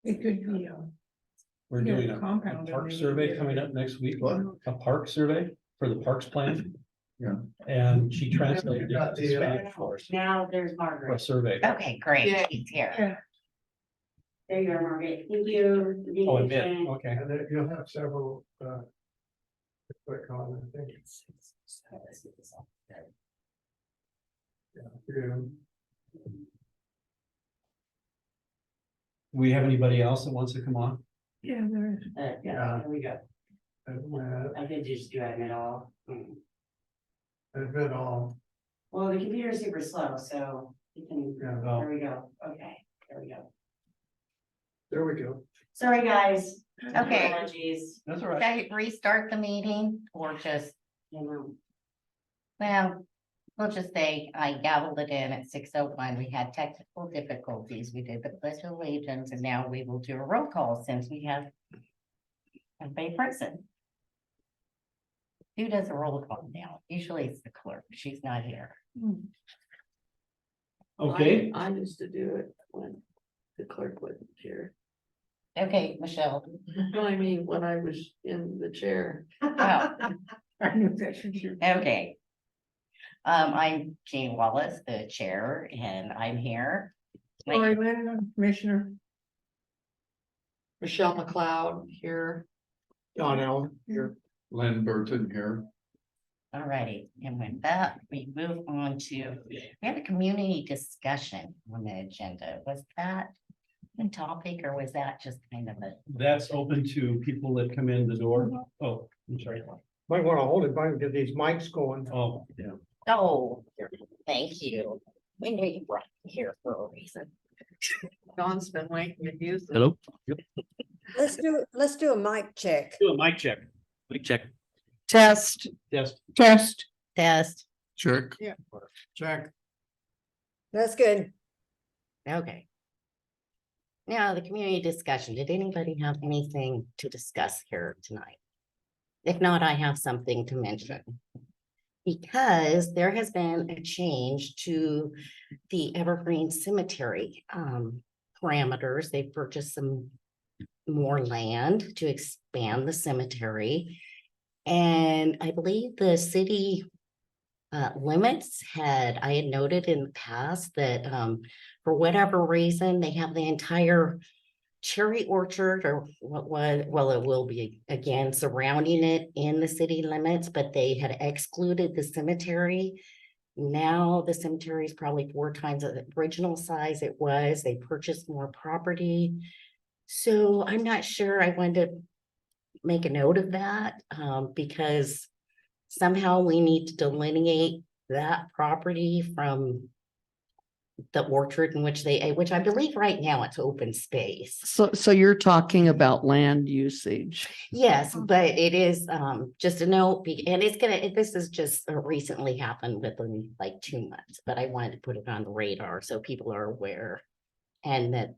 It could be, We're Yeah, doing a compound park and survey maybe- coming up next week. What? A park survey for the parks plan. Yeah. And she translated it to Spanish for us, Now there's for a Margaret. survey. Okay, great. Yeah. She's here. Yeah. There you are, Margaret. Thank you. for being Oh, and Ben, patient. okay. And then you'll have several, click on, I think. Yeah. We have anybody else that wants to come on? Yeah, there is. Yeah, Yeah. there we go. And I could just do admit all. been all, Well, the computer's super slow, so you can, yeah, Oh, there we go. Okay, there we go. there we go. Sorry, guys. Okay. Apologies. that's all Should right. I restart the meeting or just, You know, well, we'll just say I gavelled it in at 6:01. We had technical difficulties. We did the pledge of allegiance and now we will do a roll call since we have a Bay person. Who does a roll call now? Usually it's the clerk. She's not here. Okay, I used to do it when the clerk wasn't here. Okay, Michelle. No, I mean, when I was in the chair. Oh, I knew that should be. okay. I'm Jean Wallace, the chair, and I'm here. Lori Lennon, Commissioner. Michelle McLeod here. Don Allen here. Len Burton here. Alrighty, and with that, we move on to, we have a community discussion on the agenda. Was that a topic or was that just kind of a? that's open to people that come in the door. Oh, I'm sorry. Might wanna hold it, might get these mics going. Oh, yeah. Oh, thank you. We knew you brought me here for a reason. Don's been waiting to use it. Hello? Let's do a mic check. Do a mic check. Mic check. Test. Yes. Test. Test, Check. Check. That's good. okay. Now, the community discussion, did anybody have anything to discuss here tonight? If not, I have something to mention. Because there has been a change to the Evergreen Cemetery parameters. They've purchased some more land to expand the cemetery. And I believe the city limits I had noted in the past that for whatever reason, they have the entire cherry orchard or what was, well, it will be again surrounding it in the city limits, but they had excluded the cemetery. Now the cemetery is probably 4 times the original size it was. They purchased more property. So I'm not sure. I wanted to make a note of that because somehow we need to delineate that property from the orchard in which which I believe right now it's open space. So you're talking about land usage. Yes, but it is just a note, and this has just recently happened within like 2 months, but I wanted to put it on the radar so people are aware. And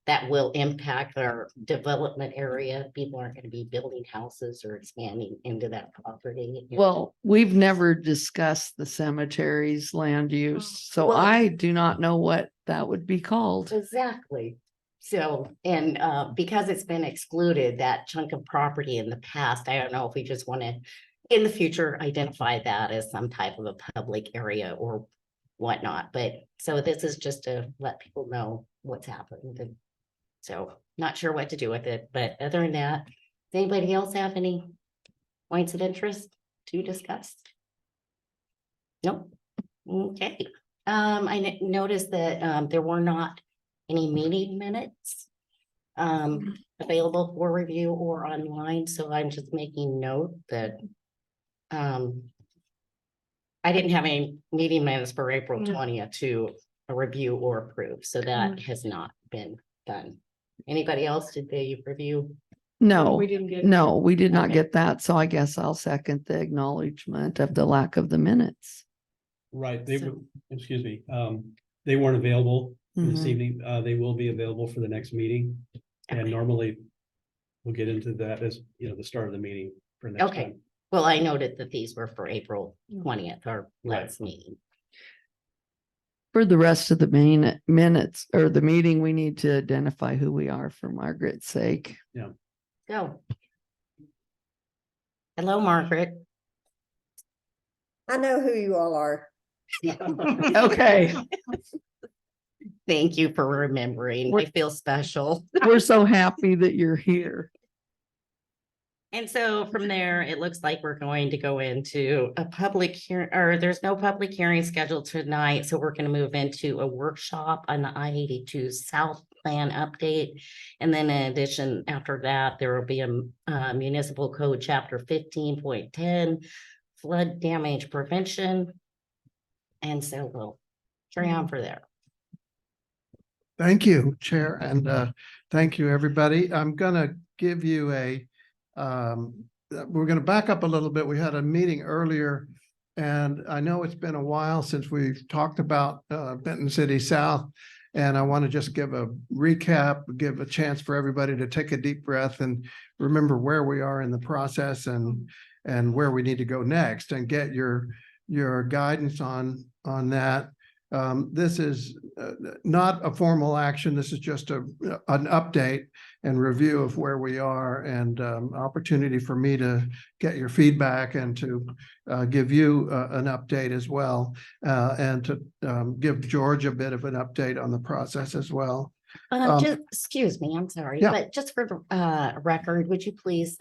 that will impact our development area. People aren't going to be building houses or expanding into that property. Well, we've never discussed the cemetery's land use, so Well- I do not know what that would be called. Exactly. So, and because it's been excluded, that chunk of property in the past, I don't know if we just want to, in the future, identify that as some type of a public area or whatnot. But so this is just to let people know what's happened. And so not sure what to do with it, but other than that, does anybody else have any points of interest to discuss? Nope. Okay. I noticed that there were not any meeting minutes available for review or online, so I'm just making note that I didn't have any meeting minutes for April 20th to review or approve, so that has not been done. Anybody else, did they review? No, We didn't get. no, we did not Okay. get that, so I guess I'll second the acknowledgement of the lack of the minutes. Right, they So- were, excuse me, they weren't available this Mhm. evening. They will be available for the next meeting. And Okay. normally we'll get into that as, the start of the meeting for next Okay. time. Well, I noted that these were for April 20th, our last meeting. For the rest of the main minutes or the meeting, we need to identify who we are for Margaret's sake. Go. Hello, Margaret. I know who you all are. Okay, Thank you for remembering. I feel special. we're so happy that you're here. And so from there, it looks like we're going to go into a public hearing, or there's no public hearing scheduled tonight. So we're going to move into a workshop on the I-82 South Plan update. And then in addition, after that, there will be a municipal code chapter 15.10 flood damage prevention. And so we'll carry on for there. Thank you, Chair, and thank you, everybody. I'm gonna give you we're gonna back up a little bit. We had a meeting earlier, and I know it's been a while since we've talked about Benton City South. And I want to just give a recap, give a chance for everybody to take a deep breath and remember where we are in the process and where we need to go next, and get your guidance on that. This is not a formal action. This is just an update and review of where we are, and opportunity for me to get your feedback and to give you an update as well, and to give George a bit of an update on the process as well. Just, excuse me, I'm sorry, Yeah. but just for the record, would you please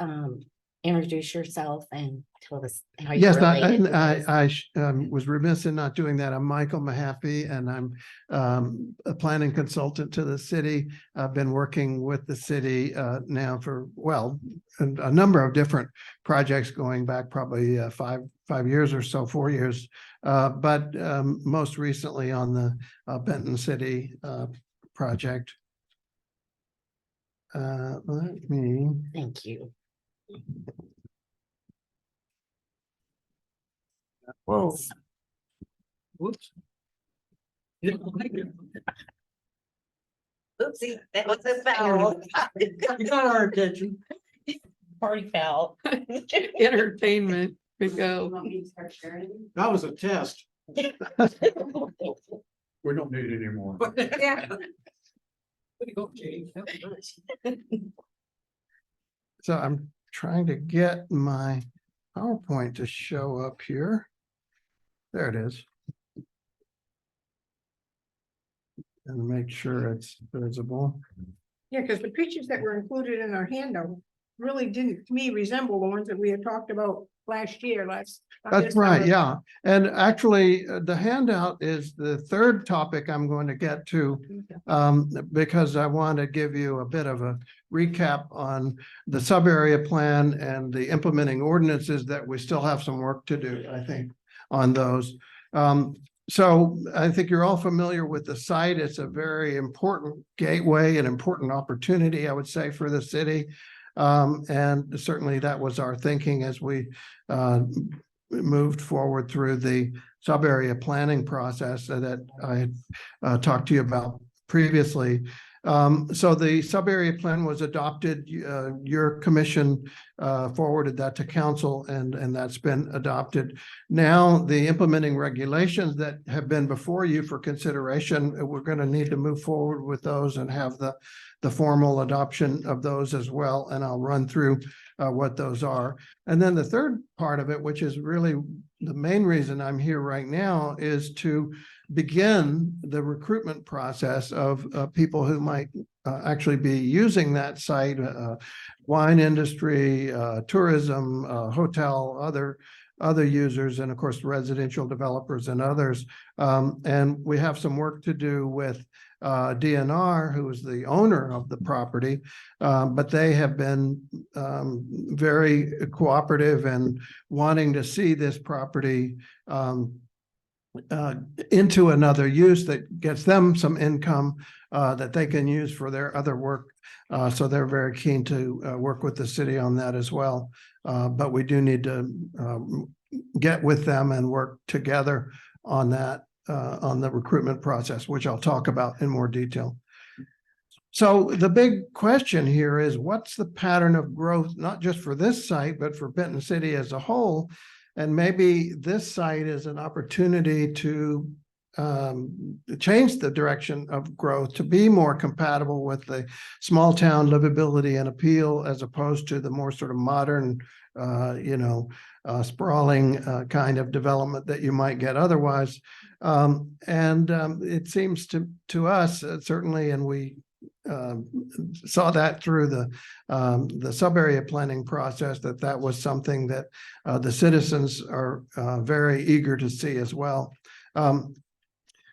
introduce yourself and tell us how you're Yes, related to this? I was remiss in not doing that. I'm Michael Mahaffey, and I'm a planning consultant to the city. I've been working with the city now for, well, a number of different projects going back probably 5 years or so, 4 years. But most recently on the Benton City project. Let me. Thank you. Whoa. Whoops. Oopsie, that was a foul. You got our attention. Party foul. Entertainment, we You go. want me to start sharing? That was a test. We don't need it anymore. Yeah. So I'm trying to get my PowerPoint to show up here. There it is. And make sure it's visible. Yeah, because the pictures that were included in our handout really didn't, to me, resemble the ones that we had talked about last year, That's right, yeah. And actually, the handout is the third topic I'm going to get to, because I want to give you a bit of a recap on the sub-area plan and the implementing ordinances that we still have some work to do, I think, on those. So I think you're all familiar with the site. It's a very important gateway, an important opportunity, I would say, for the city. And certainly that was our thinking as we moved forward through the sub-area planning process that I had talked to you about previously. So the sub-area plan was adopted. Your commission forwarded that to council, and that's been adopted. Now, the implementing regulations that have been before you for consideration, we're going to need to move forward with those and have the formal adoption of those as well. And I'll run through what those are. And then the third part of it, which is really the main reason I'm here right now, is to begin the recruitment process of people who might actually be using that site, wine industry, tourism, hotel, other users, and of course, residential developers and others. And we have some work to do with DNR, who is the owner of the property, but they have been very cooperative and wanting to see this property into another use that gets them some income that they can use for their other work. So they're very keen to work with the city on that as well. But we do need to get with them and work together on that, on the recruitment process, which I'll talk about in more detail. So the big question here is, what's the pattern of growth, not just for this site, but for Benton City as a whole? And maybe this site is an opportunity to change the direction of growth to be more compatible with the small town livability and appeal as opposed to the more sort of modern, sprawling kind of development that you might get otherwise. It seems to us certainly, and we saw that through the sub-area planning process, that was something that the citizens are very eager to see as well.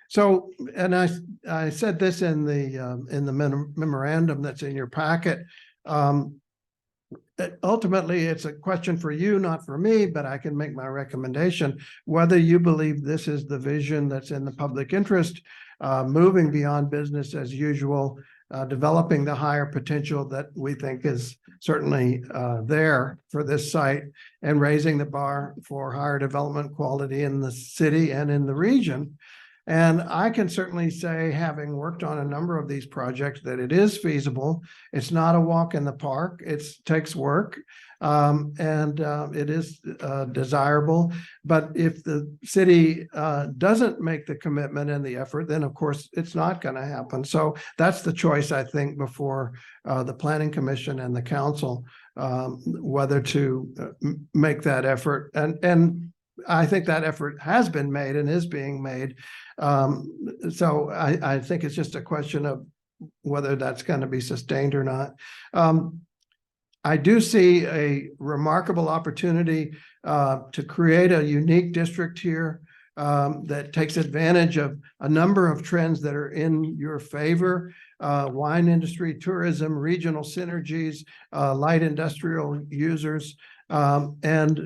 So, and I said this in the memorandum that's in your packet. Ultimately, it's a question for you, not for me, but I can make my recommendation whether you believe this is the vision that's in the public interest, moving beyond business as usual, developing the higher potential that we think is certainly there for this site, and raising the bar for higher development quality in the city and in the region. And I can certainly say, having worked on a number of these projects, that it is feasible. It's not a walk in the park. It takes work, and it is desirable. But if the city doesn't make the commitment and the effort, then of course it's not going to happen. So that's the choice, I think, before the Planning Commission and the council, whether to make that effort. And I think that effort has been made and is being made. So I think it's just a question of whether that's going to be sustained or not. I do see a remarkable opportunity to create a unique district here that takes advantage of a number of trends that are in your favor: wine industry, tourism, regional synergies, light industrial users, and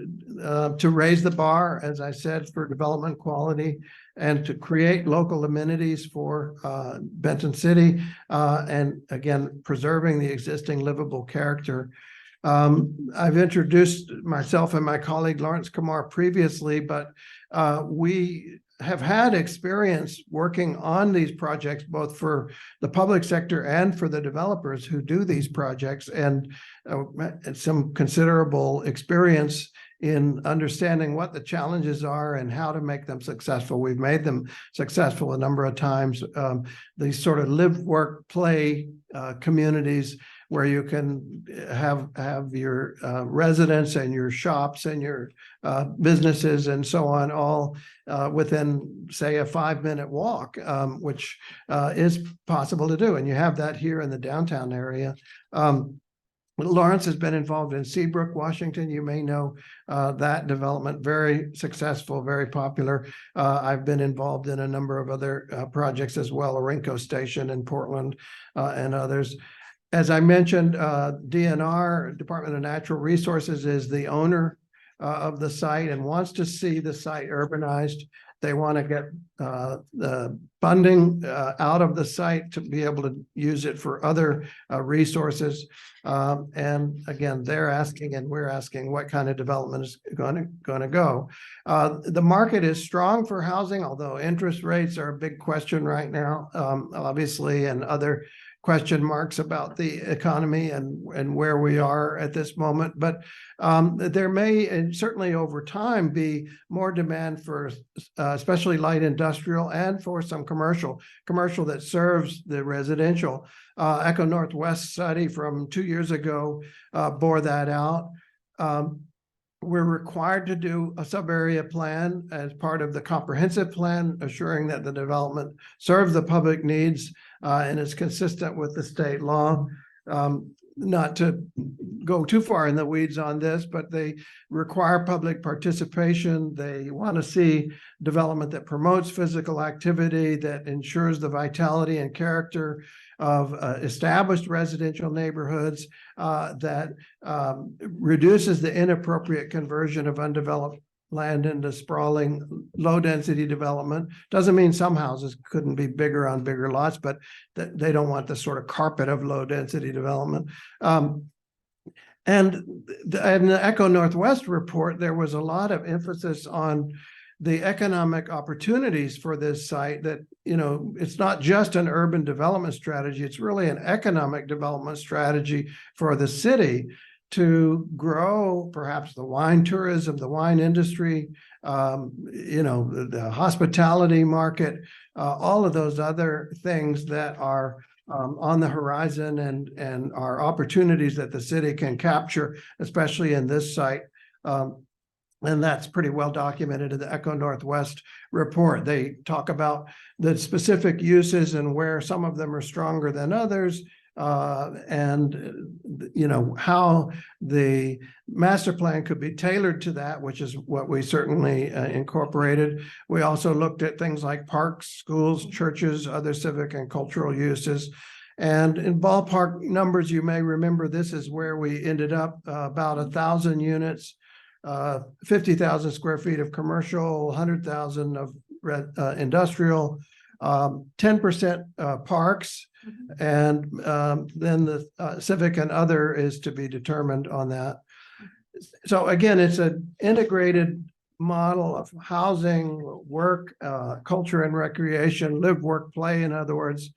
to raise the bar, as I said, for development quality, and to create local amenities for Benton City, and again, preserving the existing livable character. I've introduced myself and my colleague Lawrence Kamar previously, but we have had experience working on these projects, both for the public sector and for the developers who do these projects, and some considerable experience in understanding what the challenges are and how to make them successful. We've made them successful a number of times. These sort of live, work, play communities where you can have your residents and your shops and your businesses and so on, all within, say, a 5-minute walk, which is possible to do. And you have that here in the downtown area. Lawrence has been involved in Seabrook, Washington. You may know that development, very successful, very popular. I've been involved in a number of other projects as well, Orinco Station in Portland and others. As I mentioned, DNR, Department of Natural Resources, is the owner of the site and wants to see the site urbanized. They want to get the funding out of the site to be able to use it for other resources. And again, they're asking and we're asking what kind of development is going to go. The market is strong for housing, although interest rates are a big question right now, obviously, and other question marks about the economy and where we are at this moment. But there may, and certainly over time, be more demand for especially light industrial and for some commercial that serves the residential. Echo Northwest study from 2 years ago bore that out. We're required to do a sub-area plan as part of the comprehensive plan, assuring that the development serves the public needs and is consistent with the state law. Not to go too far in the weeds on this, but they require public participation. They want to see development that promotes physical activity, that ensures the vitality and character of established residential neighborhoods, that reduces the inappropriate conversion of undeveloped land into sprawling, low-density development. Doesn't mean some houses couldn't be bigger on bigger lots, but they don't want the sort of carpet of low-density development. And in the Echo Northwest report, there was a lot of emphasis on the economic opportunities for this site, that, it's not just an urban development strategy, it's really an economic development strategy for the city. to grow perhaps the wine tourism, the wine industry, the hospitality market, all of those other things that are on the horizon and are opportunities that the city can capture, especially in this site. And that's pretty well documented in the Echo Northwest report. They talk about the specific uses and where some of them are stronger than others. How the master plan could be tailored to that, which is what we certainly incorporated. We also looked at things like parks, schools, churches, other civic and cultural uses. And in ballpark numbers, you may remember this is where we ended up, about 1,000 units, 50,000 square feet of commercial, 100,000 of industrial, 10% parks. And then the civic and other is to be determined on that. So again, it's an integrated model of housing, work, culture and recreation, live, work, play, in other words.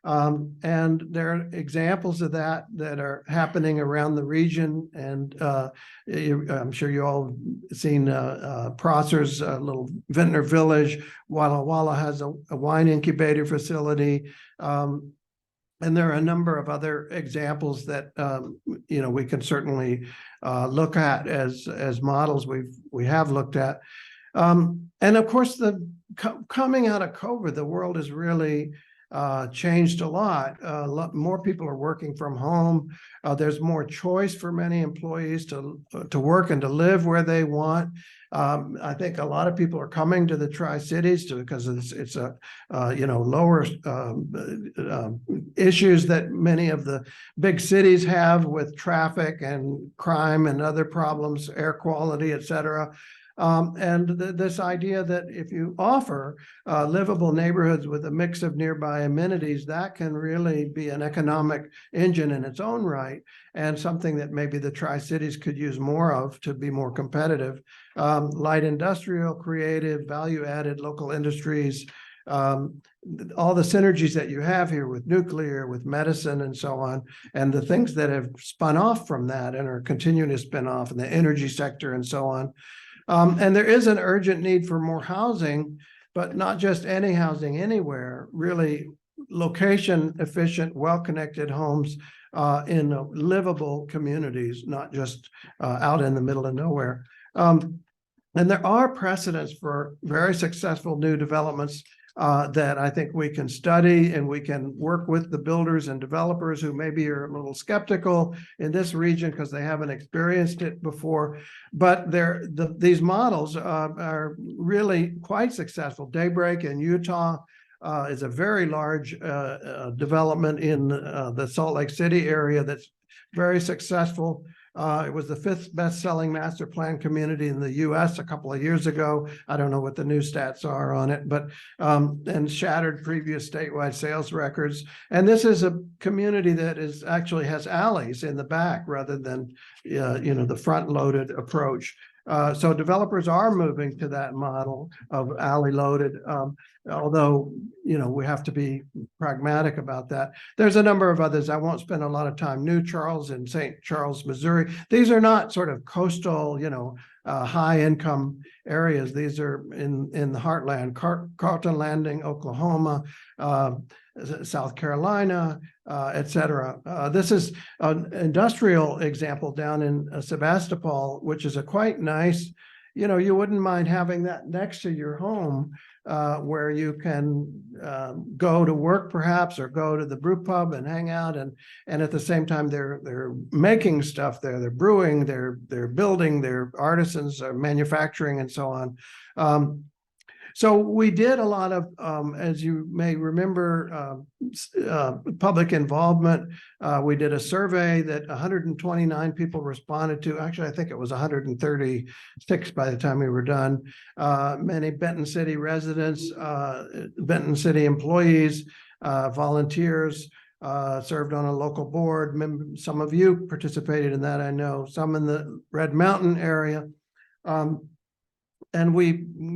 And there are examples of that are happening around the region. And I'm sure you all seen Prosser's little vintner village. Walla Walla has a wine incubator facility. And there are a number of other examples that we can certainly look at as models we have looked at. And of course, coming out of COVID, the world has really changed a lot. A lot more people are working from home. There's more choice for many employees to work and to live where they want. I think a lot of people are coming to the Tri-Cities because it's a lower issues that many of the big cities have with traffic and crime and other problems, air quality, et cetera. And this idea that if you offer livable neighborhoods with a mix of nearby amenities, that can really be an economic engine in its own right, and something that maybe the Tri-Cities could use more of to be more competitive. Light industrial, creative, value-added local industries, all the synergies that you have here with nuclear, with medicine and so on, and the things that have spun off from that and are continuing to spin off in the energy sector and so on. And there is an urgent need for more housing, but not just any housing anywhere, really location efficient, well-connected homes in livable communities, not just out in the middle of nowhere. And there are precedents for very successful new developments that I think we can study, and we can work with the builders and developers who maybe are a little skeptical in this region because they haven't experienced it before. But these models are really quite successful. Daybreak in Utah is a very large development in the Salt Lake City area that's very successful. It was the 5th best-selling master plan community in the U.S. a couple of years ago. I don't know what the new stats are on it, but and shattered previous statewide sales records. And this is a community that actually has alleys in the back rather than the front-loaded approach. So developers are moving to that model of alley loaded, although, we have to be pragmatic about that. There's a number of others. I won't spend a lot of time. New Charles in St. Charles, Missouri. These are not sort of coastal, high income areas. These are in the heartland, Carlton Landing, Oklahoma, South Carolina, et cetera. This is an industrial example down in Sebastopol, which is a quite nice, you wouldn't mind having that next to your home, where you can go to work perhaps, or go to the brew pub and hang out, and at the same time they're making stuff there, they're brewing, they're building, they're artisans, are manufacturing and so on. So we did a lot of, as you may remember, public involvement. We did a survey that 129 people responded to. Actually, I think it was 136 by the time we were done. Many Benton City residents, Benton City employees, volunteers, served on a local board. Some of you participated in that, I know, some in the Red Mountain area. And we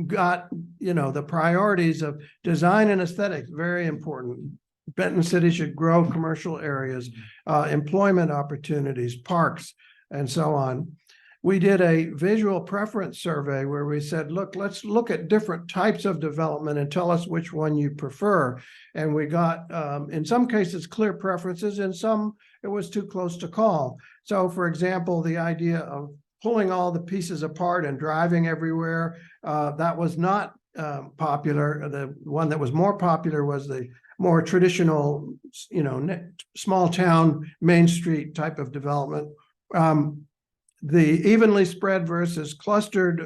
got, the priorities of design and aesthetics, very important. Benton City should grow commercial areas, employment opportunities, parks, and so on. We did a visual preference survey where we said, look, let's look at different types of development and tell us which one you prefer. And we got, in some cases, clear preferences, in some it was too close to call. So for example, the idea of pulling all the pieces apart and driving everywhere, that was not popular. The one that was more popular was the more traditional, small town, Main Street type of development. The evenly spread versus clustered,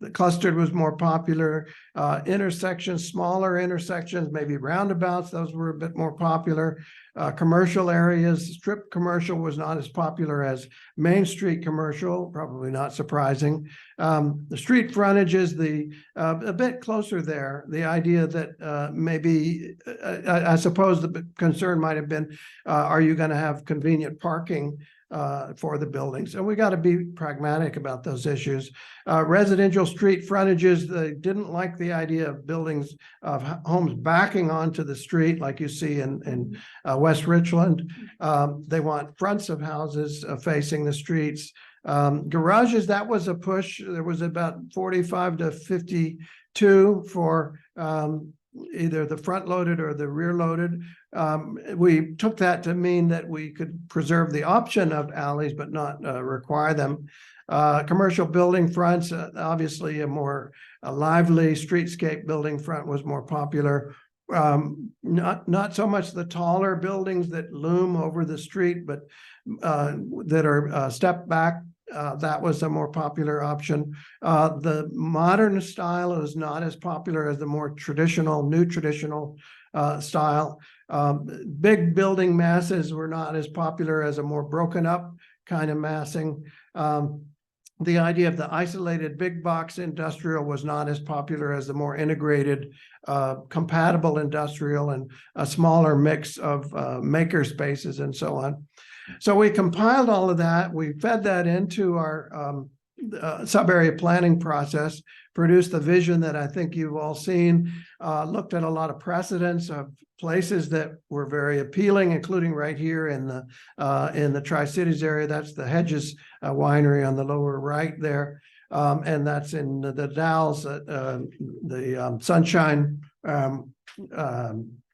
the clustered was more popular. Intersections, smaller intersections, maybe roundabouts, those were a bit more popular. Commercial areas, strip commercial was not as popular as Main Street commercial, probably not surprising. The street frontages, a bit closer there. The idea that maybe, I suppose the concern might have been, are you going to have convenient parking for the buildings? And we got to be pragmatic about those issues. Residential street frontages, they didn't like the idea of buildings, of homes backing onto the street like you see in West Richland. They want fronts of houses facing the streets. Garages, that was a push. There was about 45 to 52 for either the front loaded or the rear loaded. We took that to mean that we could preserve the option of alleys, but not require them. Commercial building fronts, obviously a more lively streetscape building front was more popular. Not so much the taller buildings that loom over the street, but that are stepped back. That was a more popular option. The modern style is not as popular as the more traditional, new traditional style. Big building masses were not as popular as a more broken up kind of massing. The idea of the isolated big box industrial was not as popular as the more integrated, compatible industrial and a smaller mix of maker spaces and so on. So we compiled all of that. We fed that into our sub-area planning process, produced the vision that I think you've all seen, looked at a lot of precedents of places that were very appealing, including right here in the Tri-Cities area. That's the Hedges Winery on the lower right there. And that's in the Dalles, the Sunshine,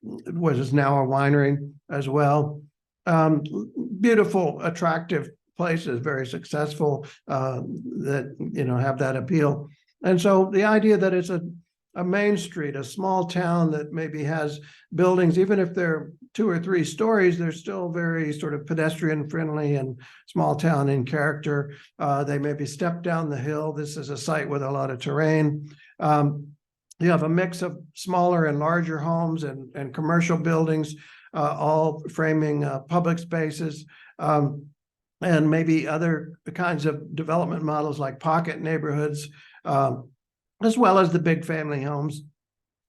which is now a winery as well. Beautiful, attractive places, very successful, that, have that appeal. And so the idea that it's a main street, a small town that maybe has buildings, even if they're 2 or 3 stories, they're still very sort of pedestrian friendly and small town in character. They maybe step down the hill. This is a site with a lot of terrain. You have a mix of smaller and larger homes and commercial buildings, all framing public spaces, and maybe other kinds of development models like pocket neighborhoods, as well as the big family homes.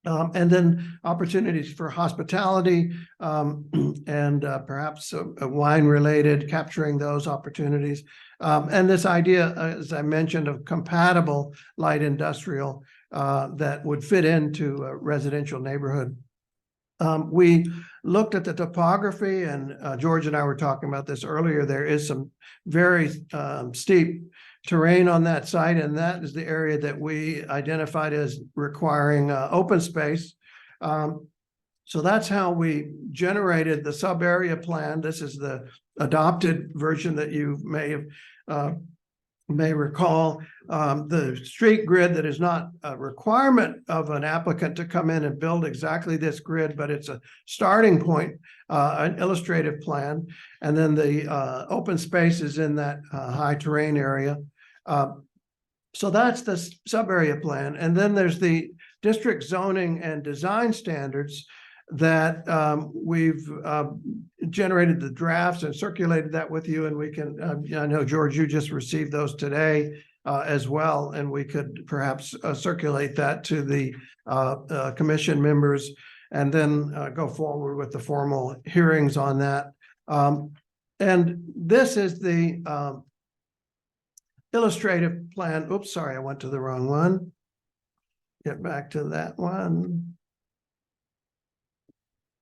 And then opportunities for hospitality, and perhaps a wine related, capturing those opportunities. And this idea, as I mentioned, of compatible light industrial that would fit into a residential neighborhood. We looked at the topography, and George and I were talking about this earlier. There is some very steep terrain on that site, and that is the area that we identified as requiring open space. So that's how we generated the sub-area plan. This is the adopted version that you may recall. The street grid that is not a requirement of an applicant to come in and build exactly this grid, but it's a starting point, an illustrative plan. And then the open spaces in that high terrain area. So that's the sub-area plan. And then there's the district zoning and design standards that we've generated the drafts and circulated that with you. And we can, I know, George, you just received those today as well. And we could perhaps circulate that to the commission members and then go forward with the formal hearings on that. And this is the illustrative plan. Oops, sorry, I went to the wrong one. Get back to that one.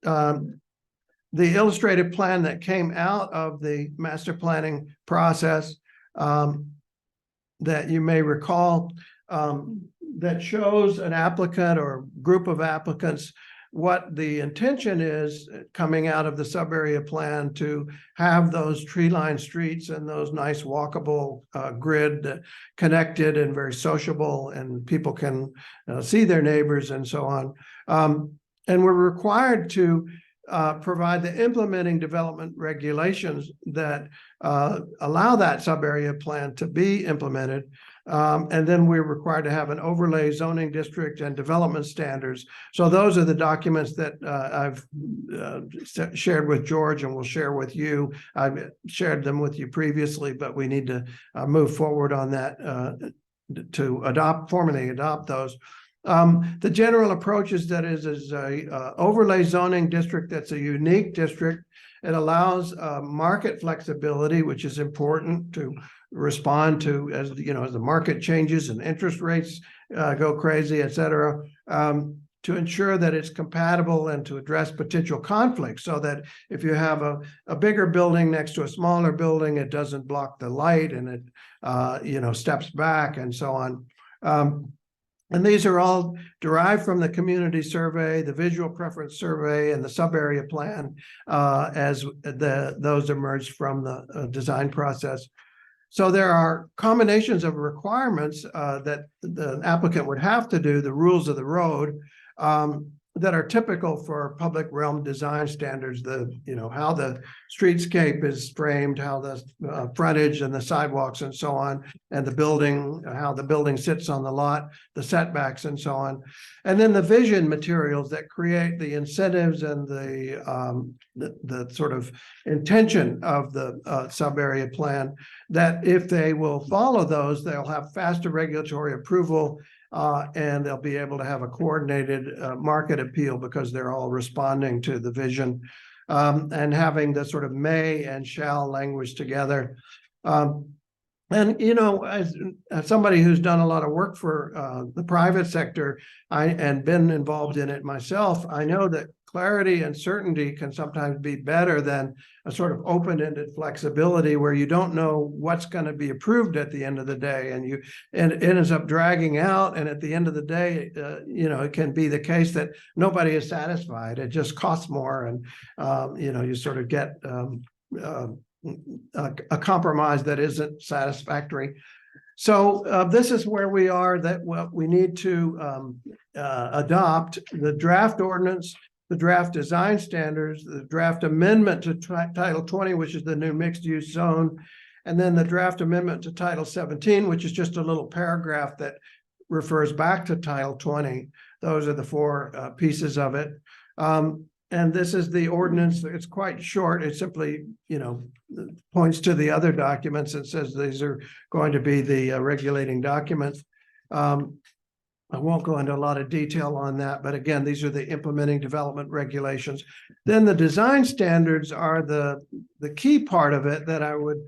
The illustrative plan that came out of the master planning process. that you may recall, that shows an applicant or group of applicants what the intention is coming out of the sub-area plan to have those tree-lined streets and those nice walkable grid connected and very sociable, and people can see their neighbors and so on. And we're required to provide the implementing development regulations that allow that sub-area plan to be implemented. And then we're required to have an overlay zoning district and development standards. So those are the documents that I've shared with George and will share with you. I've shared them with you previously, but we need to move forward on that to formally adopt those. The general approach is that is a overlay zoning district that's a unique district. It allows market flexibility, which is important to respond to as the market changes and interest rates go crazy, et cetera, to ensure that it's compatible and to address potential conflicts, so that if you have a bigger building next to a smaller building, it doesn't block the light and it steps back and so on. And these are all derived from the community survey, the visual preference survey, and the sub-area plan as those emerged from the design process. So there are combinations of requirements that the applicant would have to do, the rules of the road, that are typical for public realm design standards. How the streetscape is framed, how the frontage and the sidewalks and so on, and the building, how the building sits on the lot, the setbacks and so on. And then the vision materials that create the incentives and the sort of intention of the sub-area plan, that if they will follow those, they'll have faster regulatory approval, and they'll be able to have a coordinated market appeal because they're all responding to the vision, and having the sort of may and shall language together. And, as somebody who's done a lot of work for the private sector and been involved in it myself, I know that clarity and certainty can sometimes be better than a sort of open-ended flexibility where you don't know what's going to be approved at the end of the day, and it ends up dragging out. And at the end of the day, it can be the case that nobody is satisfied. It just costs more, and you sort of get a compromise that isn't satisfactory. So this is where we are, that we need to adopt the draft ordinance, the draft design standards, the draft amendment to Title 20, which is the new mixed use zone, and then the draft amendment to Title 17, which is just a little paragraph that refers back to Title 20. Those are the four pieces of it. And this is the ordinance. It's quite short. It simply, points to the other documents and says these are going to be the regulating documents. I won't go into a lot of detail on that, but again, these are the implementing development regulations. Then the design standards are the key part of it that I would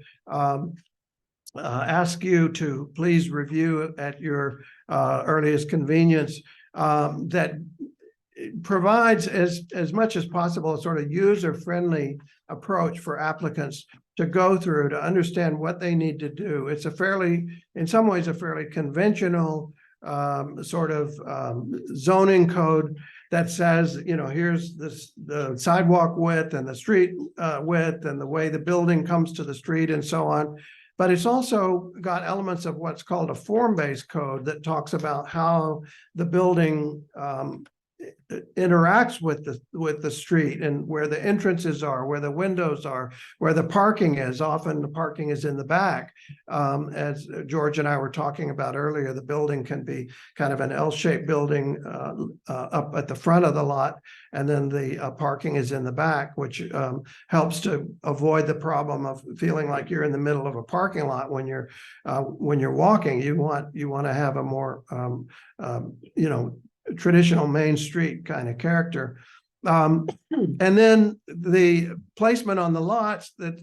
ask you to please review at your earliest convenience, that provides as much as possible a sort of user-friendly approach for applicants to go through to understand what they need to do. It's in some ways, a fairly conventional sort of zoning code that says, here's the sidewalk width and the street width and the way the building comes to the street and so on. But it's also got elements of what's called a form-based code that talks about how the building interacts with the street, and where the entrances are, where the windows are, where the parking is. Often the parking is in the back. As George and I were talking about earlier, the building can be kind of an L-shaped building up at the front of the lot, and then the parking is in the back, which helps to avoid the problem of feeling like you're in the middle of a parking lot when you're walking. You want to have a more traditional Main Street kind of character. And then the placement on the lots, that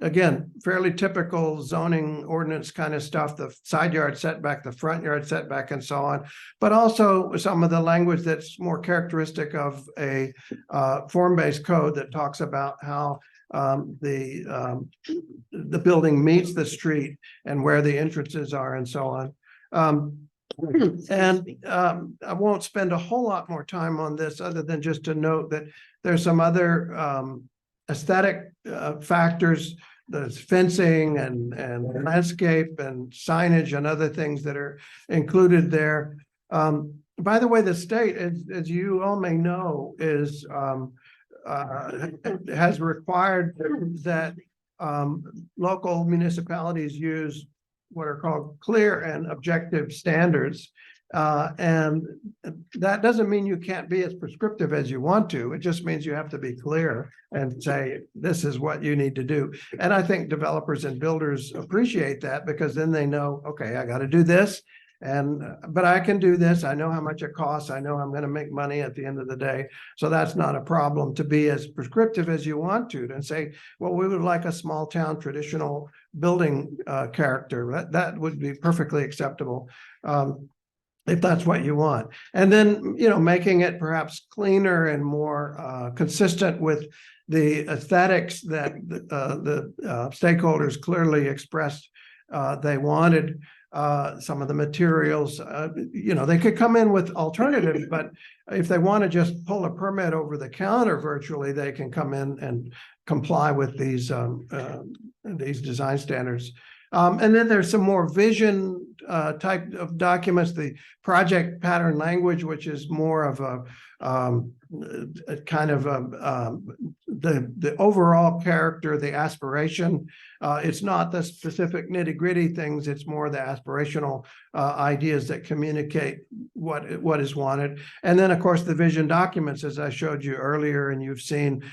again, fairly typical zoning ordinance kind of stuff, the side yard setback, the front yard setback and so on, but also some of the language that's more characteristic of a form-based code that talks about how the building meets the street and where the entrances are and so on. I won't spend a whole lot more time on this other than just to note that there's some other aesthetic factors. There's fencing and landscape and signage and other things that are included there. By the way, the state, as you all may know, is has required that local municipalities use what are called clear and objective standards. And that doesn't mean you can't be as prescriptive as you want to. It just means you have to be clear and say, this is what you need to do. And I think developers and builders appreciate that because then they know, okay, I got to do this. But I can do this. I know how much it costs. I know I'm going to make money at the end of the day. So that's not a problem to be as prescriptive as you want to and say, well, we would like a small town traditional building character. That would be perfectly acceptable. If that's what you want. And then, making it perhaps cleaner and more consistent with the aesthetics that the stakeholders clearly expressed they wanted. Some of the materials, they could come in with alternatives, but if they want to just pull a permit over the counter virtually, they can come in and comply with these design standards. And then there's some more vision type of documents, the project pattern language, which is more of a kind of the overall character, the aspiration. It's not the specific nitty-gritty things. It's more the aspirational ideas that communicate what is wanted. And then, of course, the vision documents, as I showed you earlier, and you've seen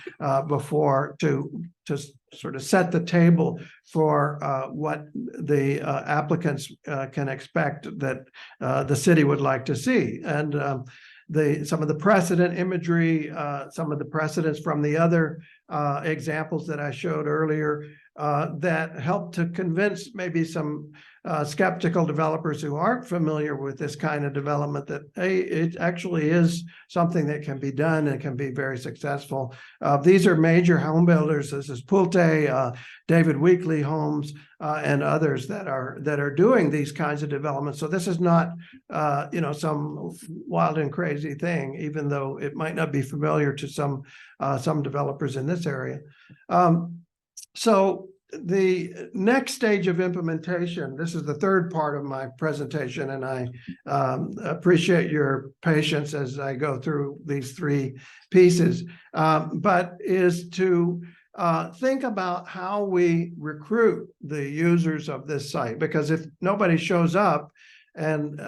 before, to sort of set the table for what the applicants can expect that the city would like to see. And some of the precedent imagery, some of the precedents from the other examples that I showed earlier that help to convince maybe some skeptical developers who aren't familiar with this kind of development that, hey, it actually is something that can be done and can be very successful. These are major home builders. This is Pulte, David Weekley Homes, and others that are doing these kinds of developments. So this is not, some wild and crazy thing, even though it might not be familiar to some developers in this area. So the next stage of implementation, this is the third part of my presentation, and I appreciate your patience as I go through these three pieces, but is to think about how we recruit the users of this site, because if nobody shows up and,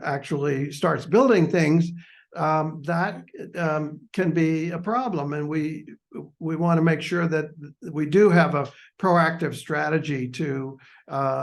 actually starts building things, that can be a problem. And we want to make sure that we do have a proactive strategy to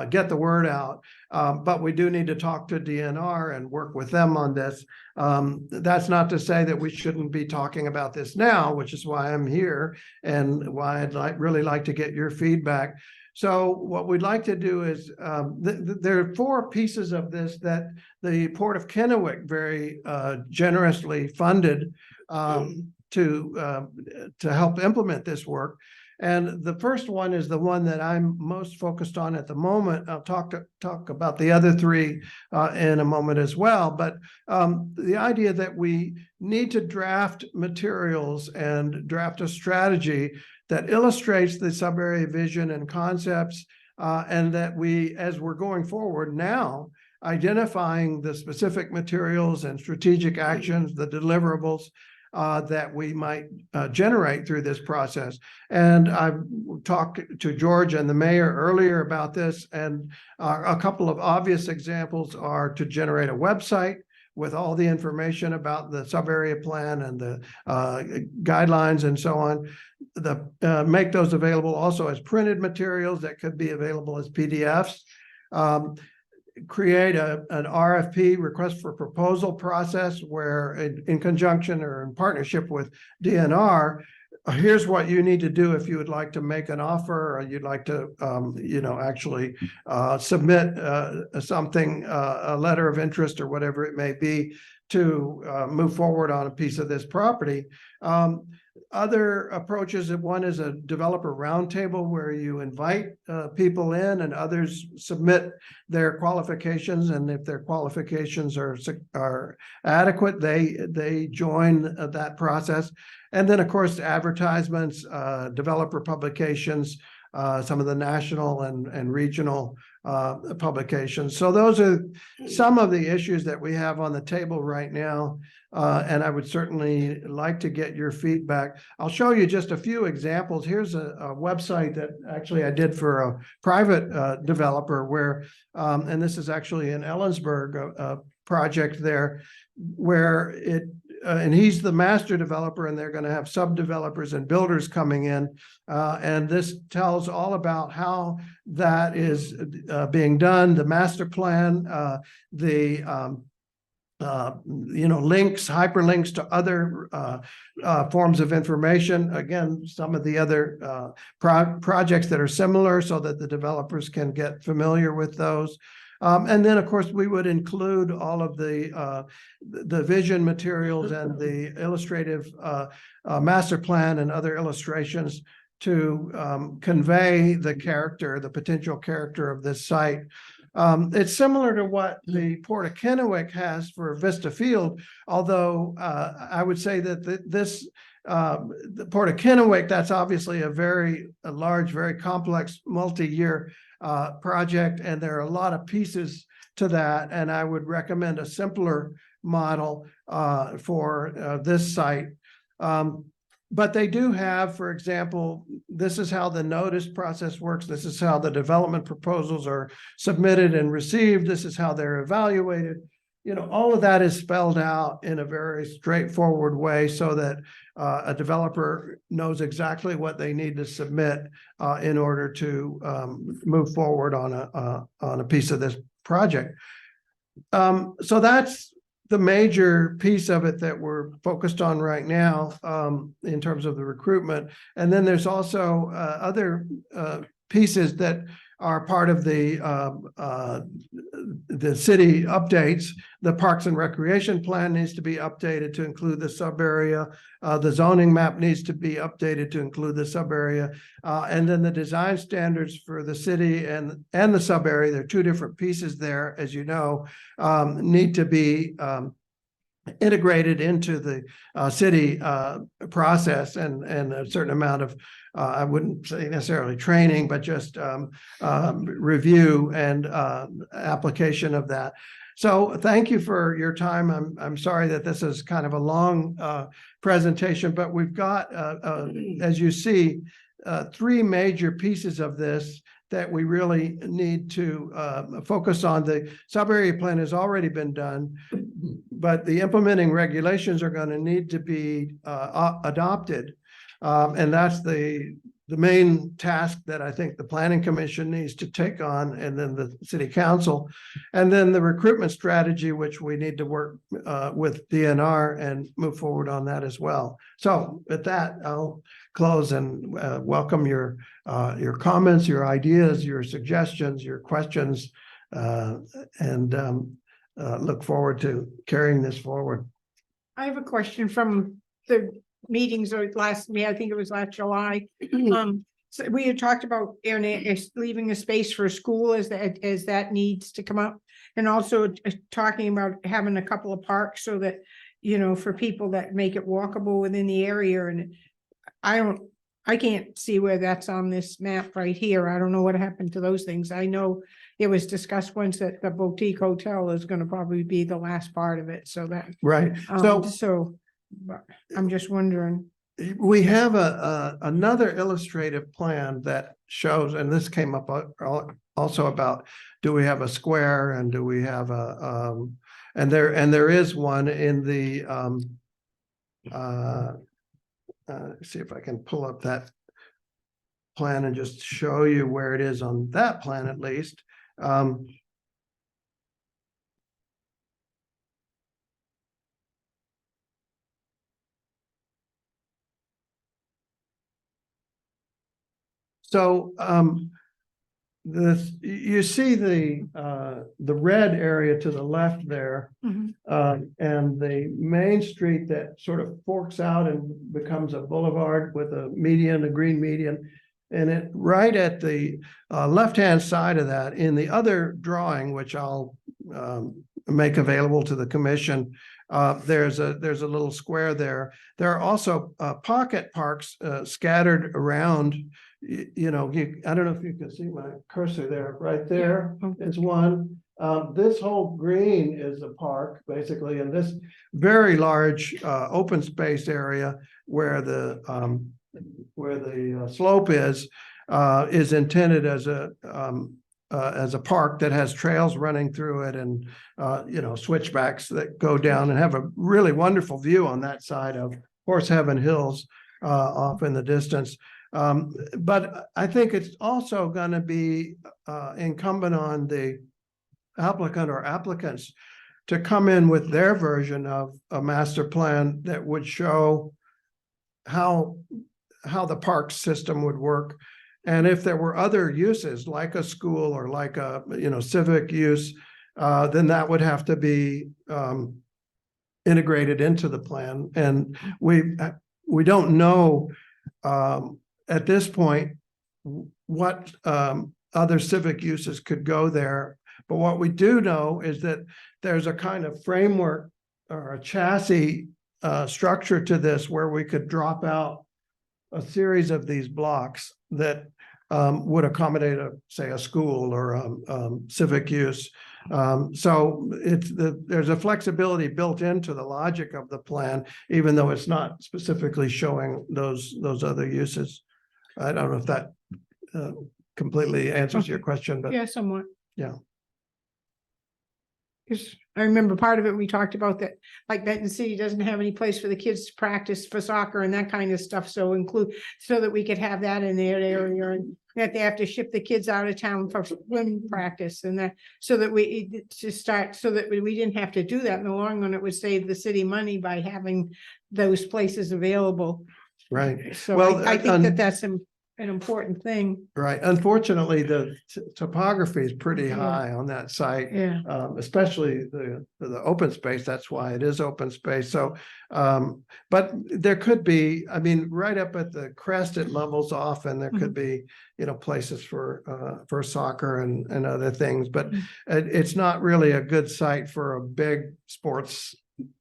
get the word out. But we do need to talk to DNR and work with them on this. That's not to say that we shouldn't be talking about this now, which is why I'm here and why I'd really like to get your feedback. So what we'd like to do is, there are four pieces of this that the Port of Kennewick very generously funded to help implement this work. And the first one is the one that I'm most focused on at the moment. I'll talk about the other three in a moment as well. But the idea that we need to draft materials and draft a strategy that illustrates the sub-area vision and concepts, and that we, as we're going forward now, identifying the specific materials and strategic actions, the deliverables that we might generate through this process. And I've talked to George and the mayor earlier about this, and a couple of obvious examples are to generate a website with all the information about the sub-area plan and the guidelines and so on. Make those available also as printed materials that could be available as PDFs. Create an RFP, request for proposal process, where in conjunction or in partnership with DNR, here's what you need to do if you would like to make an offer, or you'd like to, actually submit something, a letter of interest or whatever it may be, to move forward on a piece of this property. other approaches, one is a developer roundtable where you invite people in and others submit their qualifications, and if their qualifications are adequate, they join that process. And then, of course, advertisements, developer publications, some of the national and regional publications. So those are some of the issues that we have on the table right now. And I would certainly like to get your feedback. I'll show you just a few examples. Here's a website that actually I did for a private developer where, and this is actually in Ellensburg, a project there where and he's the master developer, and they're going to have sub-developers and builders coming in. And this tells all about how that is being done, the master plan, links, hyperlinks to other forms of information. Again, some of the other projects that are similar so that the developers can get familiar with those. And then, of course, we would include all of the vision materials and the illustrative master plan and other illustrations to convey the potential character of this site. It's similar to what the Port of Kennewick has for Vista Field, although I would say that the Port of Kennewick, that's obviously a large, very complex, multi-year project, and there are a lot of pieces to that, and I would recommend a simpler model for this site. But they do have, for example, this is how the notice process works. This is how the development proposals are submitted and received. This is how they're evaluated. All of that is spelled out in a very straightforward way so that a developer knows exactly what they need to submit in order to move forward on a piece of this project. So that's the major piece of it that we're focused on right now in terms of the recruitment. And then there's also other pieces that are part of the city updates. The Parks and Recreation Plan needs to be updated to include the sub area. The zoning map needs to be updated to include the sub area. And then the design standards for the city and the sub area, there are two different pieces there, as you know, need to be integrated into the city process and a certain amount of I wouldn't say necessarily training, but just review and application of that. So thank you for your time. I'm sorry that this is kind of a long presentation, but we've got, as you see, three major pieces of this that we really need to focus on. The sub-area plan has already been done, but the implementing regulations are going to need to be adopted. And that's the main task that I think the Planning Commission needs to take on, and then the City Council, and then the recruitment strategy, which we need to work with DNR and move forward on that as well. So with that, I'll close and welcome your comments, your ideas, your suggestions, your questions, and look forward to carrying this forward. I have a question from the meetings or I think it was last July. So we had talked about leaving a space for a school as that needs to come up, and also talking about having a couple of parks so that, for people that make it walkable within the area. And I can't see where that's on this map right here. I don't know what happened to those things. I know it was discussed once that the boutique hotel is going to probably be the last part of it. So that, Right. but I'm just wondering. We have another illustrative plan that shows, and this came up also about, do we have a square and do we have and there is one in the see if I can pull up that plan and just show you where it is on that plan at least. So this, you see the red area to the left there. Mhm. And the main street that sort of forks out and becomes a boulevard with a median, a green median. And it right at the left-hand side of that, in the other drawing, which I'll make available to the commission, there's a little square there. There are also pocket parks scattered around. I don't know if you can see my cursor there, right there is one. This whole green is a park, basically, and this very large open space area where the slope is intended as a park that has trails running through it and switchbacks that go down and have a really wonderful view on that side of Horse Heaven Hills off in the distance. But I think it's also going to be incumbent on the applicant or applicants to come in with their version of a master plan that would show how the park system would work. And if there were other uses like a school or like a civic use, then that would have to be integrated into the plan. And we don't know at this point what other civic uses could go there. But what we do know is that there's a kind of framework or a chassis structure to this where we could drop out a series of these blocks that would accommodate say a school or civic use. So there's a flexibility built into the logic of the plan, even though it's not specifically showing those other uses. I don't know if that completely answers your question, but Yeah, somewhat. yeah. Because I remember part of it, we talked about that, like Benton City doesn't have any place for the kids to practice for soccer and that kind of stuff. So that we could have that in their area, and that they have to ship the kids out of town for swim practice and that, so that we didn't have to do that in the long run. It would save the city money by having those places available. Right. So Well, I think that's an important thing. Right. Unfortunately, the topography is pretty Yeah. high on that site. Yeah. Especially the open space. That's why it is open space. So, but there could be, I mean, right up at the crest, it levels off, and there could be, places for soccer and other things. But it's not really a good site for a big sports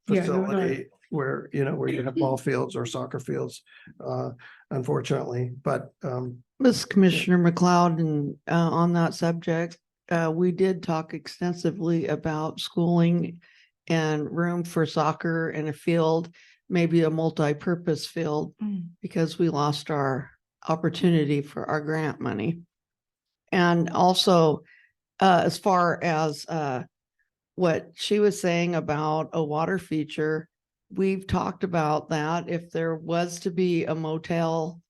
facility where you have ball fields or soccer fields, unfortunately. But This Commissioner McLeod, and on that subject, we did talk extensively about schooling and room for soccer and a field, maybe a multi-purpose field, because we lost our opportunity for our grant money. And also, as far as what she was saying about a water feature, we've talked about that. If there was to be a motel,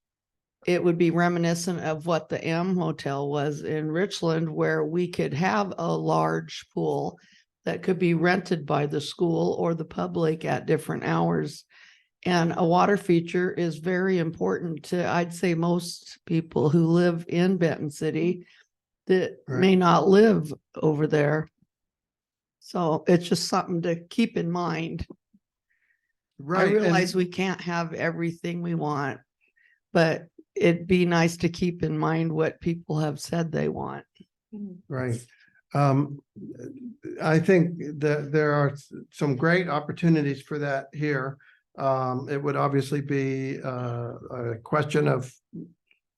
it would be reminiscent of what the M Motel was in Richland, where we could have a large pool that could be rented by the school or the public at different hours. And a water feature is very important to, I'd say, most people who live in Benton City that may not live over there. So it's just something to keep in mind. I realize we can't have everything we want, but it'd be nice to keep in mind what people have said they want. Right. I think that there are some great opportunities for that here. It would obviously be a question of,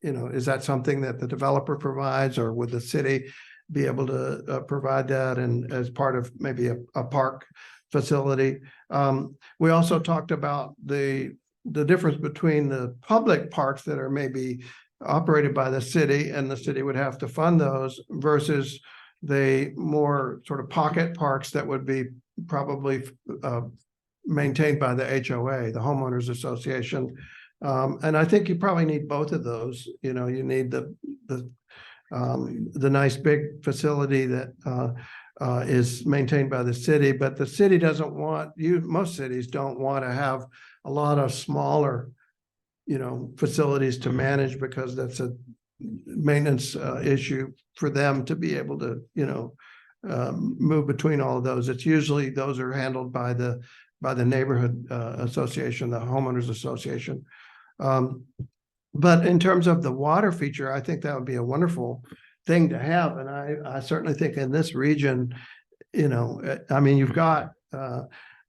is that something that the developer provides, or would the city be able to provide that and as part of maybe a park facility? We also talked about the difference between the public parks that are maybe operated by the city, and the city would have to fund those, versus the more sort of pocket parks that would be probably maintained by the HOA, the homeowners association. And I think you probably need both of those. You need the nice big facility that is maintained by the city, but the city doesn't want most cities don't want to have a lot of smaller, facilities to manage, because maintenance issue for them to be able to, move between all of those. It's usually those are handled by the neighborhood association, the homeowners association. But in terms of the water feature, I think that would be a wonderful thing to have. And I certainly think in this region, I mean, you've got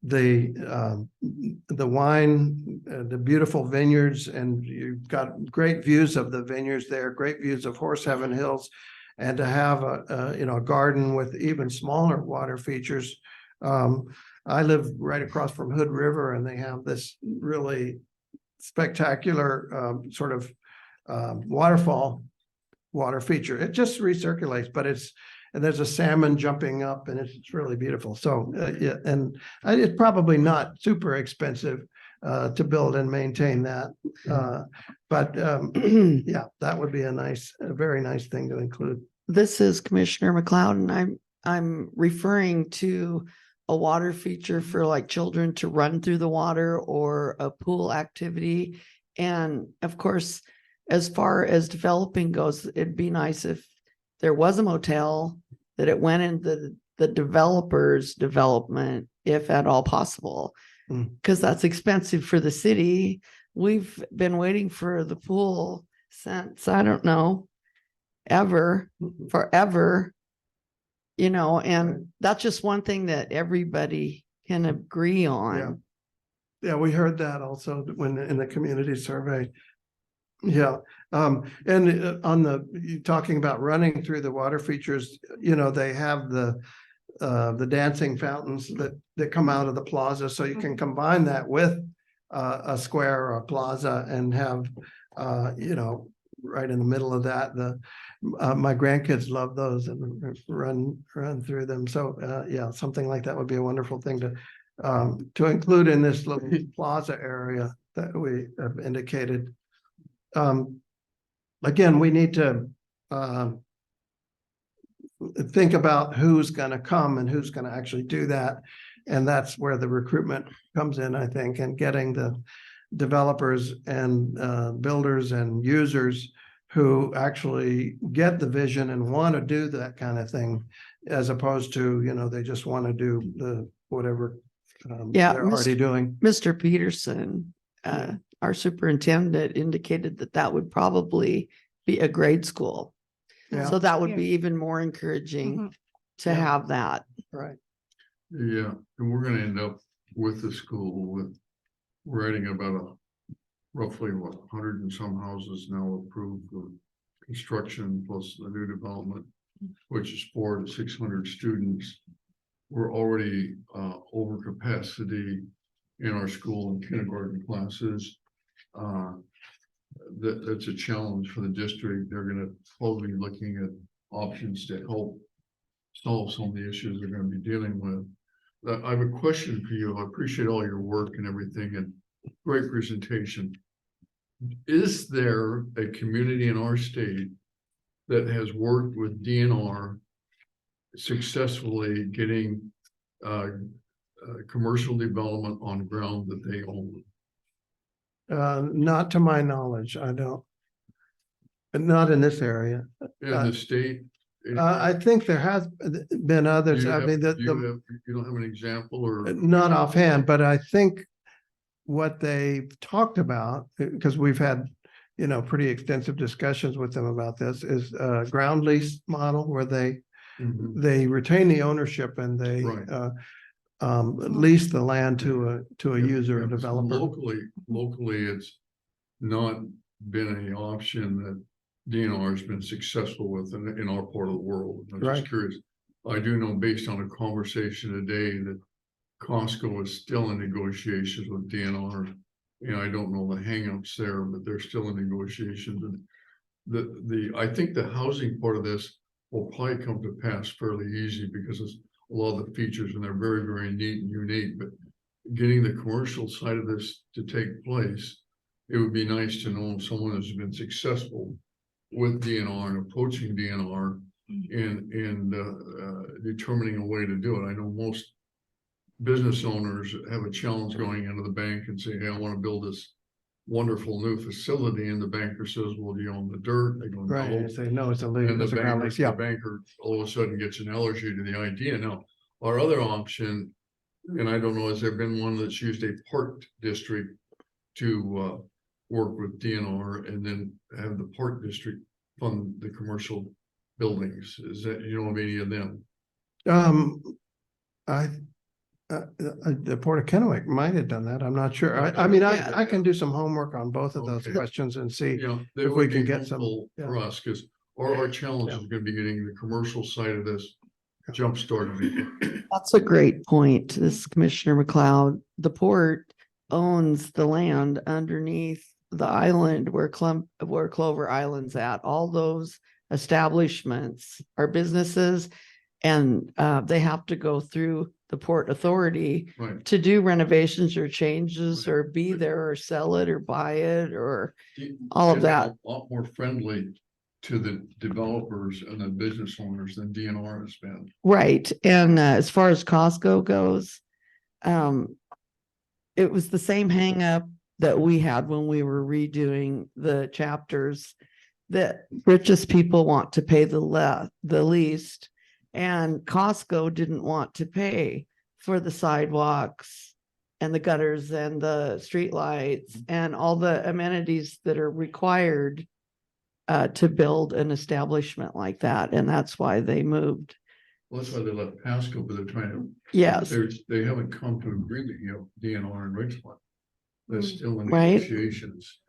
the wine, the beautiful vineyards, and you've got great views of the vineyards there, great views of Horse Heaven Hills, and to have a garden with even smaller water features. I live right across from Hood River, and they have this really spectacular sort of waterfall water feature. It just recirculates, but and there's a salmon jumping up, and it's really beautiful. So yeah, and it's probably not super expensive to build and maintain that. But yeah, that would be a very nice thing to include. This is Commissioner McLeod, and I'm referring to a water feature for like children to run through the water or a pool activity. And of course, as far as developing goes, it'd be nice if there was a motel that it went into the developer's development, if at all possible, because that's expensive for the city. We've been waiting for the pool since, I don't know, forever, and that's just one thing that everybody can agree on. Yeah, we heard that also when in the community survey. Yeah, and you talking about running through the water features, they have the dancing fountains that come out of the plaza, so you can combine that with a square or a plaza and have right in the middle of that. My grandkids love those and run through them. So yeah, something like that would be a wonderful thing to include in this little plaza area that we have indicated. Again, we need to think about who's going to come and who's going to actually do that. And that's where the recruitment comes in, I think, and getting the developers and builders and users who actually get the vision and want to do that kind of thing, as opposed to, they just want to do the whatever they're already doing. Mr. Peterson, our superintendent, indicated that would probably be a grade school. Yeah. So that would be even more encouraging to have that. Right. Yeah, and we're gonna end up with the school with writing about roughly 100 and some houses now approved for construction plus the new development, which is 400 to 600 students. We're already over capacity in our school and kindergarten classes. That's a challenge for the district. They're going to probably be looking at options to help solve some of the issues they're going to be dealing with. I have a question for you. I appreciate all your work and everything, and great presentation. Is there a community in our state that has worked with DNR successfully getting commercial development on ground that they own? Not to my knowledge, I don't. Not in this area. In the state? I think there has been others. I mean, You don't have an example or? not offhand, but I think what they talked about, because we've had, pretty extensive discussions with them about this, is a ground lease model where they retain the ownership and they lease the land to a user, a developer. Locally, it's not been an option that DNR has been successful with in our part of the world. I'm just curious. I do know based on a conversation today that Costco is still in negotiations with DNR. I don't know the hangups there, but they're still in negotiations. And I think the housing part of this will probably come to pass fairly easy because it's a lot of the features and they're very, very neat and unique. But getting the commercial side of this to take place, it would be nice to know someone has been successful with DNR and approaching DNR in determining a way to do it. I know most business owners have a challenge going into the bank and say, hey, I want to build this wonderful new facility and the banker says, well, do you own the dirt? They go, Right, no. and say, no, it's a legal, And the it's a ground banker, lease, the yeah. banker all of a sudden gets an allergy to the idea. Now, our other option, and I don't know, has there been one that's used a park district to work with DNR and then have the park district fund the commercial buildings? Is that, you know, of any of them? I, the Port of Kennewick might have done that. I'm not sure. I mean, Yeah. I can do some homework on both of those Okay. questions and see. You know, they If we would can be get some- helpful yeah. for us, because our challenge Yeah. is gonna be getting the commercial side of this jump started. That's a great point. This is Commissioner McLeod. The port owns the land underneath the island where Clover Island's at. All those establishments are businesses. And they have to go through the Port Authority Right. to do renovations or changes or be there or sell it or buy it or all of They've been that. A lot more friendly to the developers and the business owners than DNR has been. Right. And as far as Costco goes, it was the same hang up that we had when we were redoing the chapters, that richest people want to pay the least. And Costco didn't want to pay for the sidewalks and the gutters and the streetlights and all the amenities that are required to build an establishment like that. And that's why they moved. Well, that's why they left Pasco, but they're trying to, Yes, they haven't come to an agreement, you know, DNR and Richland. They're still in Right. negotiations.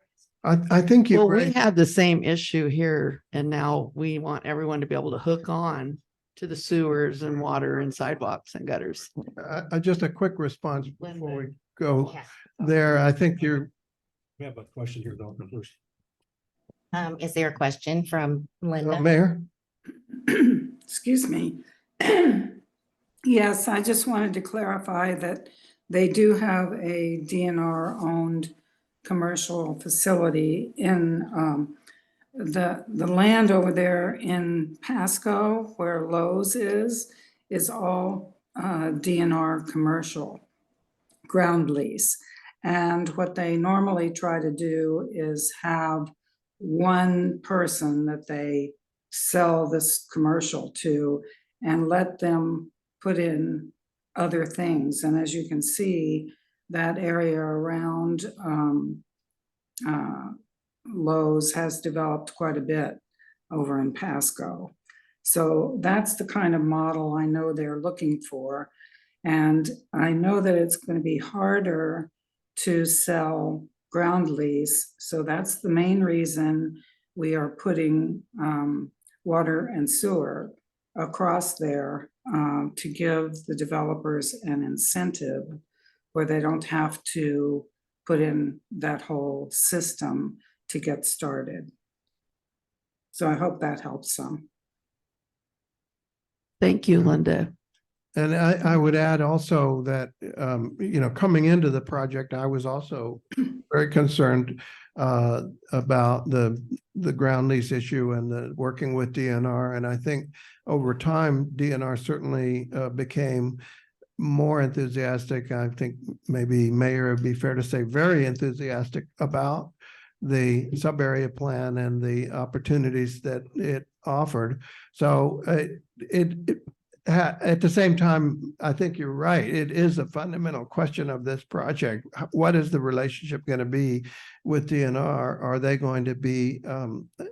I think you. well, we had the same issue here and now we want everyone to be able to hook on to the sewers and water and sidewalks and gutters. Just a quick response before we go Yeah. there. I think you're, We have a question here though first. Is there a question from Linda? Mayor. Excuse me. Yes, I just wanted to clarify that they do have a DNR-owned commercial facility in the land over there in Pasco, where Lowe's is all DNR commercial ground lease. And what they normally try to do is have one person that they sell this commercial to and let them put in other things. And as you can see, that area around Lowe's has developed quite a bit over in Pasco. So that's the kind of model I know they're looking for. And I know that it's going to be harder to sell ground lease. So that's the main reason we are putting water and sewer across there to give the developers an incentive where they don't have to put in that whole system to get started. So I hope that helps some. Thank you, Linda. And I would add also that, you know, coming into the project, I was also very concerned about the ground lease issue and the working with DNR. And I think over time, DNR certainly became more enthusiastic. I think maybe Mayor, it'd be fair to say very enthusiastic about the sub-area plan and the opportunities that it offered. So at the same time, I think you're right. It is a fundamental question of this project. What is the relationship going to be with DNR? Are they going to be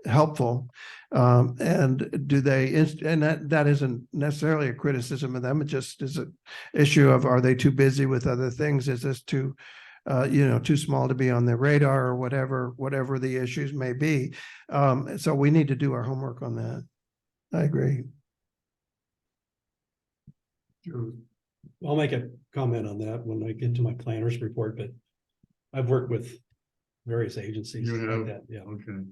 helpful? And do they, and that isn't necessarily a criticism of them. It just is an issue of, are they too busy with other things? Is this too, you know, too small to be on their radar or whatever the issues may be. So we need to do our homework on that. I agree. I'll make a comment on that when I get to my planner's report, but I've worked with various agencies You like have? that, yeah. Okay.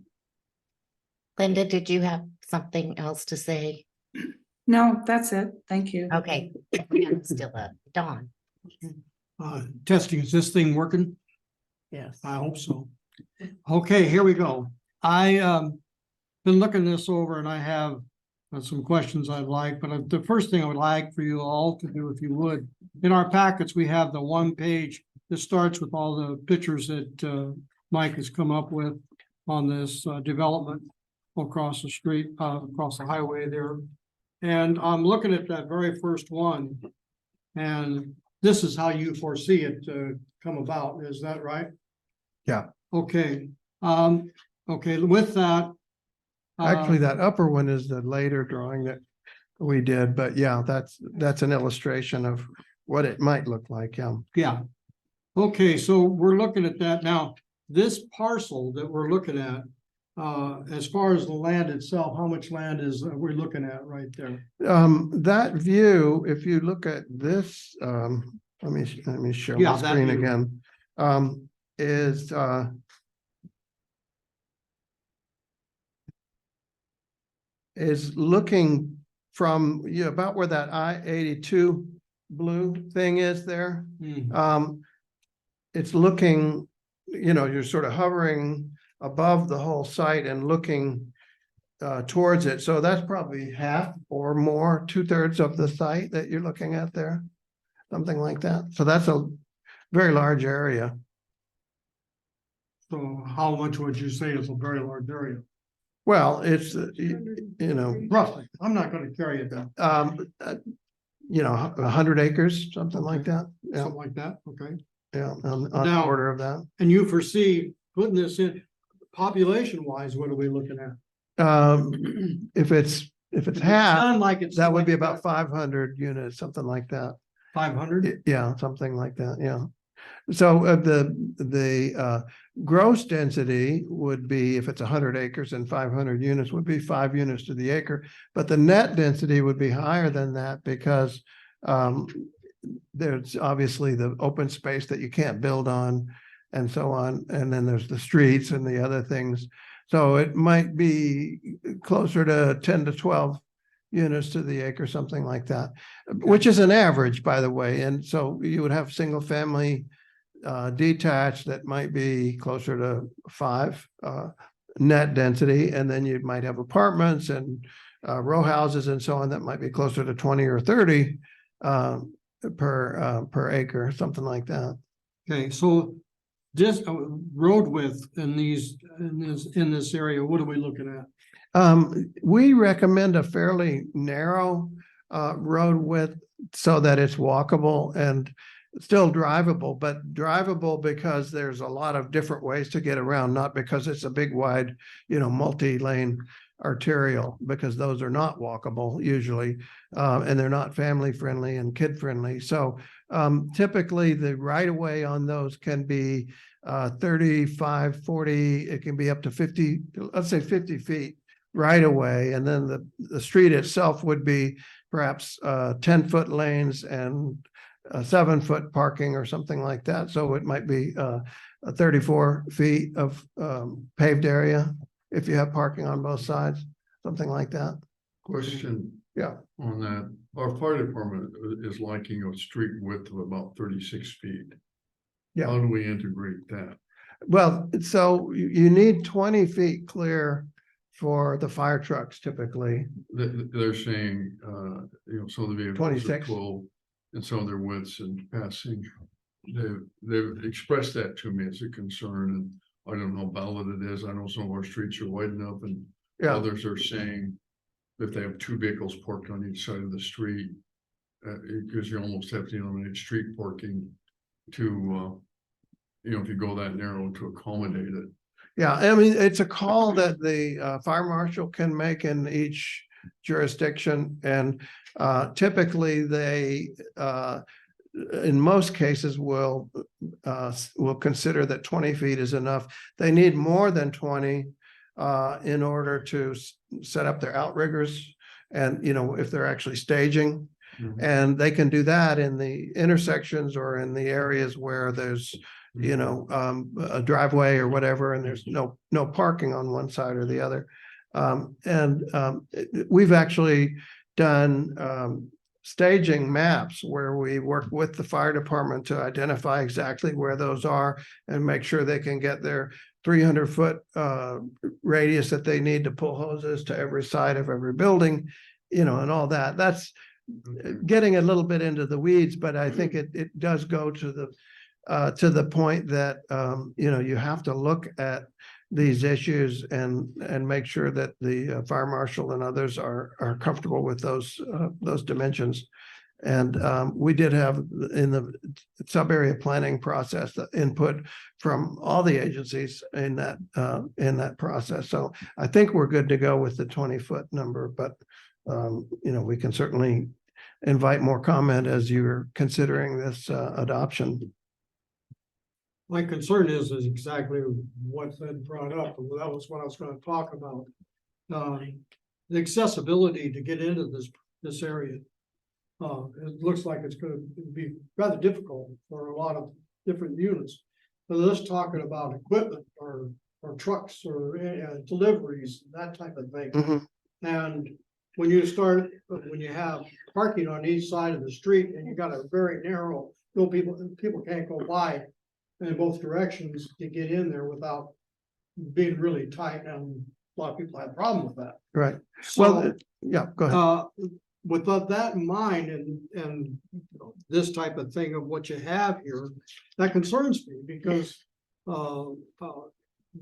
Linda, did you have something else to say? No, that's it. Thank you. Okay, I'm still up. Dawn. Testing, is this thing working? Yes. I hope so. Okay, here we go. I been looking this over and I have some questions I'd like, but the first thing I would like for you all to do, if you would, in our packets, we have the one page that starts with all the pictures that Mike has come up with on this development across the street, across the highway there. And I'm looking at that very first one. And this is how you foresee it to come about, is that right? Yeah. Okay, okay, with that. Actually, that upper one is the later drawing that we did, but yeah, that's an illustration of what it might look like, yeah. Yeah. Okay, so we're looking at that now. This parcel that we're looking at, as far as the land itself, how much land is we're looking at right there? That view, if you look at this, let me share Yeah, my that screen view. again. Is looking from about where that I-82 blue thing is there. It's looking, you're sort of hovering above the whole site and looking towards it. So that's probably half or more, 2/3 of the site that you're looking at there, something like that. So that's a very large area. So how much would you say is a very large area? Well, it's, Roughly, I'm not gonna carry it down, 100 acres, something like that. Yeah, something like that, okay? yeah, on the Now- order of that. And you foresee putting this in, population wise, what are we looking at? If it's half, Sound like it's. that would be about 500 units, something like that. 500? Yeah, something like that, yeah. So the gross density would be, if it's 100 acres and 500 units, would be 5 units to the acre. But the net density would be higher than that because there's obviously the open space that you can't build on and so on. And then there's the streets and the other things. So it might be closer to 10 to 12 units to the acre, something like that, which is an average, by the way. And so you would have single family detached that might be closer to 5 net density. And then you might have apartments and row houses and so on that might be closer to 20 or 30 per acre, something like that. Okay, so this road width in this area, what are we looking at? We recommend a fairly narrow road width so that it's walkable and still drivable, but drivable because there's a lot of different ways to get around, not because it's a big wide, multi-lane arterial, because those are not walkable usually, and they're not family friendly and kid friendly. So typically the right of way on those can be 35, 40, it can be up to 50, let's say 50 feet right away. And then the street itself would be perhaps 10-foot lanes and 7-foot parking or something like that. So it might be 34 feet of paved area if you have parking on both sides, something like that. Question. Yeah. On that, our fire department is liking a street width of about 36 feet. Yeah. How do we integrate that? Well, so you need 20 feet clear for the fire trucks typically. They're saying, some of the vehicles 26. are 12 and some of their widths and passing. They've expressed that to me as a concern, and I don't know how valid it is. I know some of our streets are wide enough, and Yeah. others are saying if they have 2 vehicles parked on each side of the street, because you almost have to eliminate street parking to, if you go that narrow to accommodate it. Yeah, I mean, it's a call that the fire marshal can make in each jurisdiction. And typically they, in most cases, will consider that 20 feet is enough. They need more than 20 in order to set up their outriggers and, if they're actually staging. Mhm. And they can do that in the intersections or in the areas where there's a driveway or whatever, and there's no parking on one side or the other. We've actually done staging maps where we work with the fire department to identify exactly where those are and make sure they can get their 300-foot radius that they need to pull hoses to every side of every building, and all that. That's getting a little bit into the weeds, but I think it does go to to the point that, you have to look at these issues and make sure that the fire marshal and others are comfortable with those dimensions. And we did have in the sub-area planning process, the input from all the agencies in that process. So I think we're good to go with the 20-foot number, but we can certainly invite more comment as you're considering this adoption. My concern is exactly what's been brought up, and that was what I was gonna talk about. The accessibility to get into this area. It looks like it's gonna be rather difficult for a lot of different units. So let's talking about equipment or trucks or deliveries, that type of thing. Mhm. And when you have parking on each side of the street and you got a very narrow, people can't go by in both directions to get in there without being really tight, and a lot of people have a problem with that. Right. So, Well, yeah, go ahead. with that in mind and this type of thing of what you have here, that concerns me because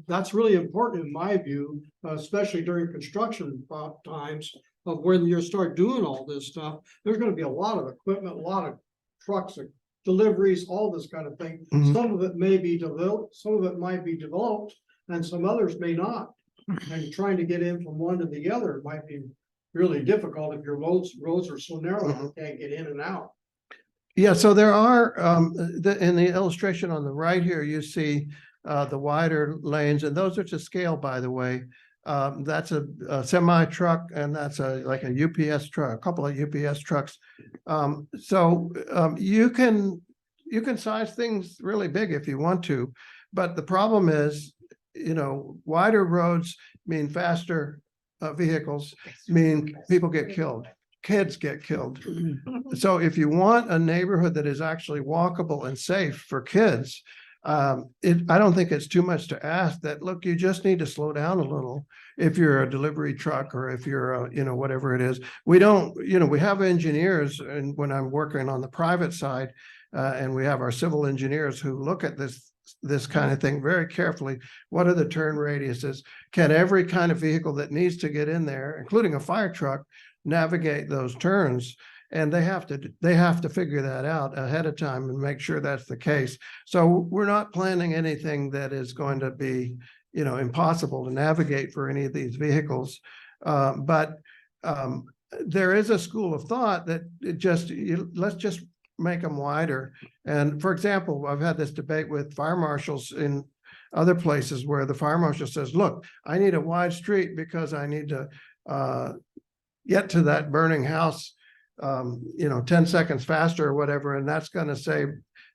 that's really important in my view, especially during construction times of when you start doing all this stuff. There's gonna be a lot of equipment, a lot of trucks and deliveries, all this kind of thing. Mhm. Some of it may be developed, some of it might be developed, and some others may not. And trying to get in from one to the other might be really difficult if your roads are so narrow, you can't get in and out. Yeah, so there are, in the illustration on the right here, you see the wider lanes, and those are to scale, by the way. That's a semi truck, and that's like a UPS truck, a couple of UPS trucks. So you can size things really big if you want to, but the problem is, wider roads mean faster vehicles, mean people get killed, kids get killed. So if you want a neighborhood that is actually walkable and safe for kids, I don't think it's too much to ask that, look, you just need to slow down a little if you're a delivery truck or if you're whatever it is. We don't, we have engineers, and when I'm working on the private side, and we have our civil engineers who look at this kind of thing very carefully. What are the turn radiuses? Can every kind of vehicle that needs to get in there, including a fire truck, navigate those turns? And they have to figure that out ahead of time and make sure that's the case. So we're not planning anything that is going to be, impossible to navigate for any of these vehicles. But there is a school of thought that let's just make them wider. And for example, I've had this debate with fire marshals in other places where the fire marshal says, look, I need a wide street because I need to get to that burning house 10 seconds faster or whatever, and that's going to save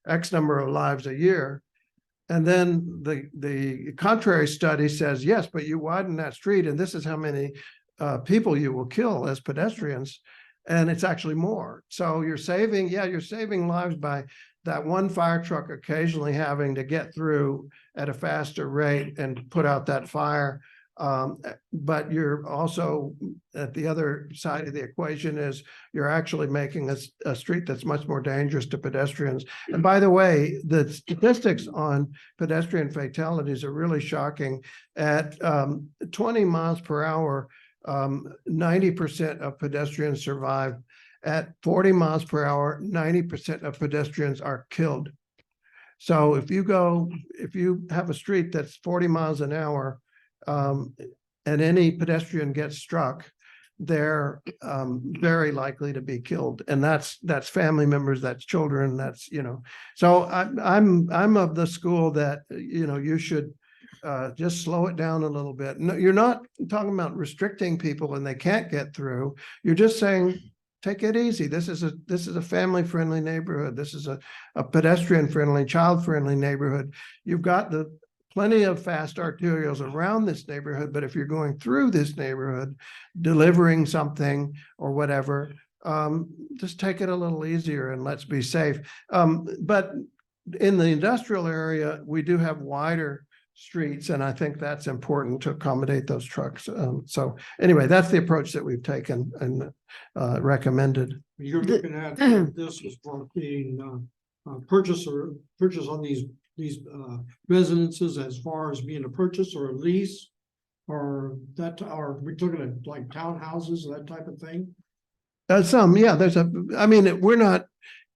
X number of lives a year. And then the contrary study says, yes, but you widen that street and this is how many people you will kill as pedestrians. And it's actually more. So you're saving lives by that one fire truck occasionally having to get through at a faster rate and put out that fire. But you're also, at the other side of the equation, is you're actually making a street that's much more dangerous to pedestrians. And by the way, the statistics on pedestrian fatalities are really shocking. At 20 miles per hour, 90% of pedestrians survive. At 40 miles per hour, 90% of pedestrians are killed. So if you have a street that's 40 miles an hour, and any pedestrian gets struck, they're very likely to be killed. And that's family members, that's children, that's, so I'm of the school that, you should just slow it down a little bit. No, you're not talking about restricting people and they can't get through. You're just saying, take it easy. This is a family-friendly neighborhood. This is a pedestrian-friendly, child-friendly neighborhood. You've got plenty of fast arterials around this neighborhood, but if you're going through this neighborhood, delivering something or whatever, just take it a little easier and let's be safe. But in the industrial area, we do have wider streets, and I think that's important to accommodate those trucks. So anyway, that's the approach that we've taken and recommended. You're looking at this as being purchase on these residences as far as being a purchase or a lease? Or that, are we looking at like townhouses, that type of thing? Yeah, I mean, we're not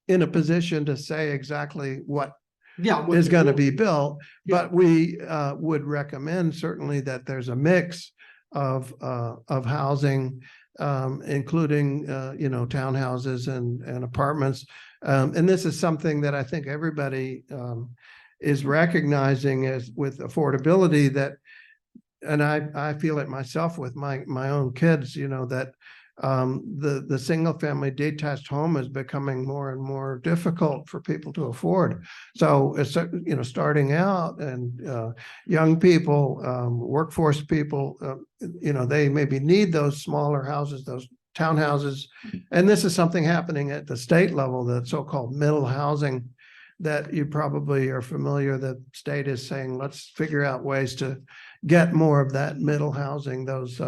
in a position to say exactly what Yeah. what is they going to will be built, Yeah. but we would recommend certainly that there's a mix of housing, including townhouses and apartments. And this is something that I think everybody is recognizing as with affordability that, and I feel it myself with my own kids, that the single family detached home is becoming more and more difficult for people to afford. So it's starting out, and young people, workforce people, they maybe need those smaller houses, those townhouses. And this is something happening at the state level, the so-called middle housing, that you probably are familiar. The state is saying, let's figure out ways to get more of that middle housing, those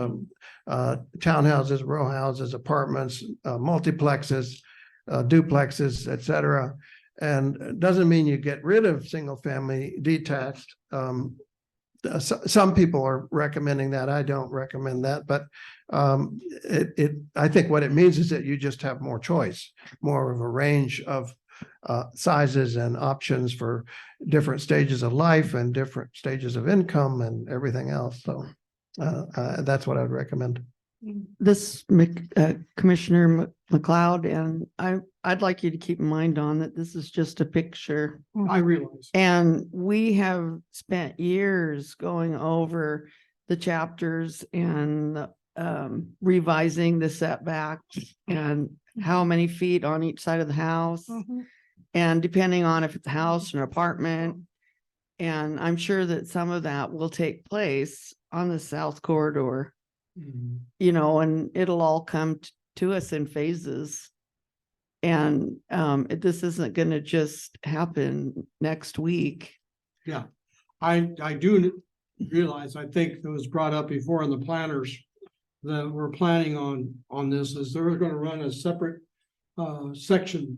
townhouses, row houses, apartments, multiplexes, duplexes, et cetera. And it doesn't mean you get rid of single family detached. Some people are recommending that. I don't recommend that, but I think what it means is that you just have more choice, more of a range of sizes and options for different stages of life and different stages of income and everything else. So that's what I would recommend. This Commissioner McLeod, and I'd like you to keep in mind on that this is just a picture. I realize. And we have spent years going over the chapters and revising the setbacks and how many feet on each side of the house. And depending on if it's a house or an apartment. And I'm sure that some of that will take place on the south corridor, and it'll all come to us in phases. And this isn't going to just happen next week. Yeah, I do realize, I think it was brought up before in the planners that we're planning on this, is they're going to run a separate section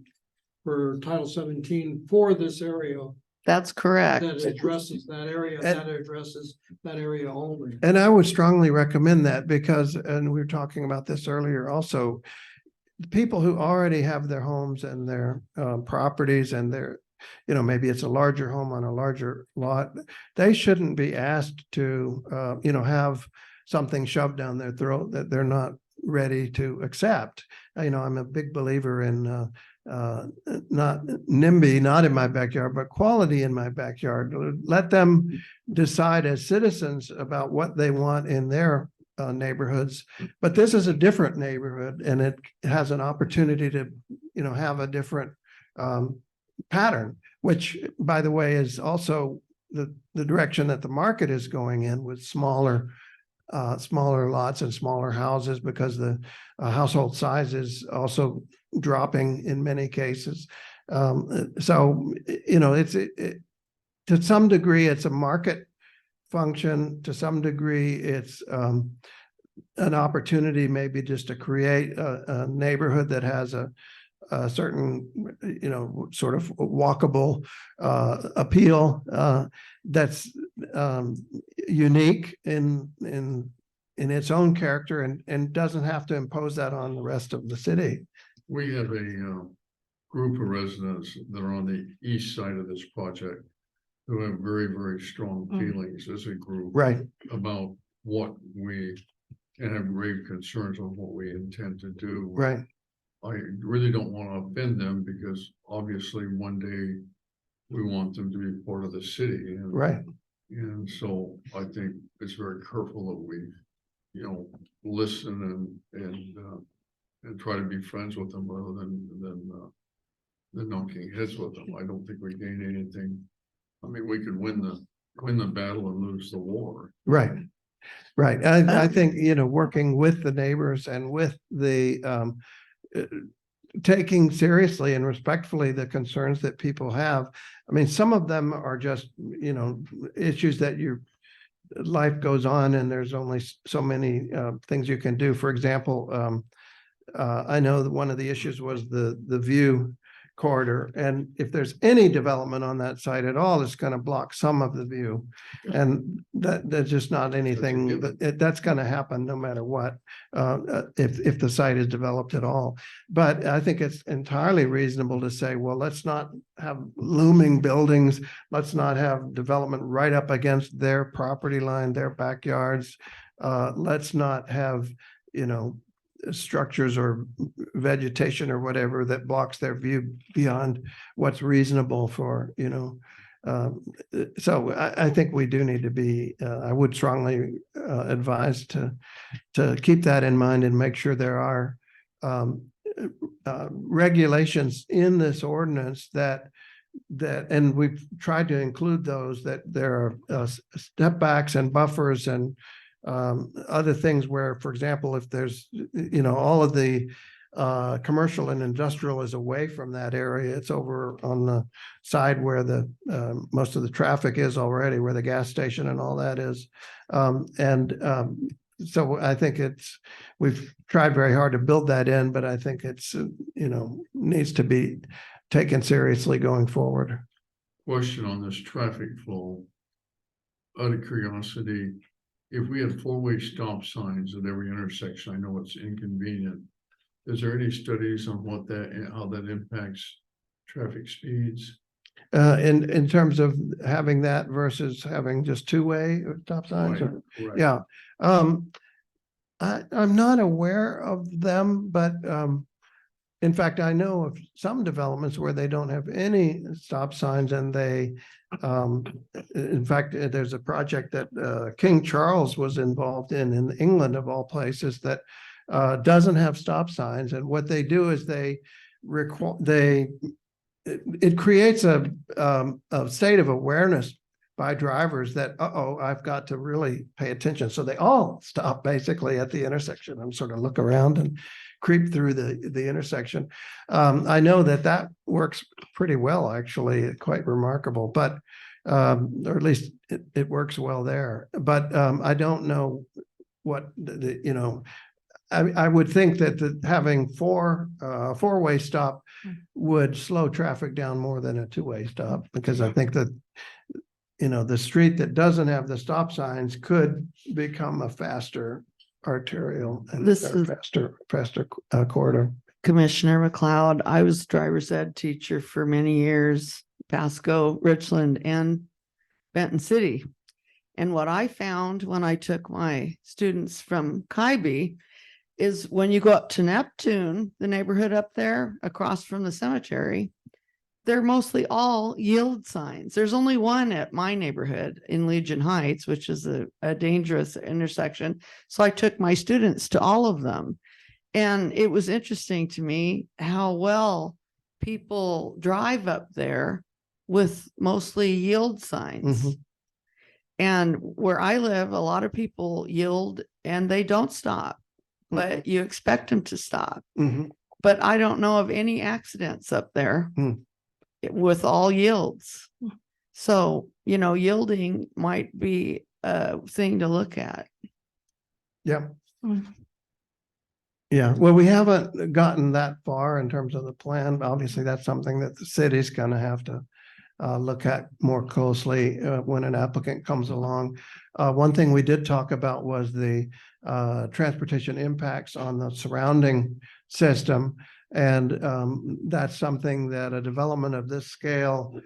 for Title 17 for this area. That's correct. That addresses that area, only. And I would strongly recommend that because, and we were talking about this earlier also, the people who already have their homes and their properties and their, maybe it's a larger home on a larger lot, they shouldn't be asked to, have something shoved down their throat that they're not ready to accept. I'm a big believer in not NIMBY, not in my backyard, but quality in my backyard. Let them decide as citizens about what they want in their neighborhoods. But this is a different neighborhood, and it has an opportunity to, have a different pattern, which, by the way, is also the direction that the market is going in, with smaller lots and smaller houses, because the household size is also dropping in many cases. So, to some degree, it's a market function. To some degree, it's an opportunity maybe just to create a neighborhood that has a certain, sort of walkable appeal that's unique in its own character, and doesn't have to impose that on the rest of the city. We have a group of residents that are on the east side of this project who have very, very strong feelings as a group, Right. about what and have grave concerns on what we intend to do. Right. I really don't want to offend them, because obviously one day we want them to be part of the city. Right. And so I think it's very careful that we, listen and try to be friends with them rather than knocking heads with them. I don't think we gain anything. I mean, we could win the battle and lose the war. Right. Right. I think, working with the neighbors and with the taking seriously and respectfully the concerns that people have. I mean, some of them are just, issues that life goes on and there's only so many things you can do. For example, I know that one of the issues was the view corridor. And if there's any development on that site at all, it's going to block some of the view. And that's just not anything that's going to happen no matter what, if the site is developed at all. But I think it's entirely reasonable to say, well, let's not have looming buildings. Let's not have development right up against their property line, their backyards. Let's not have, structures or vegetation or whatever that blocks their view beyond what's reasonable for, so I think we do need to be, I would strongly advise to keep that in mind and make sure there are regulations in this ordinance that, and we've tried to include those, that there are step backs and buffers and other things where, for example, if there's, all of the commercial and industrial is away from that area, it's over on the side where the most of the traffic is already, where the gas station and all that is. So I think we've tried very hard to build that in, but I think it's, needs to be taken seriously going forward. Question on this traffic flow. Out of curiosity, if we had four-way stop signs at every intersection, I know it's inconvenient. Is there any studies on how that impacts traffic speeds? In terms of having that versus having just two-way stop signs? Right. Yeah. I'm not aware of them, but in fact, I know of some developments where they don't have any stop signs, and they, in fact, there's a project that King Charles was involved in England, of all places, that doesn't have stop signs. And what they do is it creates a state of awareness by drivers that, I've got to really pay attention. So they all stop basically at the intersection and sort of look around and creep through the intersection. I know that works pretty well, actually, quite remarkable, but or at least it works well there. But I don't know what I would think that having four-way stop would slow traffic down more than a two-way stop, because I think that the street that doesn't have the stop signs could become a faster arterial and faster corridor. Commissioner McLeod, I was driver's ed teacher for many years, Pasco, Richland, and Benton City. And what I found when I took my students from Kaibi is when you go up to Neptune, the neighborhood up there across from the cemetery, they're mostly all yield signs. There's only one at my neighborhood in Legion Heights, which is a dangerous intersection. So I took my students to all of them. And it was interesting to me how well people drive up there with mostly yield signs. Mhm. And where I live, a lot of people yield and they don't stop, but you expect them to stop. Mhm. But I don't know of any accidents up there with all yields. So, yielding might be a thing to look at. Yeah. Yeah, well, we haven't gotten that far in terms of the plan. Obviously, that's something that the city's going to have to look at more closely when an applicant comes along. One thing we did talk about was the transportation impacts on the surrounding system. And that's something that a development of this scale,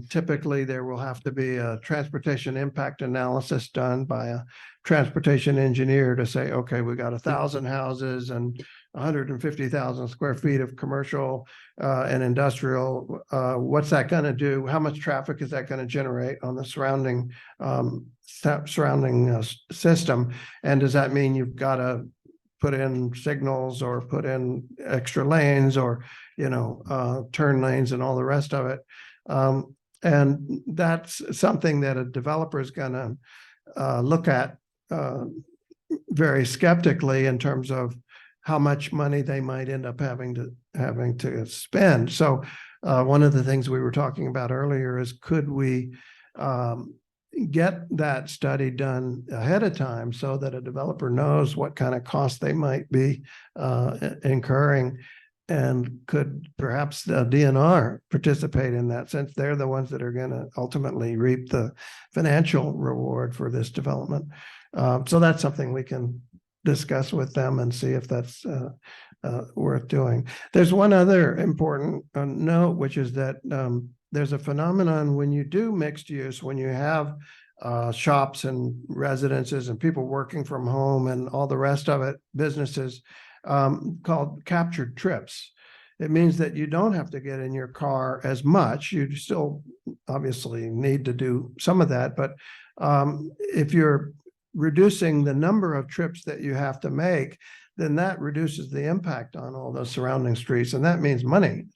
typically there will have to be a transportation impact analysis done by a transportation engineer to say, okay, we got 1,000 houses and 150,000 square feet of commercial and industrial. What's that going to do? How much traffic is that going to generate on the surrounding system? And does that mean you've got to put in signals or put in extra lanes or, turn lanes and all the rest of it? And that's something that a developer is going to look at very skeptically in terms of how much money they might end up having to spend. So one of the things we were talking about earlier is, could we get that study done ahead of time so that a developer knows what kind of costs they might be incurring, And could perhaps the DNR participate in that, since they're the ones that are gonna ultimately reap the financial reward for this development? So that's something we can discuss with them and see if that's worth doing. There's one other important note, which is that there's a phenomenon when you do mixed use, when you have shops and residences and people working from home and all the rest of it, businesses, called captured trips. It means that you don't have to get in your car as much. You still obviously need to do some of that, but if you're reducing the number of trips that you have to make, then that reduces the impact on all those surrounding streets. And that means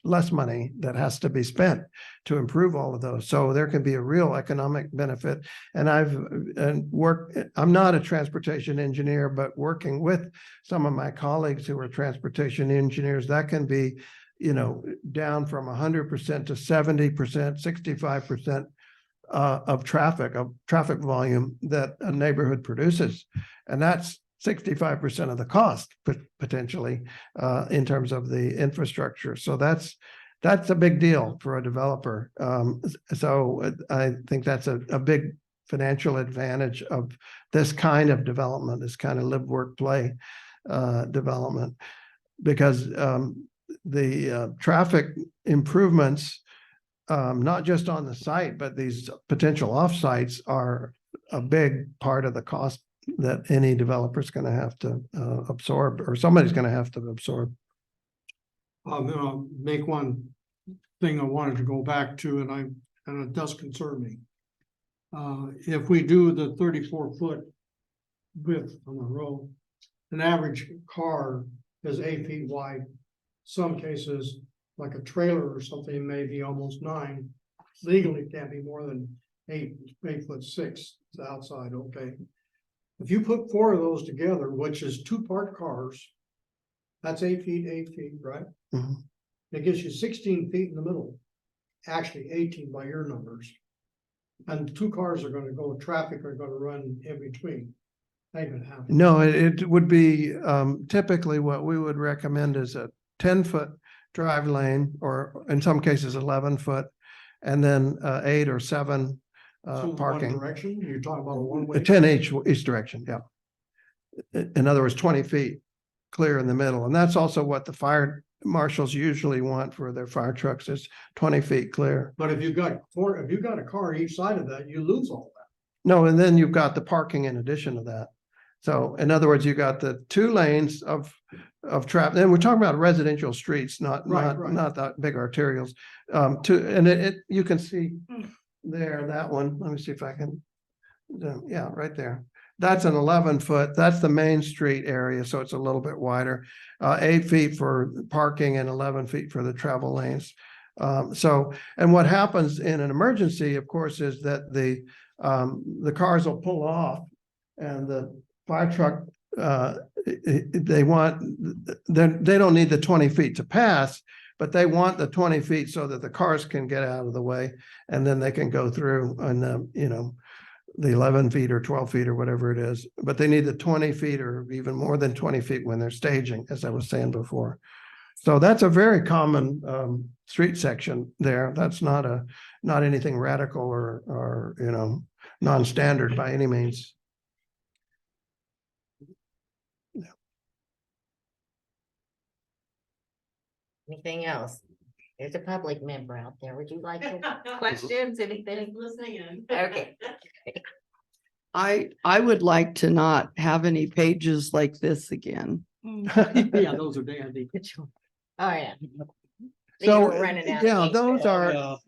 less money that has to be spent to improve all of those. So there can be a real economic benefit. And I'm not a transportation engineer, but working with some of my colleagues who are transportation engineers, that can be, down from 100% to 70%, 65%. Of traffic volume that a neighborhood produces. And that's 65% of the cost potentially in terms of the infrastructure. So that's a big deal for a developer. So I think that's a big financial advantage of this kind of development, this kind of live, work, play development, because the traffic improvements, not just on the site, but these potential offsites are a big part of the cost that any developer is going to have to absorb, or somebody's going to have to absorb. I'll make one thing I wanted to go back to, and it does concern me. If we do the 34-foot width on the road, an average car is 8 feet wide. Some cases, like a trailer or something, may be almost 9. Legally can't be more than 8'6" the outside, okay. If you put 4 of those together, which is 2 parked cars, that's 8 feet, right? Mm-hmm. It gives you 16 feet in the middle, actually 18 by your numbers. And 2 cars are gonna go, traffic are gonna run in between. Ain't gonna happen. No, it would be typically what we would recommend is a 10-foot drive lane, or in some cases 11-foot, and then 8 or 7 So parking. one direction, you're talking about a one-way? 10 each direction, yeah. In other words, 20 feet clear in the middle. And that's also what the fire marshals usually want for their fire trucks, is 20 feet clear. But if you've got a car each side of that, you lose all that. No, and then you've got the parking in addition to that. So in other words, you got the 2 lanes of traffic, and we're talking about residential streets, not that big arterials. You can see there, that one. Let me see if I can. Yeah, right there. That's an 11-foot. That's the main street area, so it's a little bit wider. 8 feet for parking and 11 feet for the travel lanes. And what happens in an emergency, of course, is that the cars will pull off, and the fire truck, they don't need the 20 feet to pass, but they want the 20 feet so that the cars can get out of the way, and then they can go through on the 11 feet or 12 feet or whatever it is. But they need the 20 feet or even more than 20 feet when they're staging, as I was saying before. So that's a very common street section there. That's not anything radical or non-standard by any means. Anything else? There's a public member out there. Would you like to questions, anything? Listening in. Okay. I would like to not have any pages like this again. Yeah, those are dandy. All right. So, Running out. yeah, of those paper. are,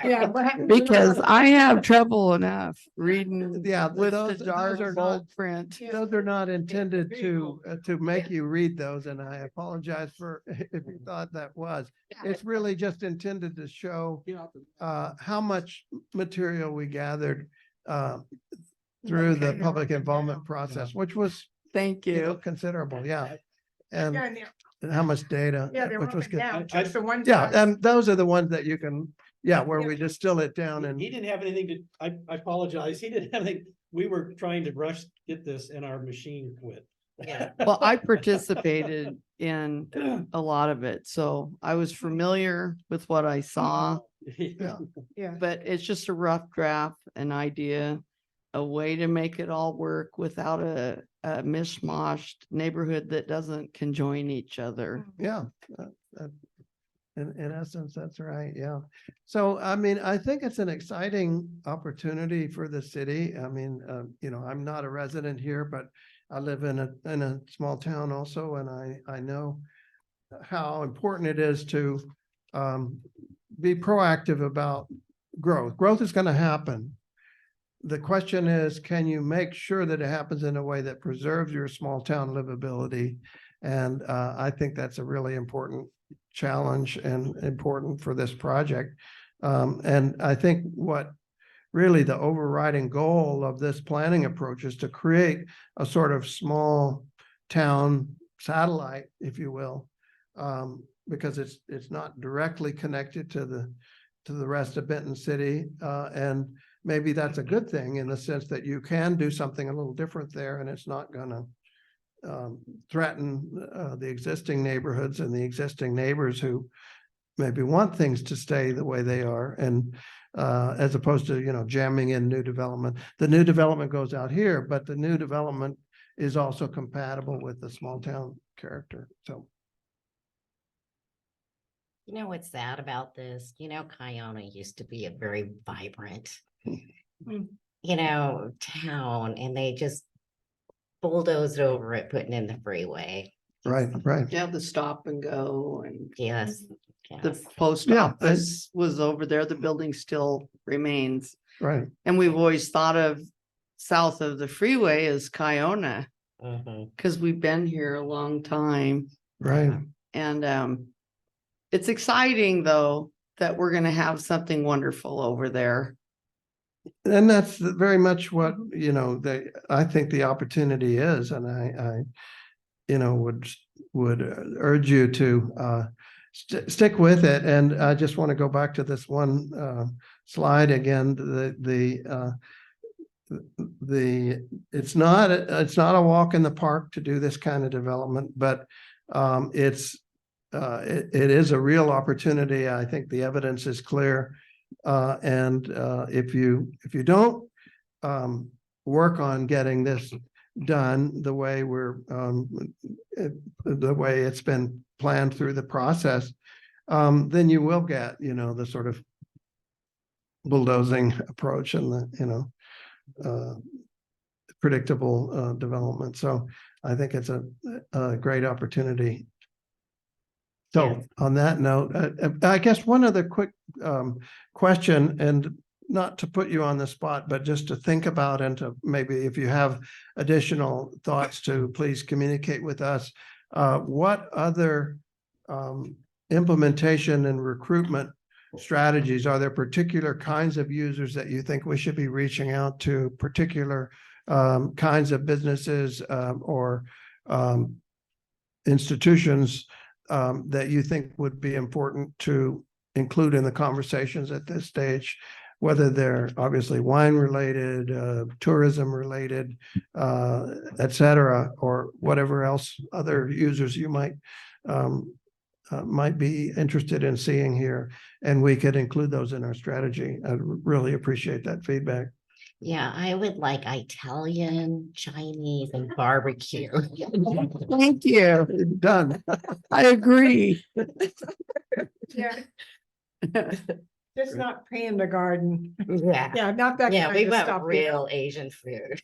Yeah, what happened to Because I have trouble enough reading yeah, with the those dark are not, bold print. those are not intended to make you read those, and I apologize for if you thought that was. It's really just intended to show how much material we gathered through the public involvement process, which was Thank you. considerable, yeah. And Yeah, and they're- how much data, yeah, they're which up was and good. down, just the ones. Yeah, that- and those are the ones that you can, where we distill it down and. He didn't have anything to, I apologize. He didn't have anything. We were trying to get this and our machine quit. Yeah. Well, I participated in a lot of it, so I was familiar with what I saw, Yeah. Yeah. but it's just a rough draft, an idea, a way to make it all work without a mishmashed neighborhood that doesn't conjoin each other. Yeah. In essence, that's right. Yeah. So, I mean, I think it's an exciting opportunity for the city. I mean, I'm not a resident here, but I live in a small town also, and I know how important it is to be proactive about growth. Growth is going to happen. The question is, can you make sure that it happens in a way that preserves your small town livability? And I think that's a really important challenge and important for this project. And I think what really the overriding goal of this planning approach is to create a sort of small town satellite, if you will, because it's not directly connected to the rest of Benton City, and maybe that's a good thing in the sense that you can do something a little different there, and it's not going to threaten the existing neighborhoods and the existing neighbors who maybe want things to stay the way they are, and as opposed to jamming in new development. The new development goes out here, but the new development is also compatible with the small town character. So You know what's sad about this? Kiona used to be a very vibrant, town, and they just bulldozed over it, putting in the freeway. right. Yeah, the stop and go, and Yes. the Yes. post Yeah, office was over there. The building still remains. Right. And we've always thought of south of the freeway as Kiona, Mhm. because we've been here a long time. Right. And it's exciting, though, that we're going to have something wonderful over there. And that's very much what, I think the opportunity is, and I would urge you to stick with it. And I just want to go back to this one slide again. It's not a walk in the park to do this kind of development, but it is a real opportunity. I think the evidence is clear. And if you don't work on getting this done the way the way it's been planned through the process, then you will get, the sort of bulldozing approach and the, predictable development. So I think it's a great opportunity. So on that note, I guess one other quick question, and not to put you on the spot, but just to think about, and to maybe if you have additional thoughts to please communicate with us. What other implementation and recruitment strategies, are there particular kinds of users that you think we should be reaching out to, particular kinds of businesses or institutions that you think would be important to include in the conversations at this stage, whether they're obviously wine related, tourism related, et cetera, or whatever else other users you might be interested in seeing here, and we could include those in our strategy. I'd really appreciate that feedback. Yeah, I would like Italian, Chinese, and barbecue. Thank you. Done. I agree. Yeah. Just not panda garden. Yeah. Yeah, not that Yeah, kind we of want stuff. real Asian food.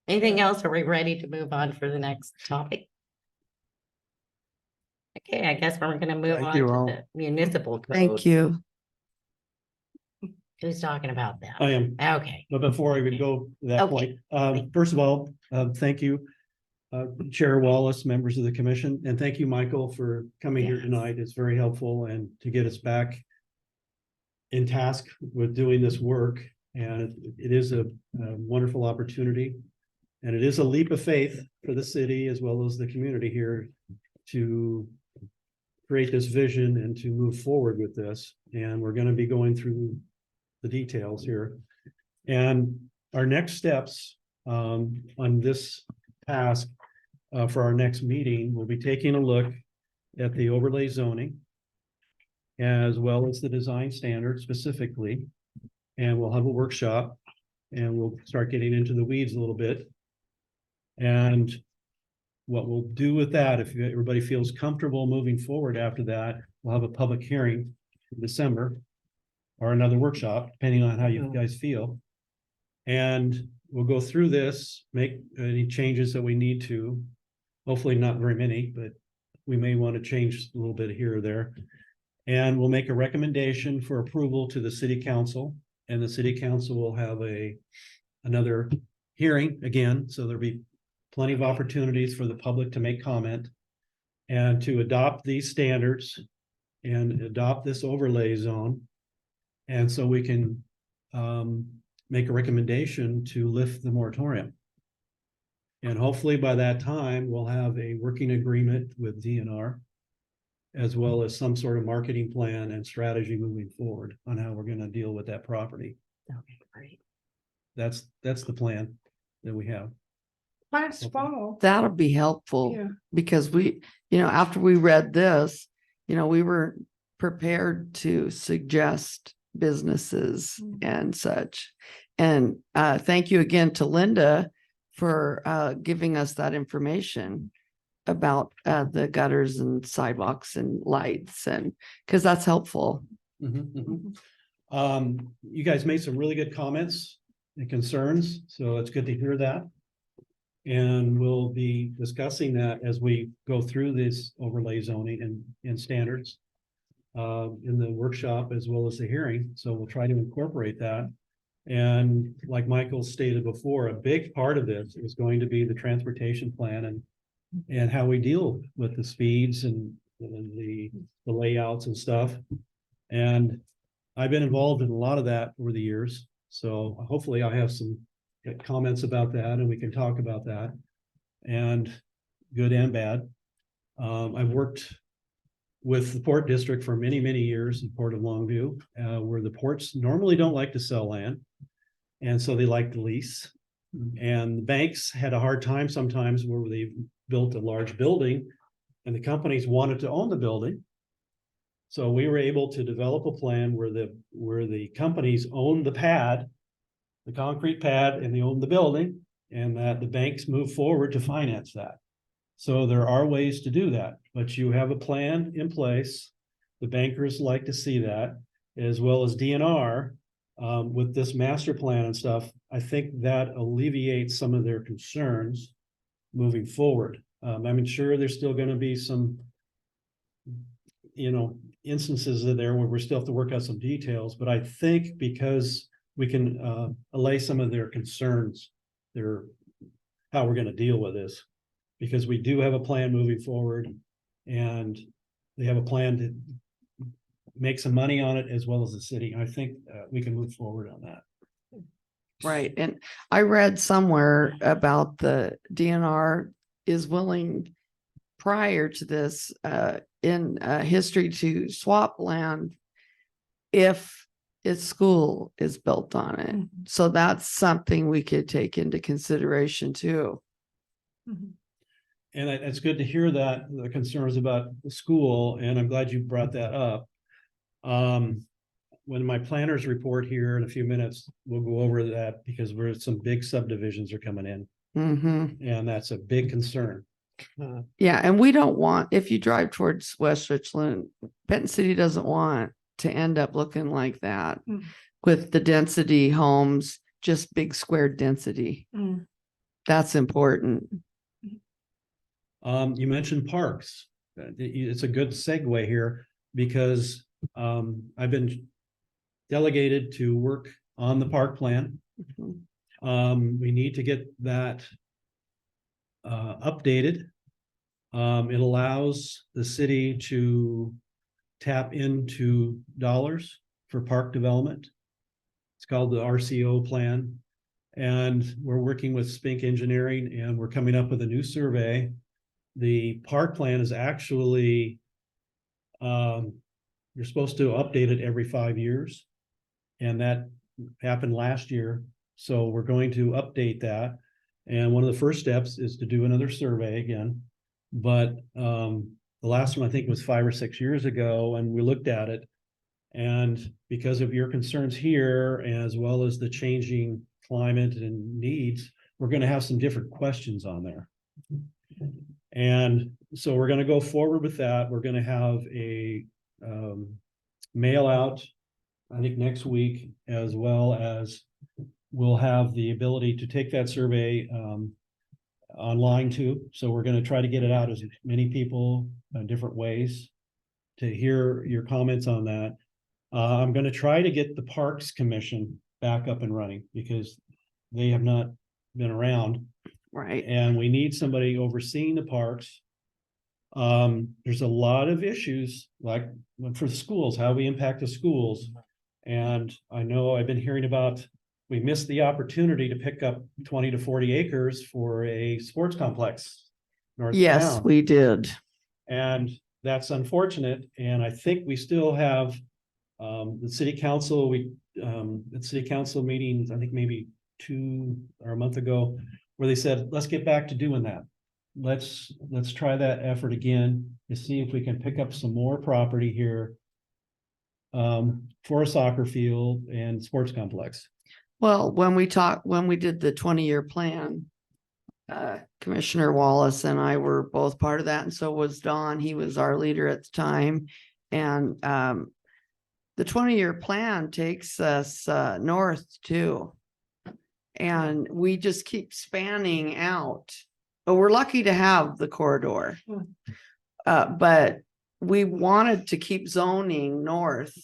Anything else? Are we ready to move on for the next topic? Okay, I guess we're gonna move Thank on you to all. the municipal code. Thank you. Who's talking about that? I am. Okay, But before I would go to that Okay. point, first of all, thank you, Chair Wallace, members of the commission, and thank you, Michael, for coming here Yes. tonight. It's very helpful and to get us back in task with doing this work. And it is a wonderful opportunity. And it is a leap of faith for the city as well as the community here to create this vision and to move forward with this. And we're going to be going through the details here. And our next steps on this task for our next meeting, we'll be taking a look at the overlay zoning as well as the design standards specifically. And we'll have a workshop and we'll start getting into the weeds a little bit. And what we'll do with that, if everybody feels comfortable moving forward after that, we'll have a public hearing in December or another workshop, depending on how you guys feel. And we'll go through this, make any changes that we need to. Hopefully not very many, but we may want to change a little bit here or there. And we'll make a recommendation for approval to the city council, and the city council will have another hearing again, so there'll be plenty of opportunities for the public to make comment and to adopt these standards and adopt this overlay zone. And so we can make a recommendation to lift the moratorium. And hopefully by that time, we'll have a working agreement with DNR, as well as some sort of marketing plan and strategy moving forward on how we're going to deal with that property. Okay, great. That's the plan that we have. Last fall. That'll be helpful Yeah. because we, after we read this, we were prepared to suggest businesses and such. And thank you again to Linda for giving us that information about the gutters and sidewalks and lights, and because that's helpful. You guys made some really good comments and concerns, so it's good to hear that. And we'll be discussing that as we go through this overlay zoning and standards in the workshop as well as the hearing. So we'll try to incorporate that. And like Michael stated before, a big part of this is going to be the transportation plan and how we deal with the speeds and the layouts and stuff. And I've been involved in a lot of that over the years. So hopefully I have some comments about that and we can talk about that, and good and bad. I've worked with the Port District for many, many years in Port of Longview, where the ports normally don't like to sell land. And so they like to lease. And the banks had a hard time sometimes where they built a large building and the companies wanted to own the building. So we were able to develop a plan where the companies own the pad, the concrete pad, and they own the building, and that the banks move forward to finance that. So there are ways to do that, but you have a plan in place. The bankers like to see that, as well as DNR with this master plan and stuff. I think that alleviates some of their concerns moving forward. I'm sure there's still going to be some, instances in there where we still have to work out some details, but I think because we can allay some of their concerns, how we're going to deal with this, because we do have a plan moving forward and they have a plan to make some money on it as well as the city. I think we can move forward on that. Right. And I read somewhere about the DNR is willing prior to this in history to swap land if its school is built on it. So that's something we could take into consideration too. And it's good to hear that, the concerns about the school, and I'm glad you brought that up. When my planners report here in a few minutes, we'll go over that because some big subdivisions are coming in. And that's a big concern. Yeah, and we don't want, if you drive towards West Richland, Benton City doesn't want to end up looking like that with the density homes, just big square density. That's important. You mentioned parks. It's a good segue here because I've been delegated to work on the park plan. We need to get that updated. It allows the city to tap into dollars for park development. It's called the RCO plan. And we're working with Spink Engineering and we're coming up with a new survey. The park plan is actually, you're supposed to update it every 5 years. And that happened last year. So we're going to update that. And one of the first steps is to do another survey again. But the last one I think was 5 or 6 years ago, and we looked at it. And because of your concerns here, as well as the changing climate and needs, we're going to have some different questions on there. And so we're going to go forward with that. We're going to have a mail out, I think next week, as well as we'll have the ability to take that survey online too. So we're going to try to get it out as many people different ways to hear your comments on that. I'm going to try to get the Parks Commission back up and running because they have not been around. Right. And we need somebody overseeing the parks. There's a lot of issues like for the schools, how we impact the schools. And I know I've been hearing about, we missed the opportunity to pick up 20 to 40 acres for a sports complex. North Yes, town. we did. And that's unfortunate. And I think we still have the city council, at city council meetings, I think maybe 2 or a month ago, where they said, let's get back to doing that. Let's try that effort again to see if we can pick up some more property here for a soccer field and sports complex. Well, when we did the 20-year plan, Commissioner Wallace and I were both part of that, and so was Don. He was our leader at the time. And the 20-year plan takes us north too. And we just keep spanning out. But we're lucky to have the corridor. But we wanted to keep zoning north.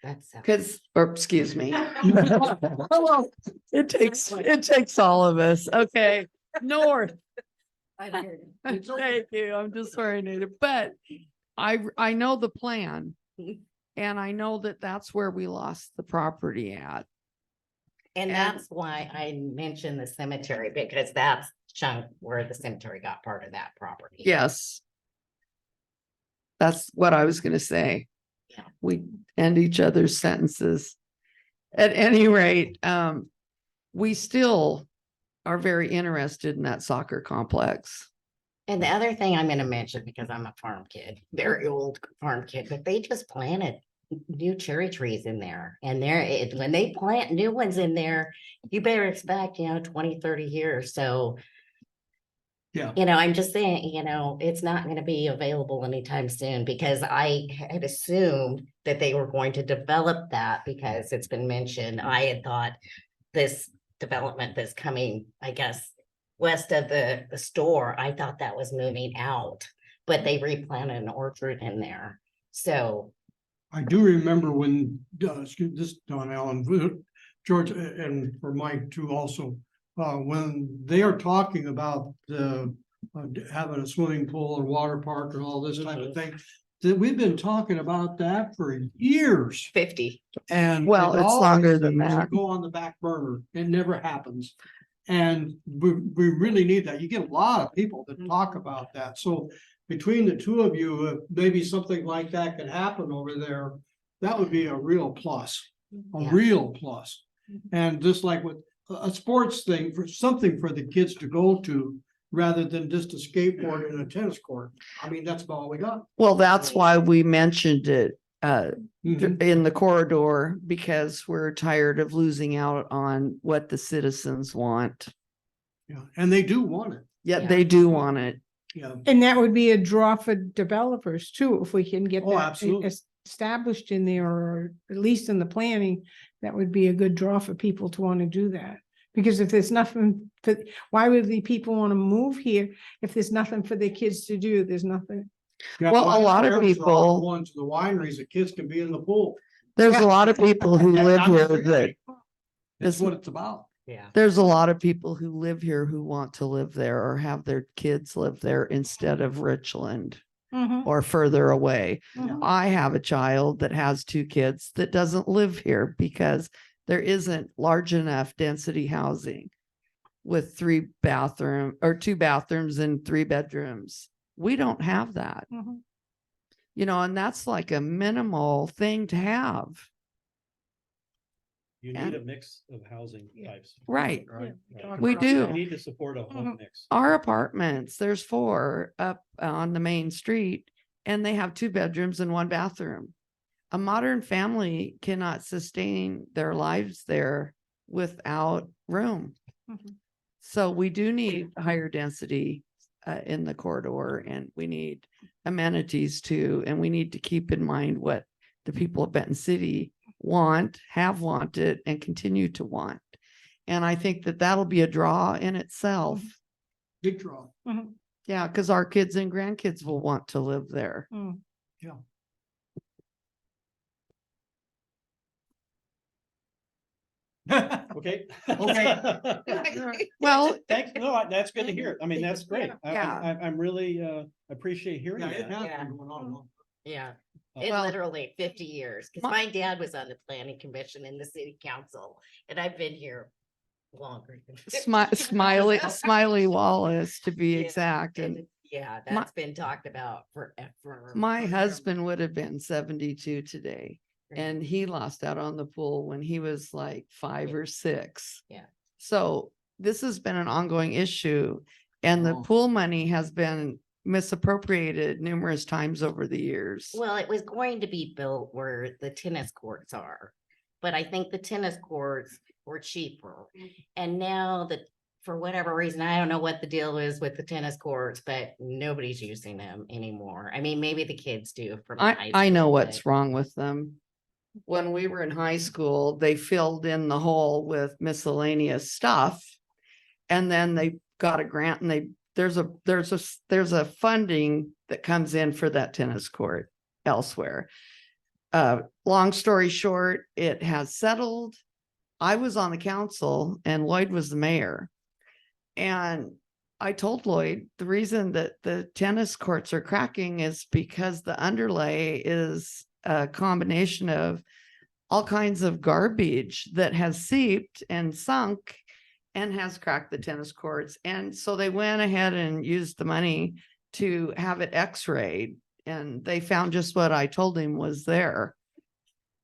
That's Because, or excuse me. Well, it takes all of us. Okay, north. Thank you. I'm just sorry, Native, but I know the plan. And I know that that's where we lost the property at. And that's why I mentioned the cemetery, because that's chunk where the cemetery got part of that property. Yes. That's what I was gonna say. Yeah. We end each other's sentences. At any rate, we still are very interested in that soccer complex. And the other thing I'm gonna mention, because I'm a farm kid, very old farm kid, but they just planted new cherry trees in there. And when they plant new ones in there, you better expect, 20, 30 years. So, Yeah. I'm just saying, it's not gonna be available anytime soon, because I had assumed that they were going to develop that because it's been mentioned. I had thought this development that's coming, I guess, west of the store, I thought that was moving out, but they replanted an orchard in there. So I do remember when, this Don Allen, George, and for Mike too also, when they are talking about having a swimming pool or water park and all this type of thing, that we've been talking about that for years. 50. And Well, it it's always longer than seems to that. Go on the back burner. It never happens. And we really need that. You get a lot of people that talk about that. So between the two of you, if maybe something like that could happen over there, that would be a real plus, Yeah. real plus. And just like with a sports thing, for something for the kids to go to, rather than just a skateboard and a tennis court. I mean, that's about all we got. Well, that's why we mentioned it Mhm. in the corridor, because we're tired of losing out on what the citizens want. Yeah, and they do want it. Yet Yeah. they do want it. Yeah. And that would be a draw for developers too, if we can get Oh, that absolutely. established in there, or at least in the planning, that would be a good draw for people to want to do that. Because if there's nothing, why would the people want to move here if there's nothing for their kids to do? There's nothing. Yeah, Well, a lot of parents are all people- going to the wineries, the kids can be in the pool. There's a lot of people who live I'm here just- that, That's what it's about. Yeah. there's a lot of people who live here who want to live there or have their kids live there instead of Richland or further away. Mhm. I have a child that has 2 kids that doesn't live here because there isn't large enough density housing with 2 bathrooms and 3 bedrooms. We don't have that, Mhm. and that's like a minimal thing to have. You need a mix of housing types. Right. Right. We do. You need to support a whole mix. Our apartments, there's 4 up on the main street and they have 2 bedrooms and 1 bathroom. A modern family cannot sustain their lives there without room. Mhm. So we do need higher density in the corridor, and we need amenities too. And we need to keep in mind what the people of Benton City want, have wanted, and continue to want. And I think that that'll be a draw in itself. Big draw. Yeah, because our kids and grandkids will want to live there. Mm. Okay. Okay. Well, Thanks. No, that's good to hear. I mean, that's great. Yeah. I'm really, appreciate hearing Yeah, it that. has Yeah. been going on. Yeah, Oh. it Well- literally 50 years, because my dad was on the planning commission in the city council, and I've been here longer. Smiley Wallace, to be Yeah, exact. And And yeah, my- that's been talked about forever. my husband would have been 72 today. Right. And he lost out on the pool when he was like 5 or 6. Yeah. So this has been an ongoing issue, and the Oh. pool money has been misappropriated numerous times over the years. Well, it was going to be built where the tennis courts are, but I think the tennis courts were cheaper. And now that, for whatever reason, I don't know what the deal is with the tennis courts, but nobody's using them anymore. I mean, maybe the kids do from. the high I know school, what's but- wrong with them. When we were in high school, they filled in the hole with miscellaneous stuff. And then they got a grant, and there's a funding that comes in for that tennis court elsewhere. Long story short, it has settled. I was on the council and Lloyd was the mayor. And I told Lloyd the reason that the tennis courts are cracking is because the underlay is a combination of all kinds of garbage that has seeped and sunk and has cracked the tennis courts. And so they went ahead and used the money to have it x-rayed, and they found just what I told him was there.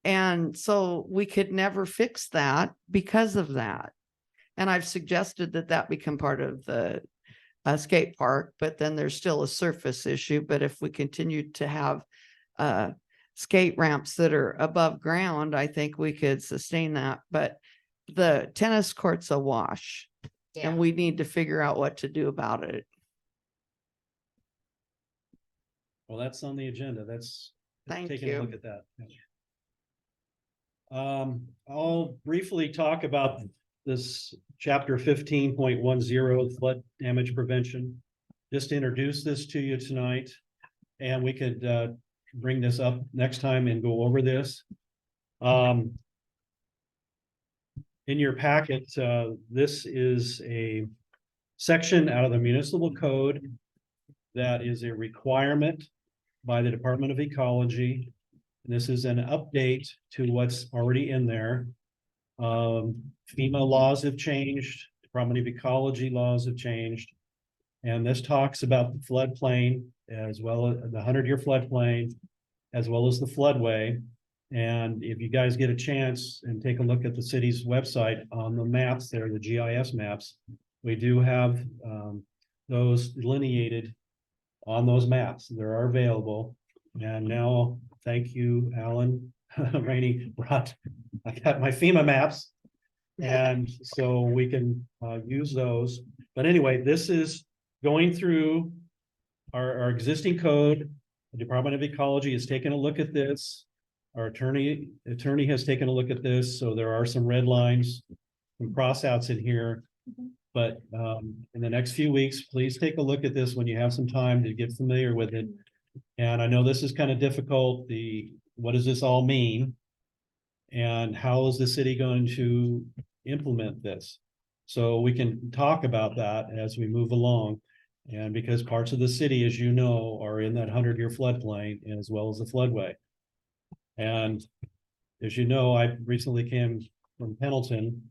And so we could never fix that because of that. And I've suggested that that become part of the skate park, but then there's still a surface issue. But if we continue to have skate ramps that are above ground, I think we could sustain that. But the tennis court's a wash, Yeah. and we need to figure out what to do about it. Well, that's on the agenda. That's Thank taking a you. look at that. I'll briefly talk about this chapter 15.10 flood damage prevention. Just to introduce this to you tonight, and we could bring this up next time and go over this. In your packet, this is a section out of the municipal code that is a requirement by the Department of Ecology. This is an update to what's already in there. FEMA laws have changed, Department of Ecology laws have changed. And this talks about the floodplain as well as the 100-year floodplain, as well as the floodway. And if you guys get a chance and take a look at the city's website on the maps there, the GIS maps, we do have those delineated on those maps. They are available. And now, thank you, Alan. Rainey I got my FEMA maps. And so we can use those. But anyway, this is going through our existing code. The Department of Ecology has taken a look at this. Our attorney has taken a look at this. So there are some red lines, some crossouts in here. But in the next few weeks, please take a look at this when you have some time to get familiar with it. And I know this is kind of difficult. What does this all mean? And how is the city going to implement this? So we can talk about that as we move along. And because parts of the city, as you know, are in that 100-year floodplain as well as the floodway. And as you know, I recently came from Pendleton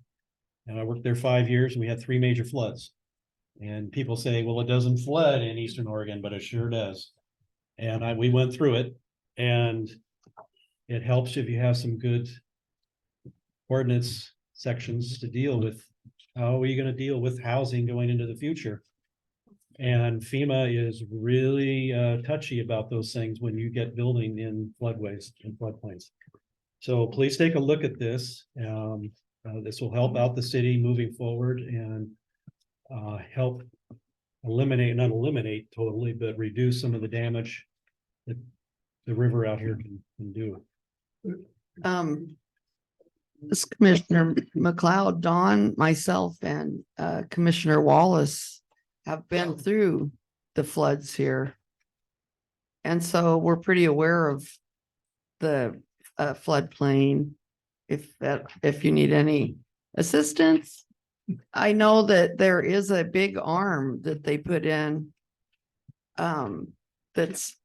and I worked there 5 years and we had 3 major floods. And people say, well, it doesn't flood in Eastern Oregon, but it sure does. And we went through it, and it helps if you have some good ordinance sections to deal with, how are you gonna deal with housing going into the future? And FEMA is really touchy about those things when you get building in floodways and floodplains. So please take a look at this. This will help out the city moving forward and help eliminate, not eliminate totally, but reduce some of the damage that the river out here can do. This Commissioner McLeod, Don, myself, and Commissioner Wallace have been through the floods here. And so we're pretty aware of the floodplain. If you need any assistance, I know that there is a big arm that they put in that's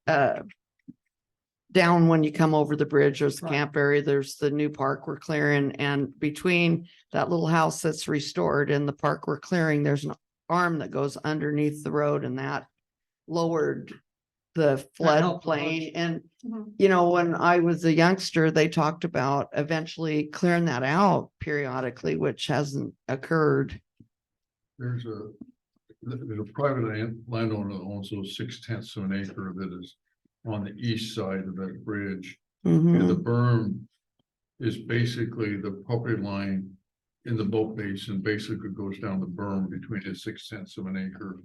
down when you come over the bridge. There's the camp area, there's the new park we're clearing, and between that little house that's restored and the park we're clearing, there's an arm that goes underneath the road, and that lowered the floodplain. And you know, when I was a youngster, they talked about eventually clearing that out periodically, which hasn't occurred. There's a private landowner that owns those 6/10 of an acre that is on the east side of that bridge. And the berm is basically the property line in the boat basin, basically goes down the berm between his 6/10 of an acre.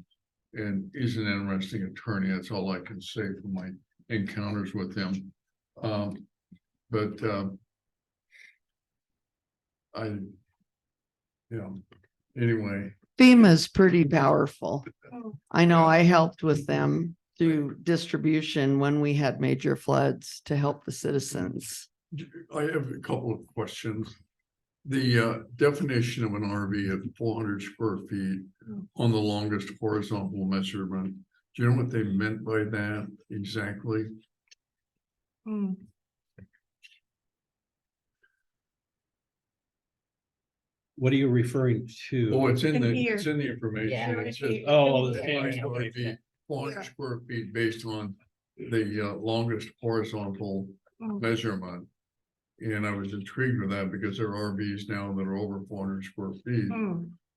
And he's an interesting attorney. That's all I can say from my encounters with him. Anyway. FEMA's pretty powerful. I know I helped with them through distribution when we had major floods to help the citizens. I have a couple of questions. The definition of an RV at 400 square feet on the longest horizontal measurement. Do you know what they meant by that exactly? What are you referring to? Oh, it's in In the, here. it's in the information. Yeah. It says Oh, the okay. line would be 400 square feet based on the longest horizontal measurement. And I was intrigued with that because there are RVs now that are over 400 square feet.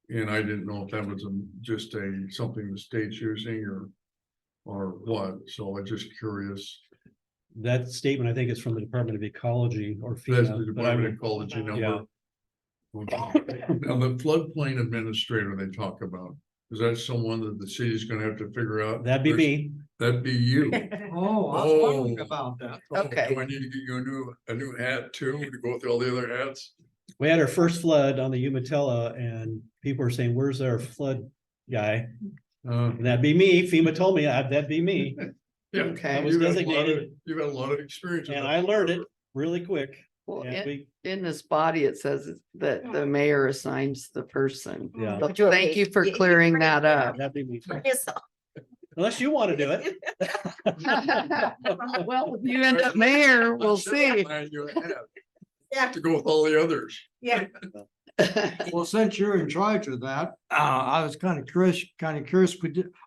And I didn't know if that was just something the state's using or what. So I'm just curious. That statement, I think, is from the Department of Ecology or That's FEMA. the but I Department will- of Ecology number. Yeah. Okay. Now, the floodplain administrator they talk about, is that someone that the city's gonna have to figure out? That'd be me. That'd be you. Oh, I was wondering about that. Okay. Do I need to get you a new hat too, to go through all the other hats? We had our first flood on the Umatilla and people were saying, where's our flood guy? And that'd be me. FEMA told me that'd be me. Yeah. Okay. I was You've had a lot of- designated. You've had a lot of experience. with And that. I learned it really quick. Well, And we, in this body, it says that the mayor assigns the person. yeah, So thank you for clearing that up. that'd be me. Yes. Unless you want to do it. Well, if you end up mayor, we'll see. Find you a hat Yeah. To go with all the others. Yeah. Well, since you're in charge of that, I was kind of curious,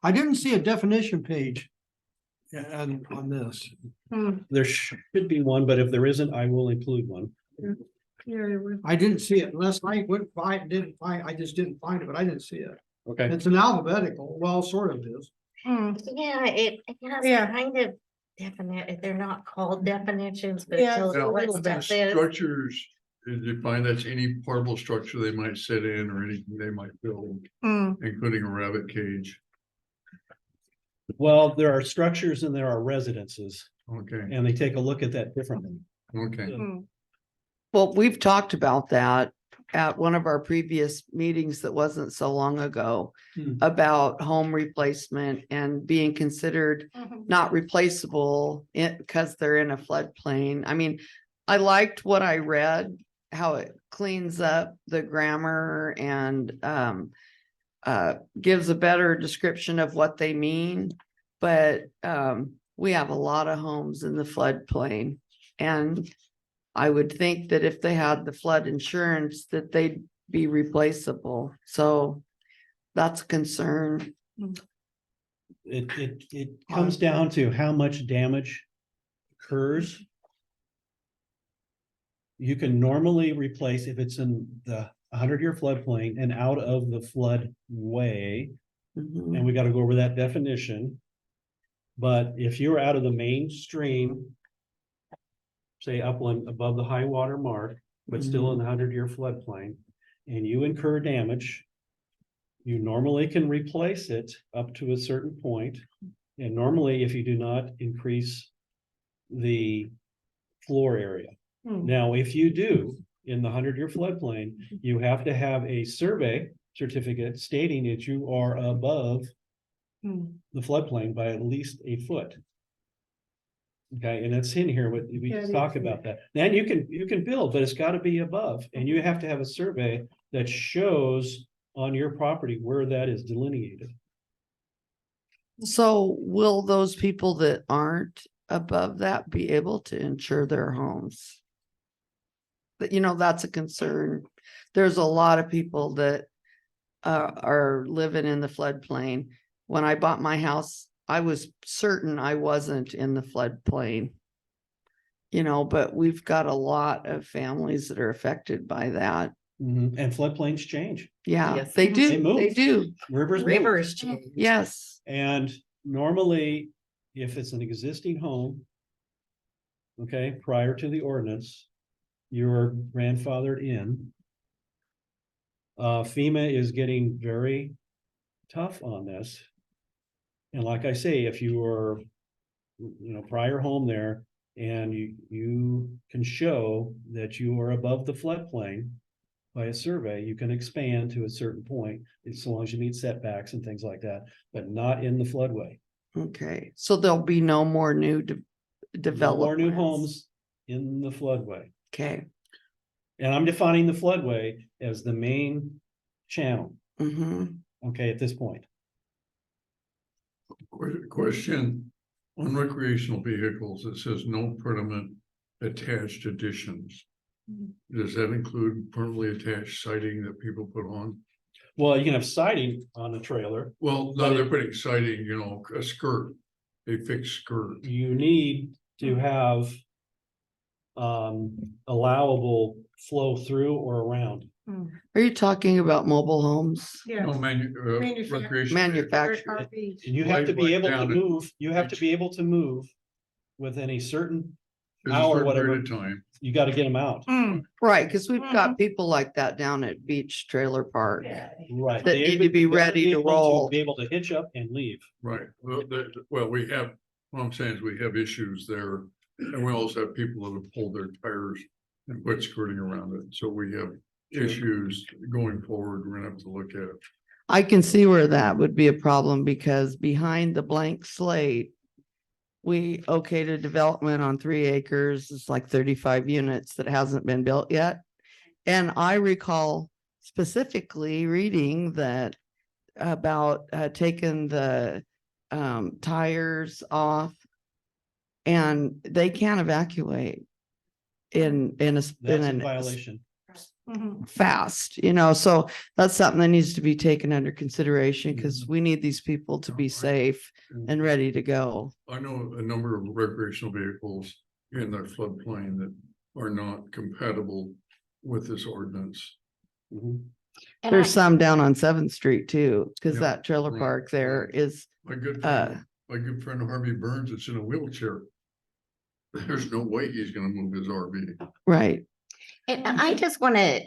I didn't see a definition page. And on this, There should be one, but if there isn't, I will include one. I didn't see it unless I I just didn't find it, but I didn't see it. Okay. It's an alphabetical, well, sort of is. Yeah, it has Yeah. kind of definite, they're not called definitions, but Yeah, it tells it's a you what little stuff is. Structures, did you find that's any portable structure they might sit in or anything they might build, including a rabbit cage? Well, there are structures and there are residences, Okay, and they take a look at that differently. okay. Well, we've talked about that at one of our previous meetings that wasn't so long ago about home replacement and being considered not replaceable because they're in a floodplain. I mean, I liked what I read, how it cleans up the grammar and gives a better description of what they mean. But we have a lot of homes in the floodplain, and I would think that if they had the flood insurance, that they'd be replaceable. So that's a concern. It comes down to how much damage occurs. you can normally replace if it's in the 100-year floodplain and out of the floodway, Mhm. and we gotta go over that definition. But if you're out of the mainstream, say upland above the high water mark, but still in the 100-year floodplain, and you incur damage, you normally can replace it up to a certain point. And normally, if you do not increase the floor area. Hmm. Now, if you do, in the 100-year floodplain, you have to have a survey certificate stating that you are above Hmm. the floodplain by at least a foot. Okay, and it's in here, we Yeah, just it talk is in about that. Then you can build, but it's gotta be above, and you have to have a survey that shows on your property where that is delineated. So will those people that aren't above that be able to insure their homes? But that's a concern. There's a lot of people that are living in the floodplain. When I bought my house, I was certain I wasn't in the floodplain. But we've got a lot of families that are affected by that. And floodplains change, Yeah, Yes. they Mhm. do. They move. They do. rivers move. Rivers change. Yes. And normally, if it's an existing home, okay, prior to the ordinance, you're grandfathered in. FEMA is getting very tough on this. And like I say, if you are, prior home there and you can show that you are above the floodplain by a survey, you can expand to a certain point, as long as you meet setbacks and things like that, but not in the floodway. Okay, so there'll be no more new No more development. new homes in the floodway. Okay. And I'm defining the floodway as the main channel, Mm-hmm. okay, at this point. Question on recreational vehicles, it says no permanent attached additions. Does that include permanently attached siding that people put on? Well, you can have siding on a trailer. Well, But no, they're it- putting siding, a skirt, a fixed skirt. You need to have allowable flow through or around. Are you talking about mobile homes? Yeah. No Manufactured. recreation. Manufactured. And you have to be Like able to down to move, you have to be able to move within a certain There's a hour, certain whatever, period of time. you gotta get them out. Right, because we've got people like that down at Beach Trailer Park. Right. That They need to be gotta ready to able roll. Be able to hitch up and leave. Right, well, we have, what I'm saying is we have issues there. And we also have people that have pulled their tires and put skirting around it, so we have issues going forward, we're gonna have to look at it. I can see where that would be a problem because behind the blank slate, we okayed a development on 3 acres. It's like 35 units that hasn't been built yet. And I recall specifically reading that about taking the tires off and they can't evacuate in That's in a violation. fast, so that's something that needs to be taken under consideration because we need these people to be safe and ready to go. I know a number of recreational vehicles in the floodplain that are not compatible with this ordinance. Mhm. And There's I- some down on 7th Street too, because Yeah, that trailer right, park there right. is, My good friend Harvey Burns is in a wheelchair. There's no way he's gonna move his RV. right. And I just want to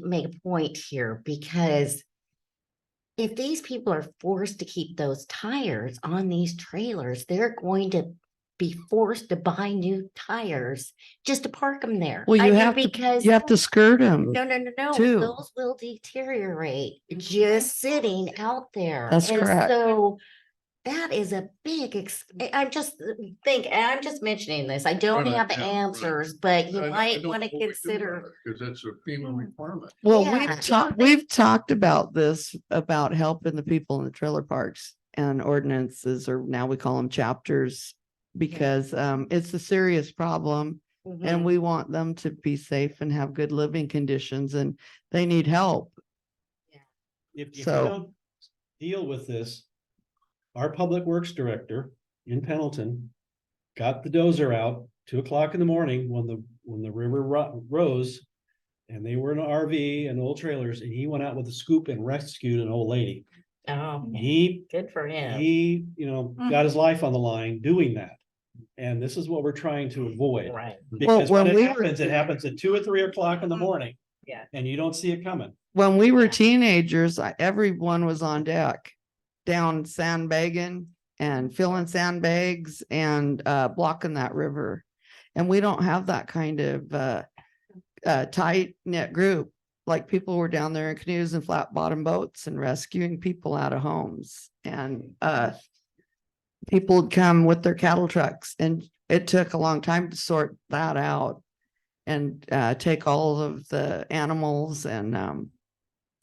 make a point here because if these people are forced to keep those tires on these trailers, they're going to be forced to buy new tires just to park them there. Well, I you mean, have to, because you have to skirt them. no, too. those will deteriorate just sitting out there. That's And correct. so that is a big, I'm just mentioning this. I don't Right, have yeah, right. answers, but you I might don't want know to what we do consider. about it, Cause that's a FEMA requirement. Well, Yeah. we've talked about this, about helping the people in the trailer parks and ordinances, or now we call them chapters. Because it's a serious problem and Mhm. we want them to be safe and have good living conditions and they need help. If you So- don't deal with this, our public works director in Pendleton got the dozer out 2 o'clock in the morning when when the river rose. And they were in an RV and old trailers, and he went out with a scoop and rescued an old lady. Oh, He, good for him. got his life on the line doing that. And this is what we're trying to avoid. Right. Because Well, when when it happens, it happens at 2 or 3 o'clock in the morning. Yeah. And you don't see it coming. When we were teenagers, everyone was on deck, down sandbagging and filling sandbags and blocking that river. And we don't have that kind of tight knit group. Like people were down there in canoes and flat bottom boats and rescuing people out of homes. And people would come with their cattle trucks, and it took a long time to sort that out and take all of the animals and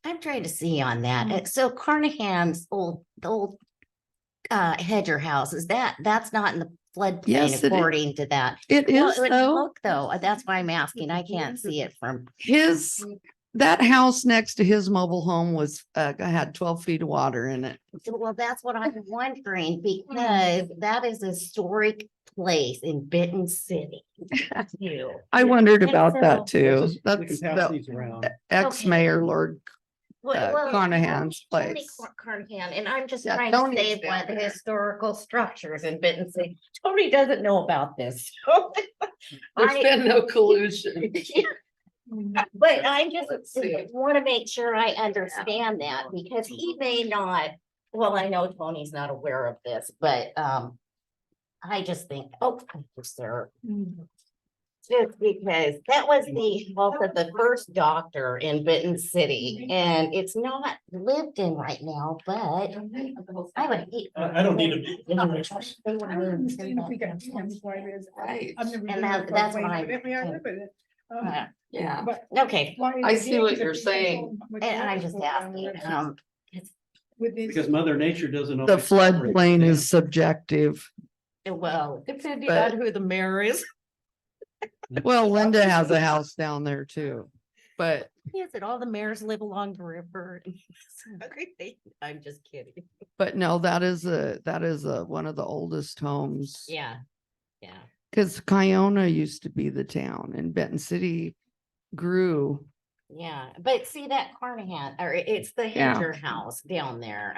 I'm trying to see on that. So Carnahan's the old Hedger house, that's not in the floodplain Yes, it is. according to that. it Well, is it would though. look though, that's why I'm asking. I can't see it from. That house next to his mobile home was had 12 feet of water in it. Well, that's what I'm wondering, because that is a historic place in Benton City. I wondered And about that so- too. We can That's pass the these around. ex-mayor Lord Carnahan's Tony place. Carnahan, and I'm just Yeah, trying to Tony's save down one of the there. historical structures in Benton City. Tony doesn't know about this. no collusion. But I just want to make sure I understand that, because he may not, well, I know Tony's not aware of this, but I just think, oh, thank you, sir. Just because that was the health of the first doctor in Benton City, and it's not lived in right now, but I would. I don't need a. They would I don't understand if we got Tim's why it is. Right. I've never And been that- to that's Floodplain, what but I mean, I live in it. Uh, Yeah. But Okay, why is I it see what because you're it's saying. so much and I'm water just flow down asking, the river within- Because Mother Nature doesn't. The always- floodplain is subjective. well, Depending on who the mayor is. Well, Linda has a house down there too, but Is it all the mayors live along the river? I'm just kidding. no, that is one of the oldest homes. Yeah, yeah. Because Kiona used to be the town and Benton City grew. Yeah, but see that Carnahan, or it's the Yeah. Hedger house down there.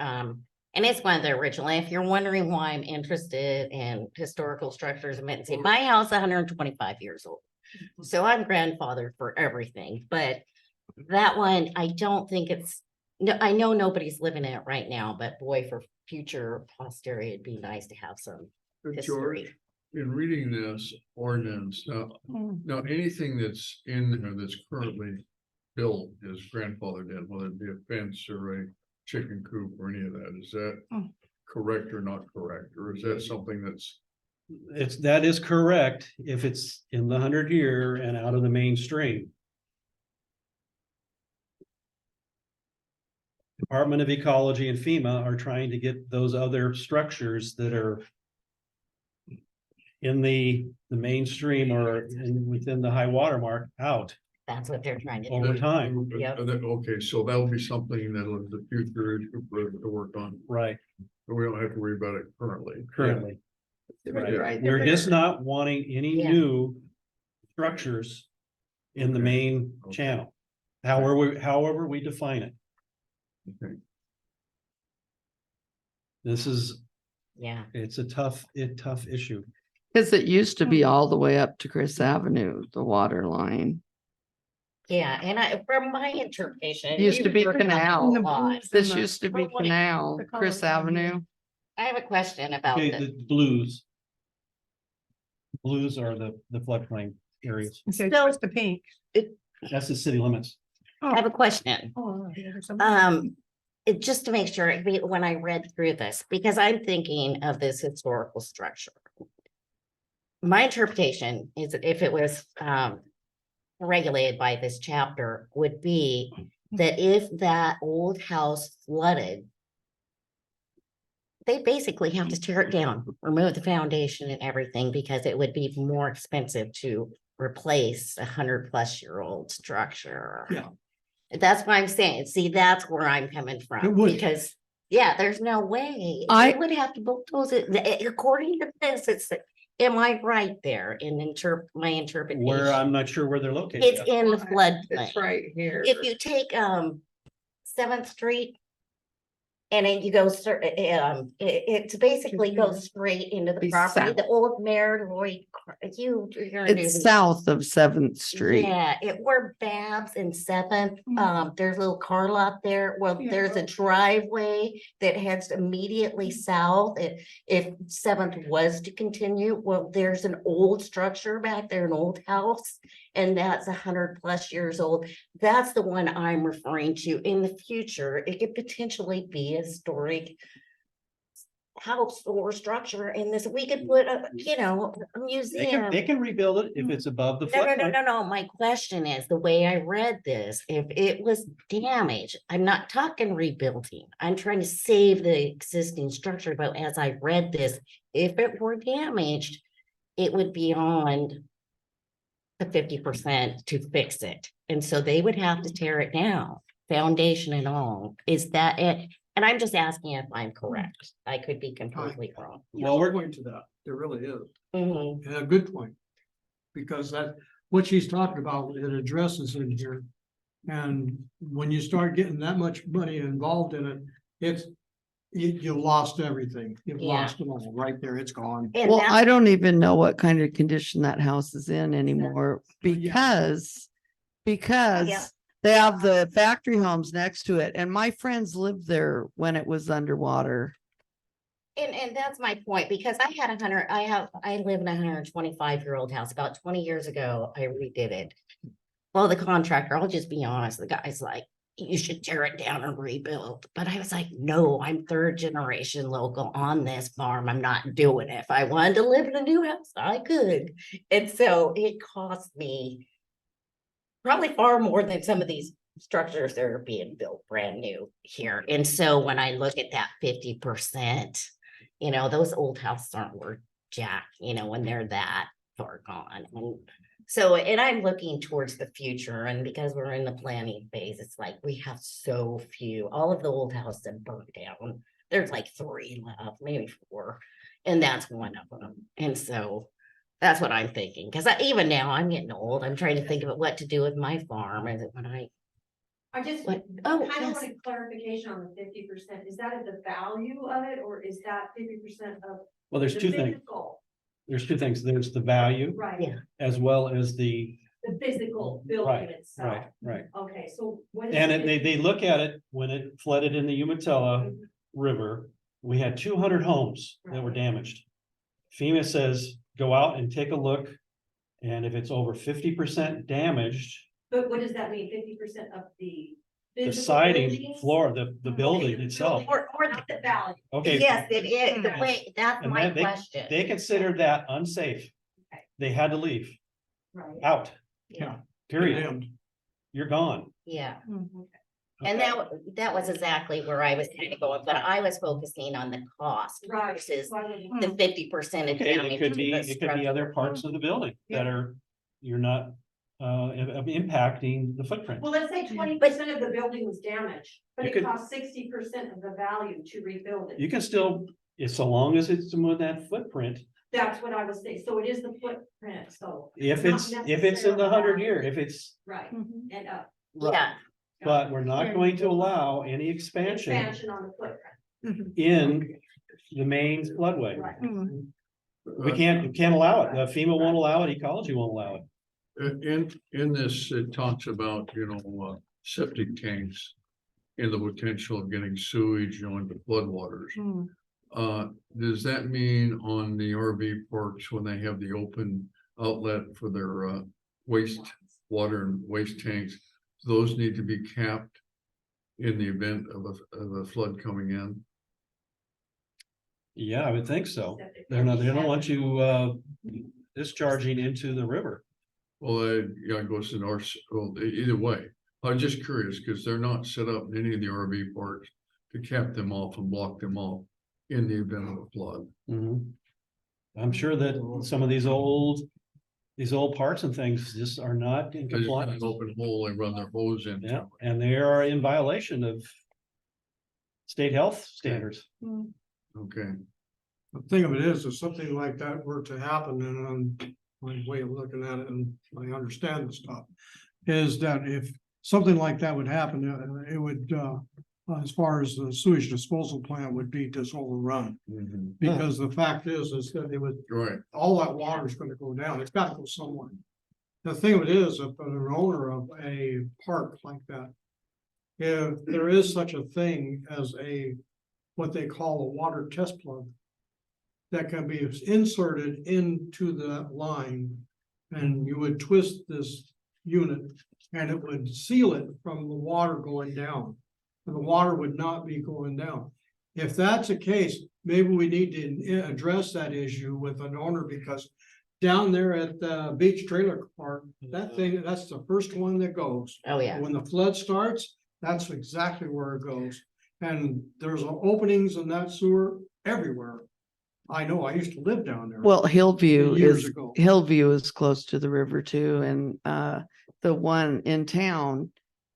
And it's one of the original. If you're wondering why I'm interested in historical structures in Benton City, my house 125 years old. So I'm grandfathered for everything, but that one, I don't think it's, no, I know nobody's living in it right now, but boy, for future posterity, it'd be nice to have some George, history. in reading this ordinance, now anything that's in there that's currently built is grandfathered in, whether it be a fence or a chicken coop or any of that. Is that correct or not correct? Or is that something that's? That is correct if it's in the 100-year and out of the mainstream. Department of Ecology and FEMA are trying to get those other structures that are in the mainstream or within the high water mark out That's what they're trying to do. over time. Yep. Okay, so that'll be something that'll in the future for us to work on, Right, but we don't have to worry about it currently. currently. Right. Right. We're just not wanting any Yeah. new structures in the Okay. main Okay. channel. However we define it. Okay. This is, Yeah, it's a tough issue. Because it used to be all the way up to Chris Avenue, the water line. yeah, and from my interpretation. It used to be canal. the lot. blues This and the- used to be But what it- canal, the Chris colors on here. Avenue. I have a question about Okay, this. the blues. Blues are the floodplain areas. Okay, So- it's the pink. That's the city limits. I have a question. Oh, yeah, there's something. Just to make sure, when I read through this, because I'm thinking of this historical structure. My interpretation is that if it was regulated by this chapter would be that if that old house flooded, they basically have to tear it down, remove the foundation and everything, because it would be more expensive to replace 100+ year old structure. Yeah. That's what I'm saying. See, that's where I'm coming It from, would. because, yeah, there's no way. I- They would have to bulldoze it. According to this, it's Am I right there in my interpretation? Where I'm not sure where they're located. It's at. in the floodplain. It's right here. If you take, 7th Street. And then you go, it basically goes straight into the Be property, south. the old Mayor Lloyd, you're. gonna It's do- south of Seventh Street. Yeah, where Babs and 7th, there's a little car lot there. Well, Yeah. there's a driveway that heads immediately south. If 7th was to continue, well, there's an old structure back there, an old house. And that's 100+ years old. That's the one I'm referring to. In the future, it could potentially be a historic house or structure in this. We could put a, a They museum. can rebuild it if it's above the No, no, no, floodplain. no, no. My question is, the way I read this, if it was damaged, I'm not talking rebuilding. I'm trying to save the existing structure, but as I read this, if it were damaged, it would be on the 50% to fix it. And so they would have to tear it down, foundation and all. Is that it? And I'm just asking if I'm correct. I could be completely wrong. Well, we're Point to that, there really is. Mhm. And a good point. Because what she's talking about, it addresses in here. And when you start getting that much money involved in it, you lost everything. You've Yeah. lost it all right there. It's gone. And Well, that's- I don't even know what kind of condition that house is in anymore because they have the factory homes next to it and my friends lived there when it was underwater. And that's my point, because I live in a 125-year-old house. About 20 years ago, I redid it. Well, the contractor, I'll just be honest, the guy's like, you should tear it down and rebuild. But I was like, no, I'm 3rd generation local on this farm. I'm not doing it. If I wanted to live in a new house, I could. And so it cost me probably far more than some of these structures that are being built brand new here. And so when I look at that 50%, those old houses aren't worth jack, when they're that far gone. And so, and I'm looking towards the future, and because we're in the planning phase, it's like we have so few, all of the old houses have burnt down. There's like 3 left, maybe 4, and that's one of them. And so that's what I'm thinking, because even now I'm getting old. I'm trying to think of what to do with my farm. Is it when I just what? kind Oh, of yes. wanted clarification on the 50%. Is that of the value of it, or is that 50% of Well, there's the 2 things. physical? There's 2 things. There's the value Right, Yeah. as well as the, the physical building right, itself. right. Okay, so what is? And the they look at it when it flooded in the Umatilla Mhm. River. We had 200 homes that were Right. damaged. FEMA says, go out and take a look. And if it's over 50% damaged, But what does that mean? 50% of the the physical siding, buildings? floor, the Okay, building the itself. building, or not the value. Okay. Yes, it is. The And- way, that's and my they- question. They considered that unsafe. Okay. They had to leave, Right. out, Yeah, period. Condemned. You're gone. yeah. Mhm. And Okay. that was exactly where I was kind of going, but I was focusing on the cost Right. versus So I would- the 50% of Okay, damage. it could to be, the it could be other structure. parts of the building that are, you're not, impacting the footprint. Well, let's say 20% of the building was damaged, but You it could- cost 60% of the value to rebuild You it. can still, so long as it's within that footprint, That's what I was saying. So it is the footprint, so. if Not it's in the necessarily 100-year, value. if it's, Right, Mhm. and Yeah, but we're not going to allow any expansion expansion on the footprint. in the main floodway. Right. Mhm. We can't allow it. The FEMA won't allow it, ecology won't allow it. In this, it talks about, septic tanks and the potential of getting sewage on the floodwaters. Mm. Does that mean on the RV parks, when they have the open outlet for their waste water and waste tanks, those need to be capped in the event of a flood coming in? Yeah, I would think so. Septic They don't tank. want you, discharging into the river. Well, it goes to north, well, either way. I'm just curious, because they're not set up in any of the RV parks to cap them off and block them off in the event of a flood. Mhm. I'm sure that some of these old parts and things just are not in They just got compliance. an open hole and run their hose into. Yeah, and they are in violation of state health standards. Okay. The thing of it is, if something like that were to happen, and my way of looking at it, and I understand the stuff, is that if something like that would happen, it would, as far as the sewage disposal plant would be just overrun. Because the fact is that it would, Right, all that water is gonna go down. It's gotta go somewhere. The thing of it is, if an owner of a park like that, if there is such a thing as what they call a water test plug that can be inserted into the line, and you would twist this unit and it would seal it from the water going down. And the water would not be going down. If that's the case, maybe we need to address that issue with an owner, because down there at the beach trailer park, that's the first one that goes. Oh, yeah. When the flood starts, that's exactly where it goes. And there's openings in that sewer everywhere. I know, I used to live down there. Well, Hillview Years is, ago. Hillview is close to the river too, and the one in town,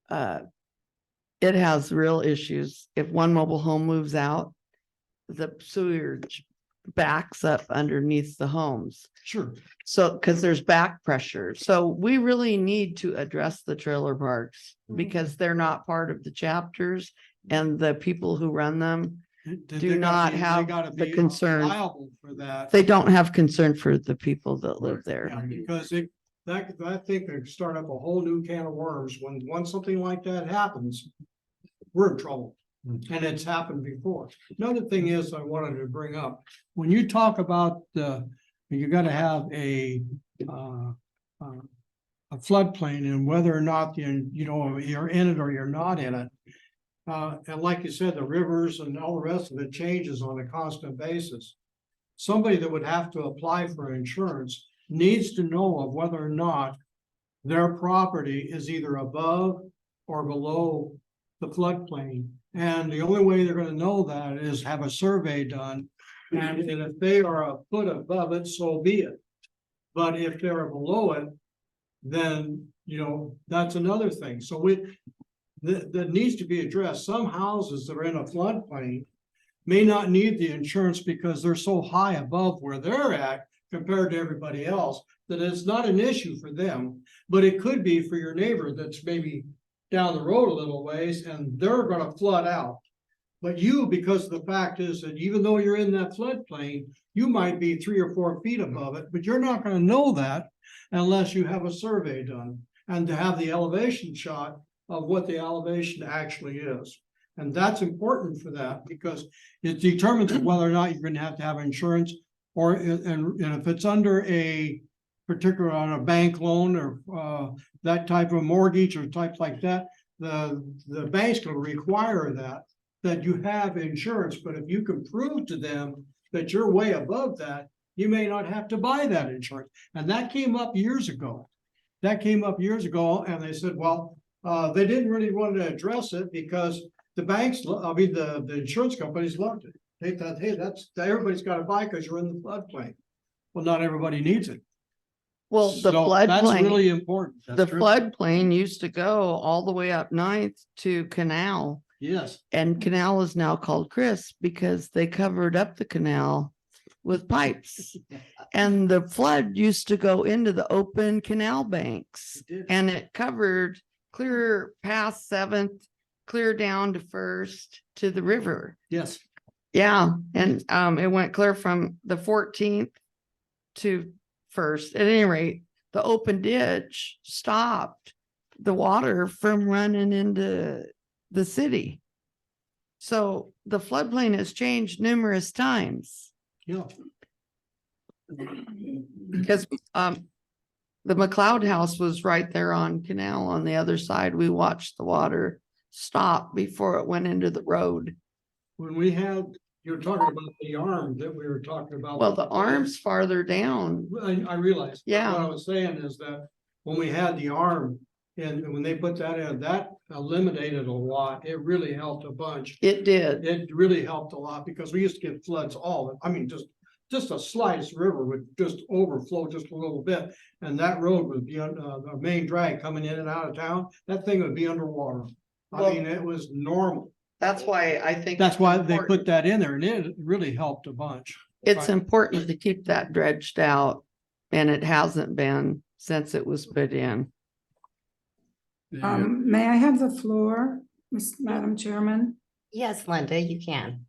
it has real issues. If one mobile home moves out, the sewage backs up underneath the homes. Sure. So, because there's back pressure. So we really need to address the trailer parks because they're not part of the chapters, and the people who run them, do not have the concern. Liable for that. they don't have concern for the people that live there. Yeah, because that thing could start up a whole new can of worms. When something like that happens, we're in trouble. And it's happened before. Another thing is I wanted to bring up, when you talk about you gotta have a floodplain, and whether or not you're in it or you're not in it. And like you said, the rivers and all the rest of it changes on a constant basis. Somebody that would have to apply for insurance needs to know of whether or not their property is either above or below the floodplain. And the only way they're gonna know that is have a survey done. And if they are a foot above it, so be it. But if they're below it, then, that's another thing. So that needs to be addressed. Some houses that are in a floodplain may not need the insurance because they're so high above where they're at compared to everybody else, that it's not an issue for them, but it could be for your neighbor that's maybe down the road a little ways, and they're gonna flood out. But you, because the fact is that even though you're in that floodplain, you might be 3 or 4 feet above it, but you're not gonna know that unless you have a survey done and to have the elevation shot of what the elevation actually is. And that's important for that because it determines whether or not you're gonna have insurance, or, and if it's under a particular on a bank loan or that type of mortgage or types like that, the bank's gonna require that you have insurance. But if you can prove to them that you're way above that, you may not have to buy that insurance. And that came up years ago. And they said, well, they didn't really want to address it because the banks, the insurance companies loved it. They thought, hey, everybody's got to buy because you're in the floodplain. Well, not everybody needs it. Well, the So that's floodplain, really important. the That's true. floodplain used to go all the way up Ninth to Canal. Yes, And Canal is now called Chris because they covered up the canal with pipes. And the flood used to go into the open canal banks, it did. and it covered clear past 7th, clear down to First to the river. Yes. Yeah, and it went clear from the 14th to First. At any rate, the open ditch stopped the water from running into the city. So the floodplain has changed numerous times. Yeah. Because the McLeod house was right there on Canal on the other side. We watched the water stop before it went into the road. When we had, you're talking about the arm that we were talking about. Well, the arm's farther down. I realize. But Yeah. What I was saying is that when we had the arm and when they put that in, that eliminated a lot. It really helped a bunch. It did. It really helped a lot because we used to get floods just a slightest river would just overflow just a little bit. And that road would be on the main drag coming in and out of town. That thing would be underwater. Well, It was normal. That's why I think. That's it's why they important. put that in there, and it really helped a bunch. It's Right. important to keep that dredged out, and it hasn't been since it was put in. May I have the floor, Madam Chairman? Yes, Linda, you can.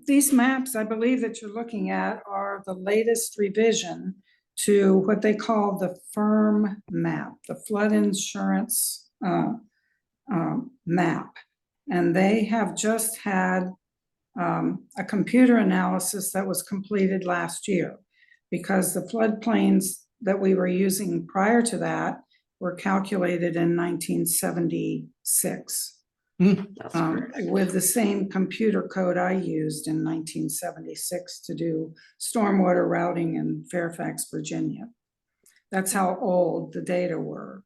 These maps, I believe that you're looking at are the latest revision to what they call the firm map, the flood insurance map. And they have just had a computer analysis that was completed last year, because the floodplains that we were using prior to that were calculated in 1976. That's correct. With the same computer code I used in 1976 to do stormwater routing in Fairfax, Virginia. That's how old the data were.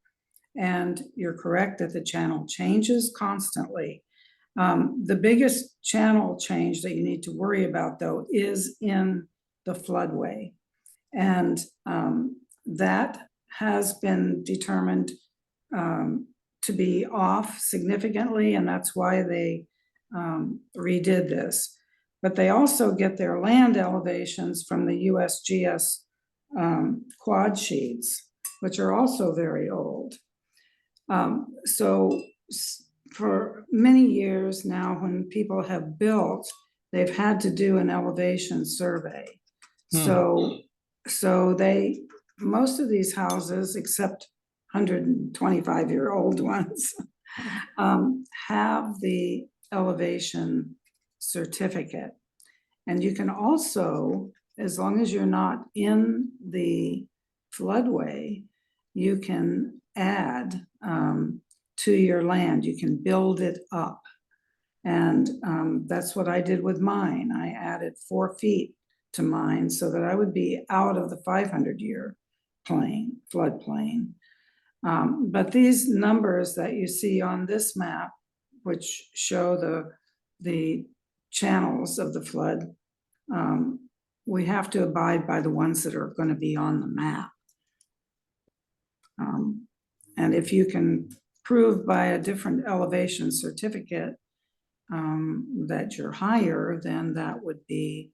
And you're correct that the channel changes constantly. The biggest channel change that you need to worry about, though, is in the floodway. And that has been determined to be off significantly, and that's why they redid this. But they also get their land elevations from the USGS quad sheets, which are also very old. So for many years now, when people have built, they've had to do an elevation survey. So most of these houses, except 125-year-old ones, have the elevation certificate. And you can also, as long as you're not in the floodway, you can add to your land, you can build it up. And that's what I did with mine. I added 4 feet to mine so that I would be out of the 500-year floodplain. But these numbers that you see on this map, which show the channels of the flood, we have to abide by the ones that are going to be on the map. And if you can prove by a different elevation certificate that you're higher, then that would be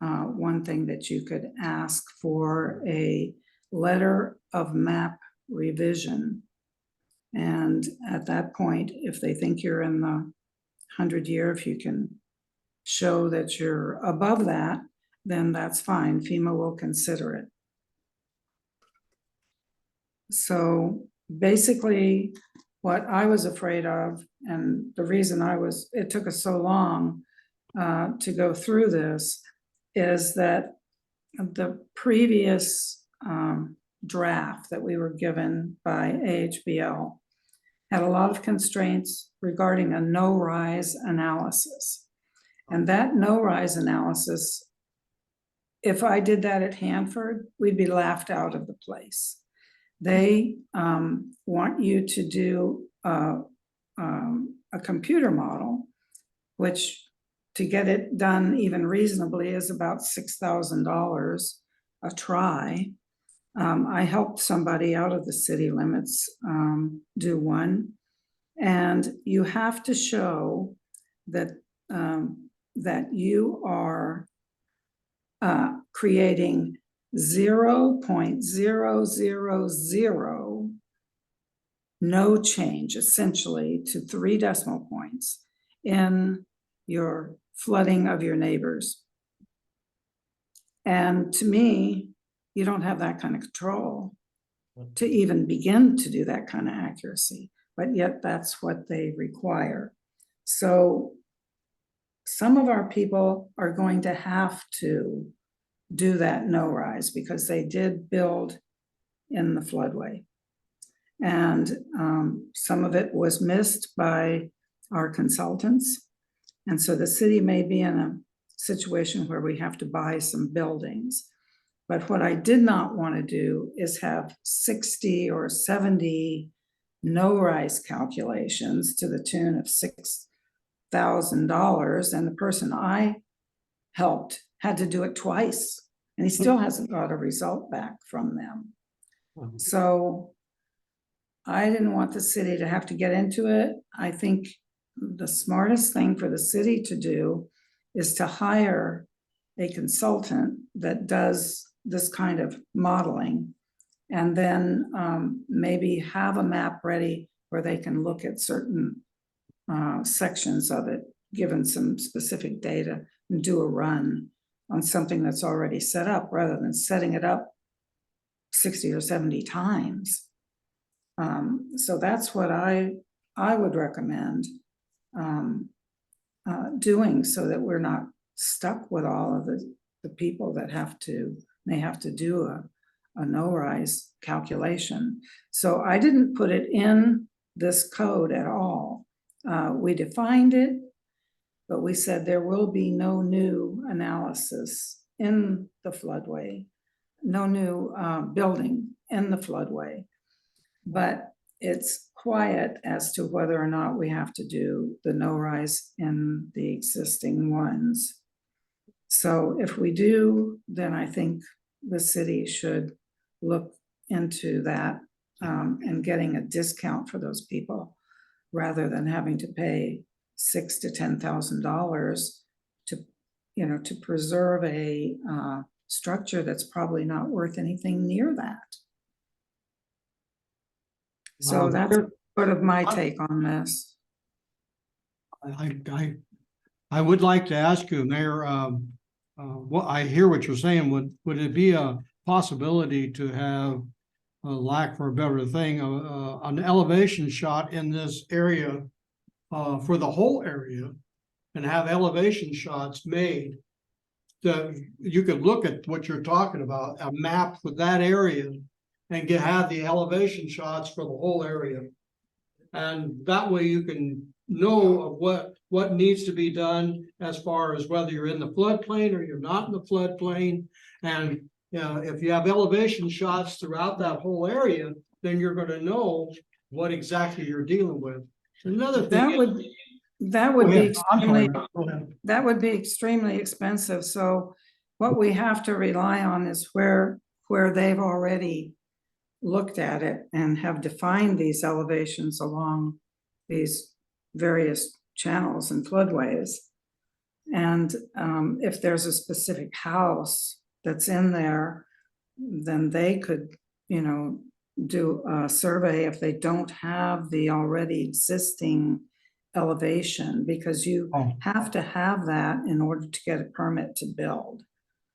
one thing that you could ask for, a letter of map revision. And at that point, if they think you're in the 100-year, if you can show that you're above that, then that's fine. FEMA will consider it. So basically, what I was afraid of, and the reason it took us so long to go through this, is that the previous draft that we were given by AHBL had a lot of constraints regarding a no-rise analysis. And that no-rise analysis, if I did that at Hanford, we'd be laughed out of the place. They want you to do a computer model, which to get it done even reasonably is about $6,000 a try. I helped somebody out of the city limits do one, and you have to show that that you are creating 0.000 no change, essentially, to 3 decimal points in your flooding of your neighbors. And to me, you don't have that kind of control to even begin to do that kind of accuracy, but yet that's what they require. So some of our people are going to have to do that no-rise because they did build in the floodway. And some of it was missed by our consultants. And so the city may be in a situation where we have to buy some buildings. But what I did not want to do is have 60 or 70 no-rise calculations to the tune of $6,000. And the person I helped had to do it twice, and he still hasn't got a result back from them. So I didn't want the city to have to get into it. I think the smartest thing for the city to do is to hire a consultant that does this kind of modeling. And then maybe have a map ready where they can look at certain sections of it, given some specific data, and do a run on something that's already set up rather than setting it up 60 or 70 times. So that's what I would recommend doing, so that we're not stuck with all of the people that may have to do a no-rise calculation. So I didn't put it in this code at all. We defined it, but we said there will be no new analysis in the floodway, no new building in the floodway. But it's quiet as to whether or not we have to do the no-rise in the existing ones. So if we do, then I think the city should look into that and getting a discount for those people, rather than having to pay $6,000 to $10,000 to preserve a structure that's probably not worth anything near that. So that's sort of my take on this. I would like to ask you, Mayor, what I hear what you're saying, would it be a possibility to have, lack for a better thing, an elevation shot in this area for the whole area, and have elevation shots made that you could look at what you're talking about, a map for that area, and have the elevation shots for the whole area. And that way you can know of what needs to be done as far as whether you're in the floodplain or you're not in the floodplain. And if you have elevation shots throughout that whole area, then you're going to know what exactly you're dealing with. Another thing that would be extremely expensive. So what we have to rely on is where they've already looked at it and have defined these elevations along these various channels and floodways. And if there's a specific house that's in there, then they could, do a survey if they don't have the already existing elevation, because you have to have that in order to get a permit to build.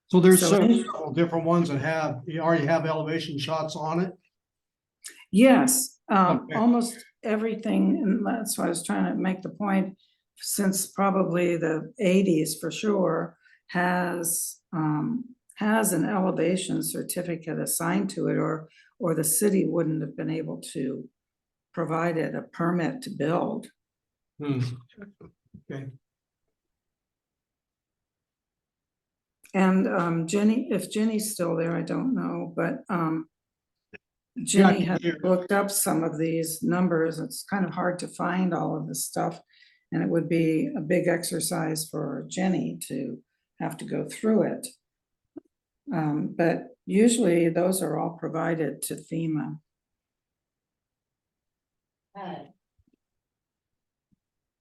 So there's several different ones that you already have elevation shots on it? Yes, Okay. almost everything, and that's why I was trying to make the point, since probably the 80s for sure, has an elevation certificate assigned to it, or the city wouldn't have been able to provide it a permit to build. Okay. And if Jenny's still there, I don't know, but Jenny had looked up some of these numbers. It's kind of hard to find all of this stuff, and it would be a big exercise for Jenny to have to go through it. But usually those are all provided to FEMA.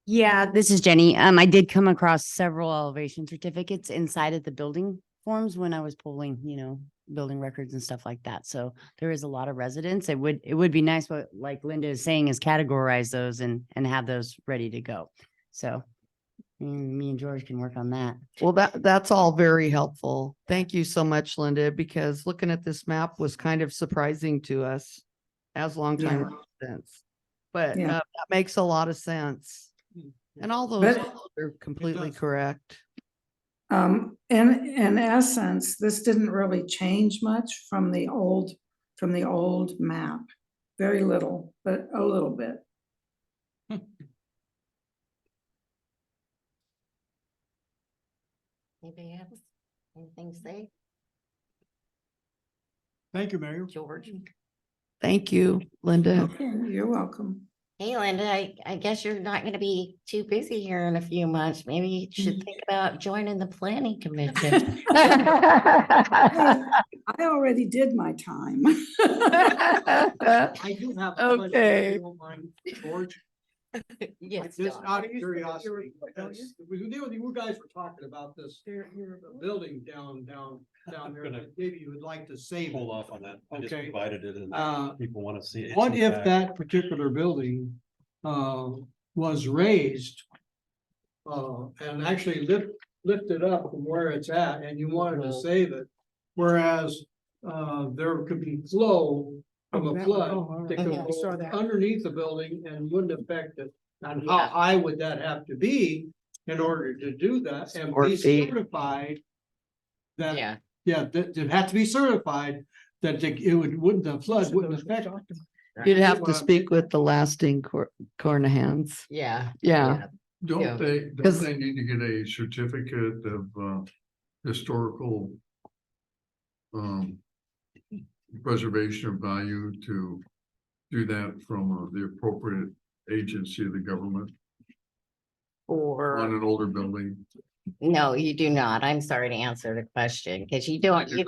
Yeah, this is Jenny. I did come across several elevation certificates inside of the building forms when I was pulling, building records and stuff like that. So there is a lot of residents. It would be nice, what like Linda is saying, is categorize those and have those ready to go. So me and George can work on that. Well, that's all very helpful. Thank you so much, Linda, because looking at this map was kind of surprising to us as longtime residents. But that makes a lot of sense. And all those are completely correct. In essence, this didn't really change much from the old map. Very little, but a little bit. Anybody else? Anything to say? Thank you, Mayor. George? Thank you, Linda. Okay, you're welcome. Hey, Linda, I guess you're not going to be too busy here in a few months. Maybe you should think about joining the planning commission. I already did my time. I do have a question, if Okay. you don't mind, George. Yes, Just John. out of curiosity, because you guys were talking about this building down there, Gonna- that maybe you would like to save Hold it. off on that. I just Okay. provided it and Uh, people want to see it. What It's if back. that particular building was raised and actually lifted up from where it's at, and you wanted to Mhm. save it? Whereas there could be flow from Oh, a that one. flood Oh, all that right. could Yeah, I saw go that. underneath the building and wouldn't affect it. And how Yeah. high would that have to be in order to do that and 4 be feet. certified? That, Yeah, yeah, that it had to be certified that the flood wouldn't affect it. You'd have What to I'm speak with the lasting Cornahans. yeah. Yeah. Yeah. Don't they, don't 'Cause- they need to get a certificate of historical preservation of value to do that from the appropriate agency of the government on Or, an older building? no, you do not. I'm sorry to answer the question, because you They don't, do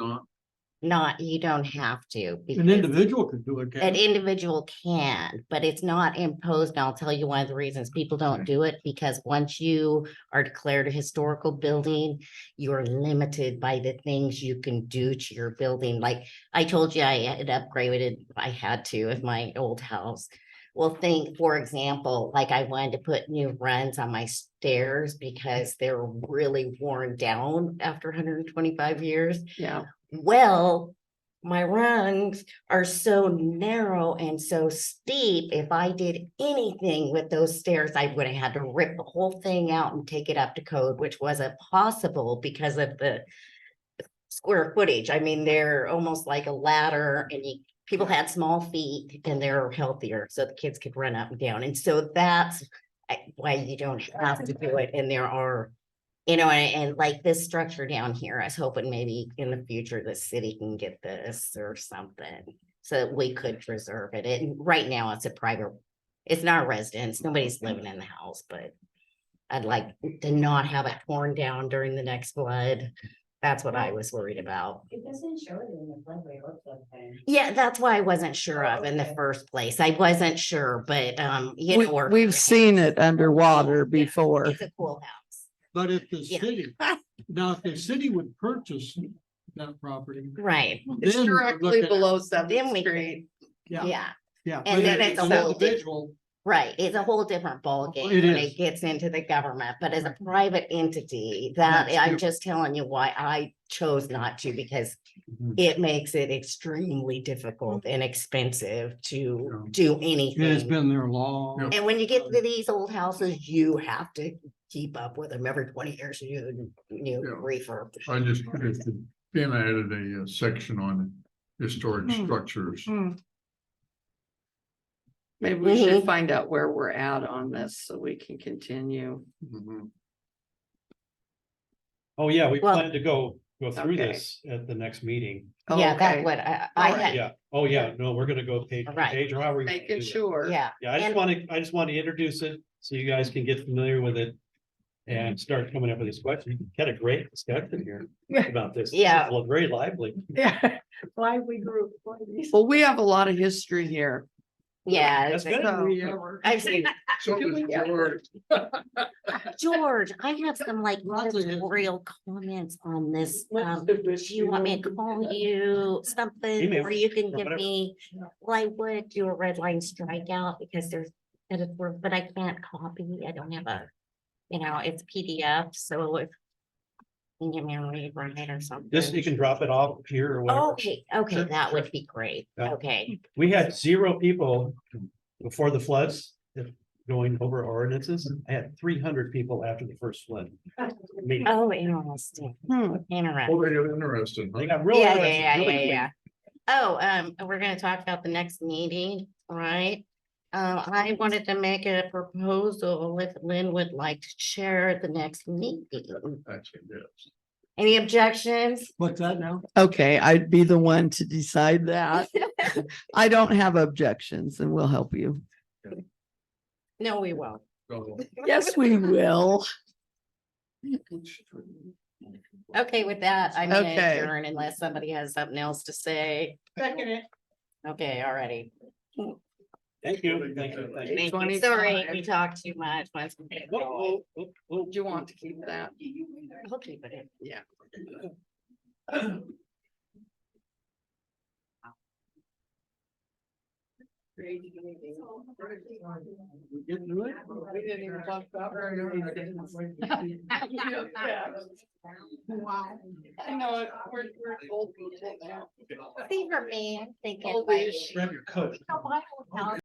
not? you don't have to. An because individual could do it. An can't it? individual can, but it's not imposed. And I'll tell you one of the reasons people don't do it, because once you are declared a historical building, you're limited by the things you can do to your building. Like I told you, I had upgraded, I had to, with my old house. Well, think, for example, like I wanted to put new runs on my stairs because they're really worn down after 125 years. Yeah. Well, my rungs are so narrow and so steep. If I did anything with those stairs, I would have had to rip the whole thing out and take it up to code, which wasn't possible because of the square footage. I mean, they're almost like a ladder, and people had small feet and they're healthier, so the kids could run up and down. And so that's why you don't have to do it. And there are, and like this structure down here, I was hoping maybe in the future the city can get this or something so that we could preserve it. And right now it's not a residence. Nobody's living in the house, but I'd like to not have it torn down during the next flood. That's what I was worried about. It doesn't show it in the floodway or floodplain. Yeah, that's why I wasn't sure of in the Okay. first place. I wasn't sure, but or- We've seen it underwater Yeah, before. It's a cool house. But if the Yeah. city, now if the city would purchase that property. Right. It's then we're directly looking at- below Then Seventh we Street. Yeah, Yeah, yeah. And but then if it's a an whole individual, right. It's a whole different ballgame It when is. it gets into the government, but as a private entity, that That's I'm true. just telling you why I chose not to, because Mhm. it makes it extremely difficult and expensive to Yeah. do it has anything. been there long. Yeah. And when you get to these old houses, you have to keep up with them every 20 years, you Yeah. refurb. I just, if Ben added a section on historic Hmm. structures. Maybe we should Mhm. find out where we're at on this so we can continue. Mhm. Oh, yeah, we Well- plan to go through Okay. this at the next meeting. Yeah, that's Okay. what I All had, Yeah, oh, yeah, no, we're gonna go page, to Right. page, or however. we wanna Making do that. sure. yeah. Yeah, I just want to introduce it so you guys can get familiar with it and start coming up with these questions. You had a great discussion here about this. Yeah. Well, very lively. Yeah. Lively group. Well, we have a lot of history here. Yeah. That's it's- good. I've seen So does George. George, I have some like Lots of editorial comments on this. Do you want me to call you something, Email, or you can or give whatever. me? Well, I would do a red line strikeout because there's editorial, but I can't copy. I don't have it's PDF, so if you can give me a read right or something. Just, you can drop it off here or whatever. Okay, Sure, that would be great. Yeah. Okay, We had 0 people before the floods going over ordinances. I had 300 people after the first flood. Meeting. oh, interesting, interesting. Oh, they are interested. They huh? got real. Yeah, interested yeah, really yeah, quick. yeah. Oh, we're gonna talk about the next meeting, right? I wanted to make a proposal if Lynn would like to chair the next meeting. Actually, yes. Any objections? What's that now? Okay, I'd be the one to decide that. I don't have objections and we'll help you. No, we won't. So, Yes, we will. Okay, with that, I'm gonna Okay. adjourn unless somebody has something else to say. Second it. Okay, alrighty. Thank you. Thank you. Thank you. Thank you. Sorry, we talked too much. Once we get going. Do you want to keep that? I'll keep it in. Yeah. We didn't even talk about. Wow. I know, we're old people now. See for me, I'm thinking. Always like- Grab your coat. No, I don't know.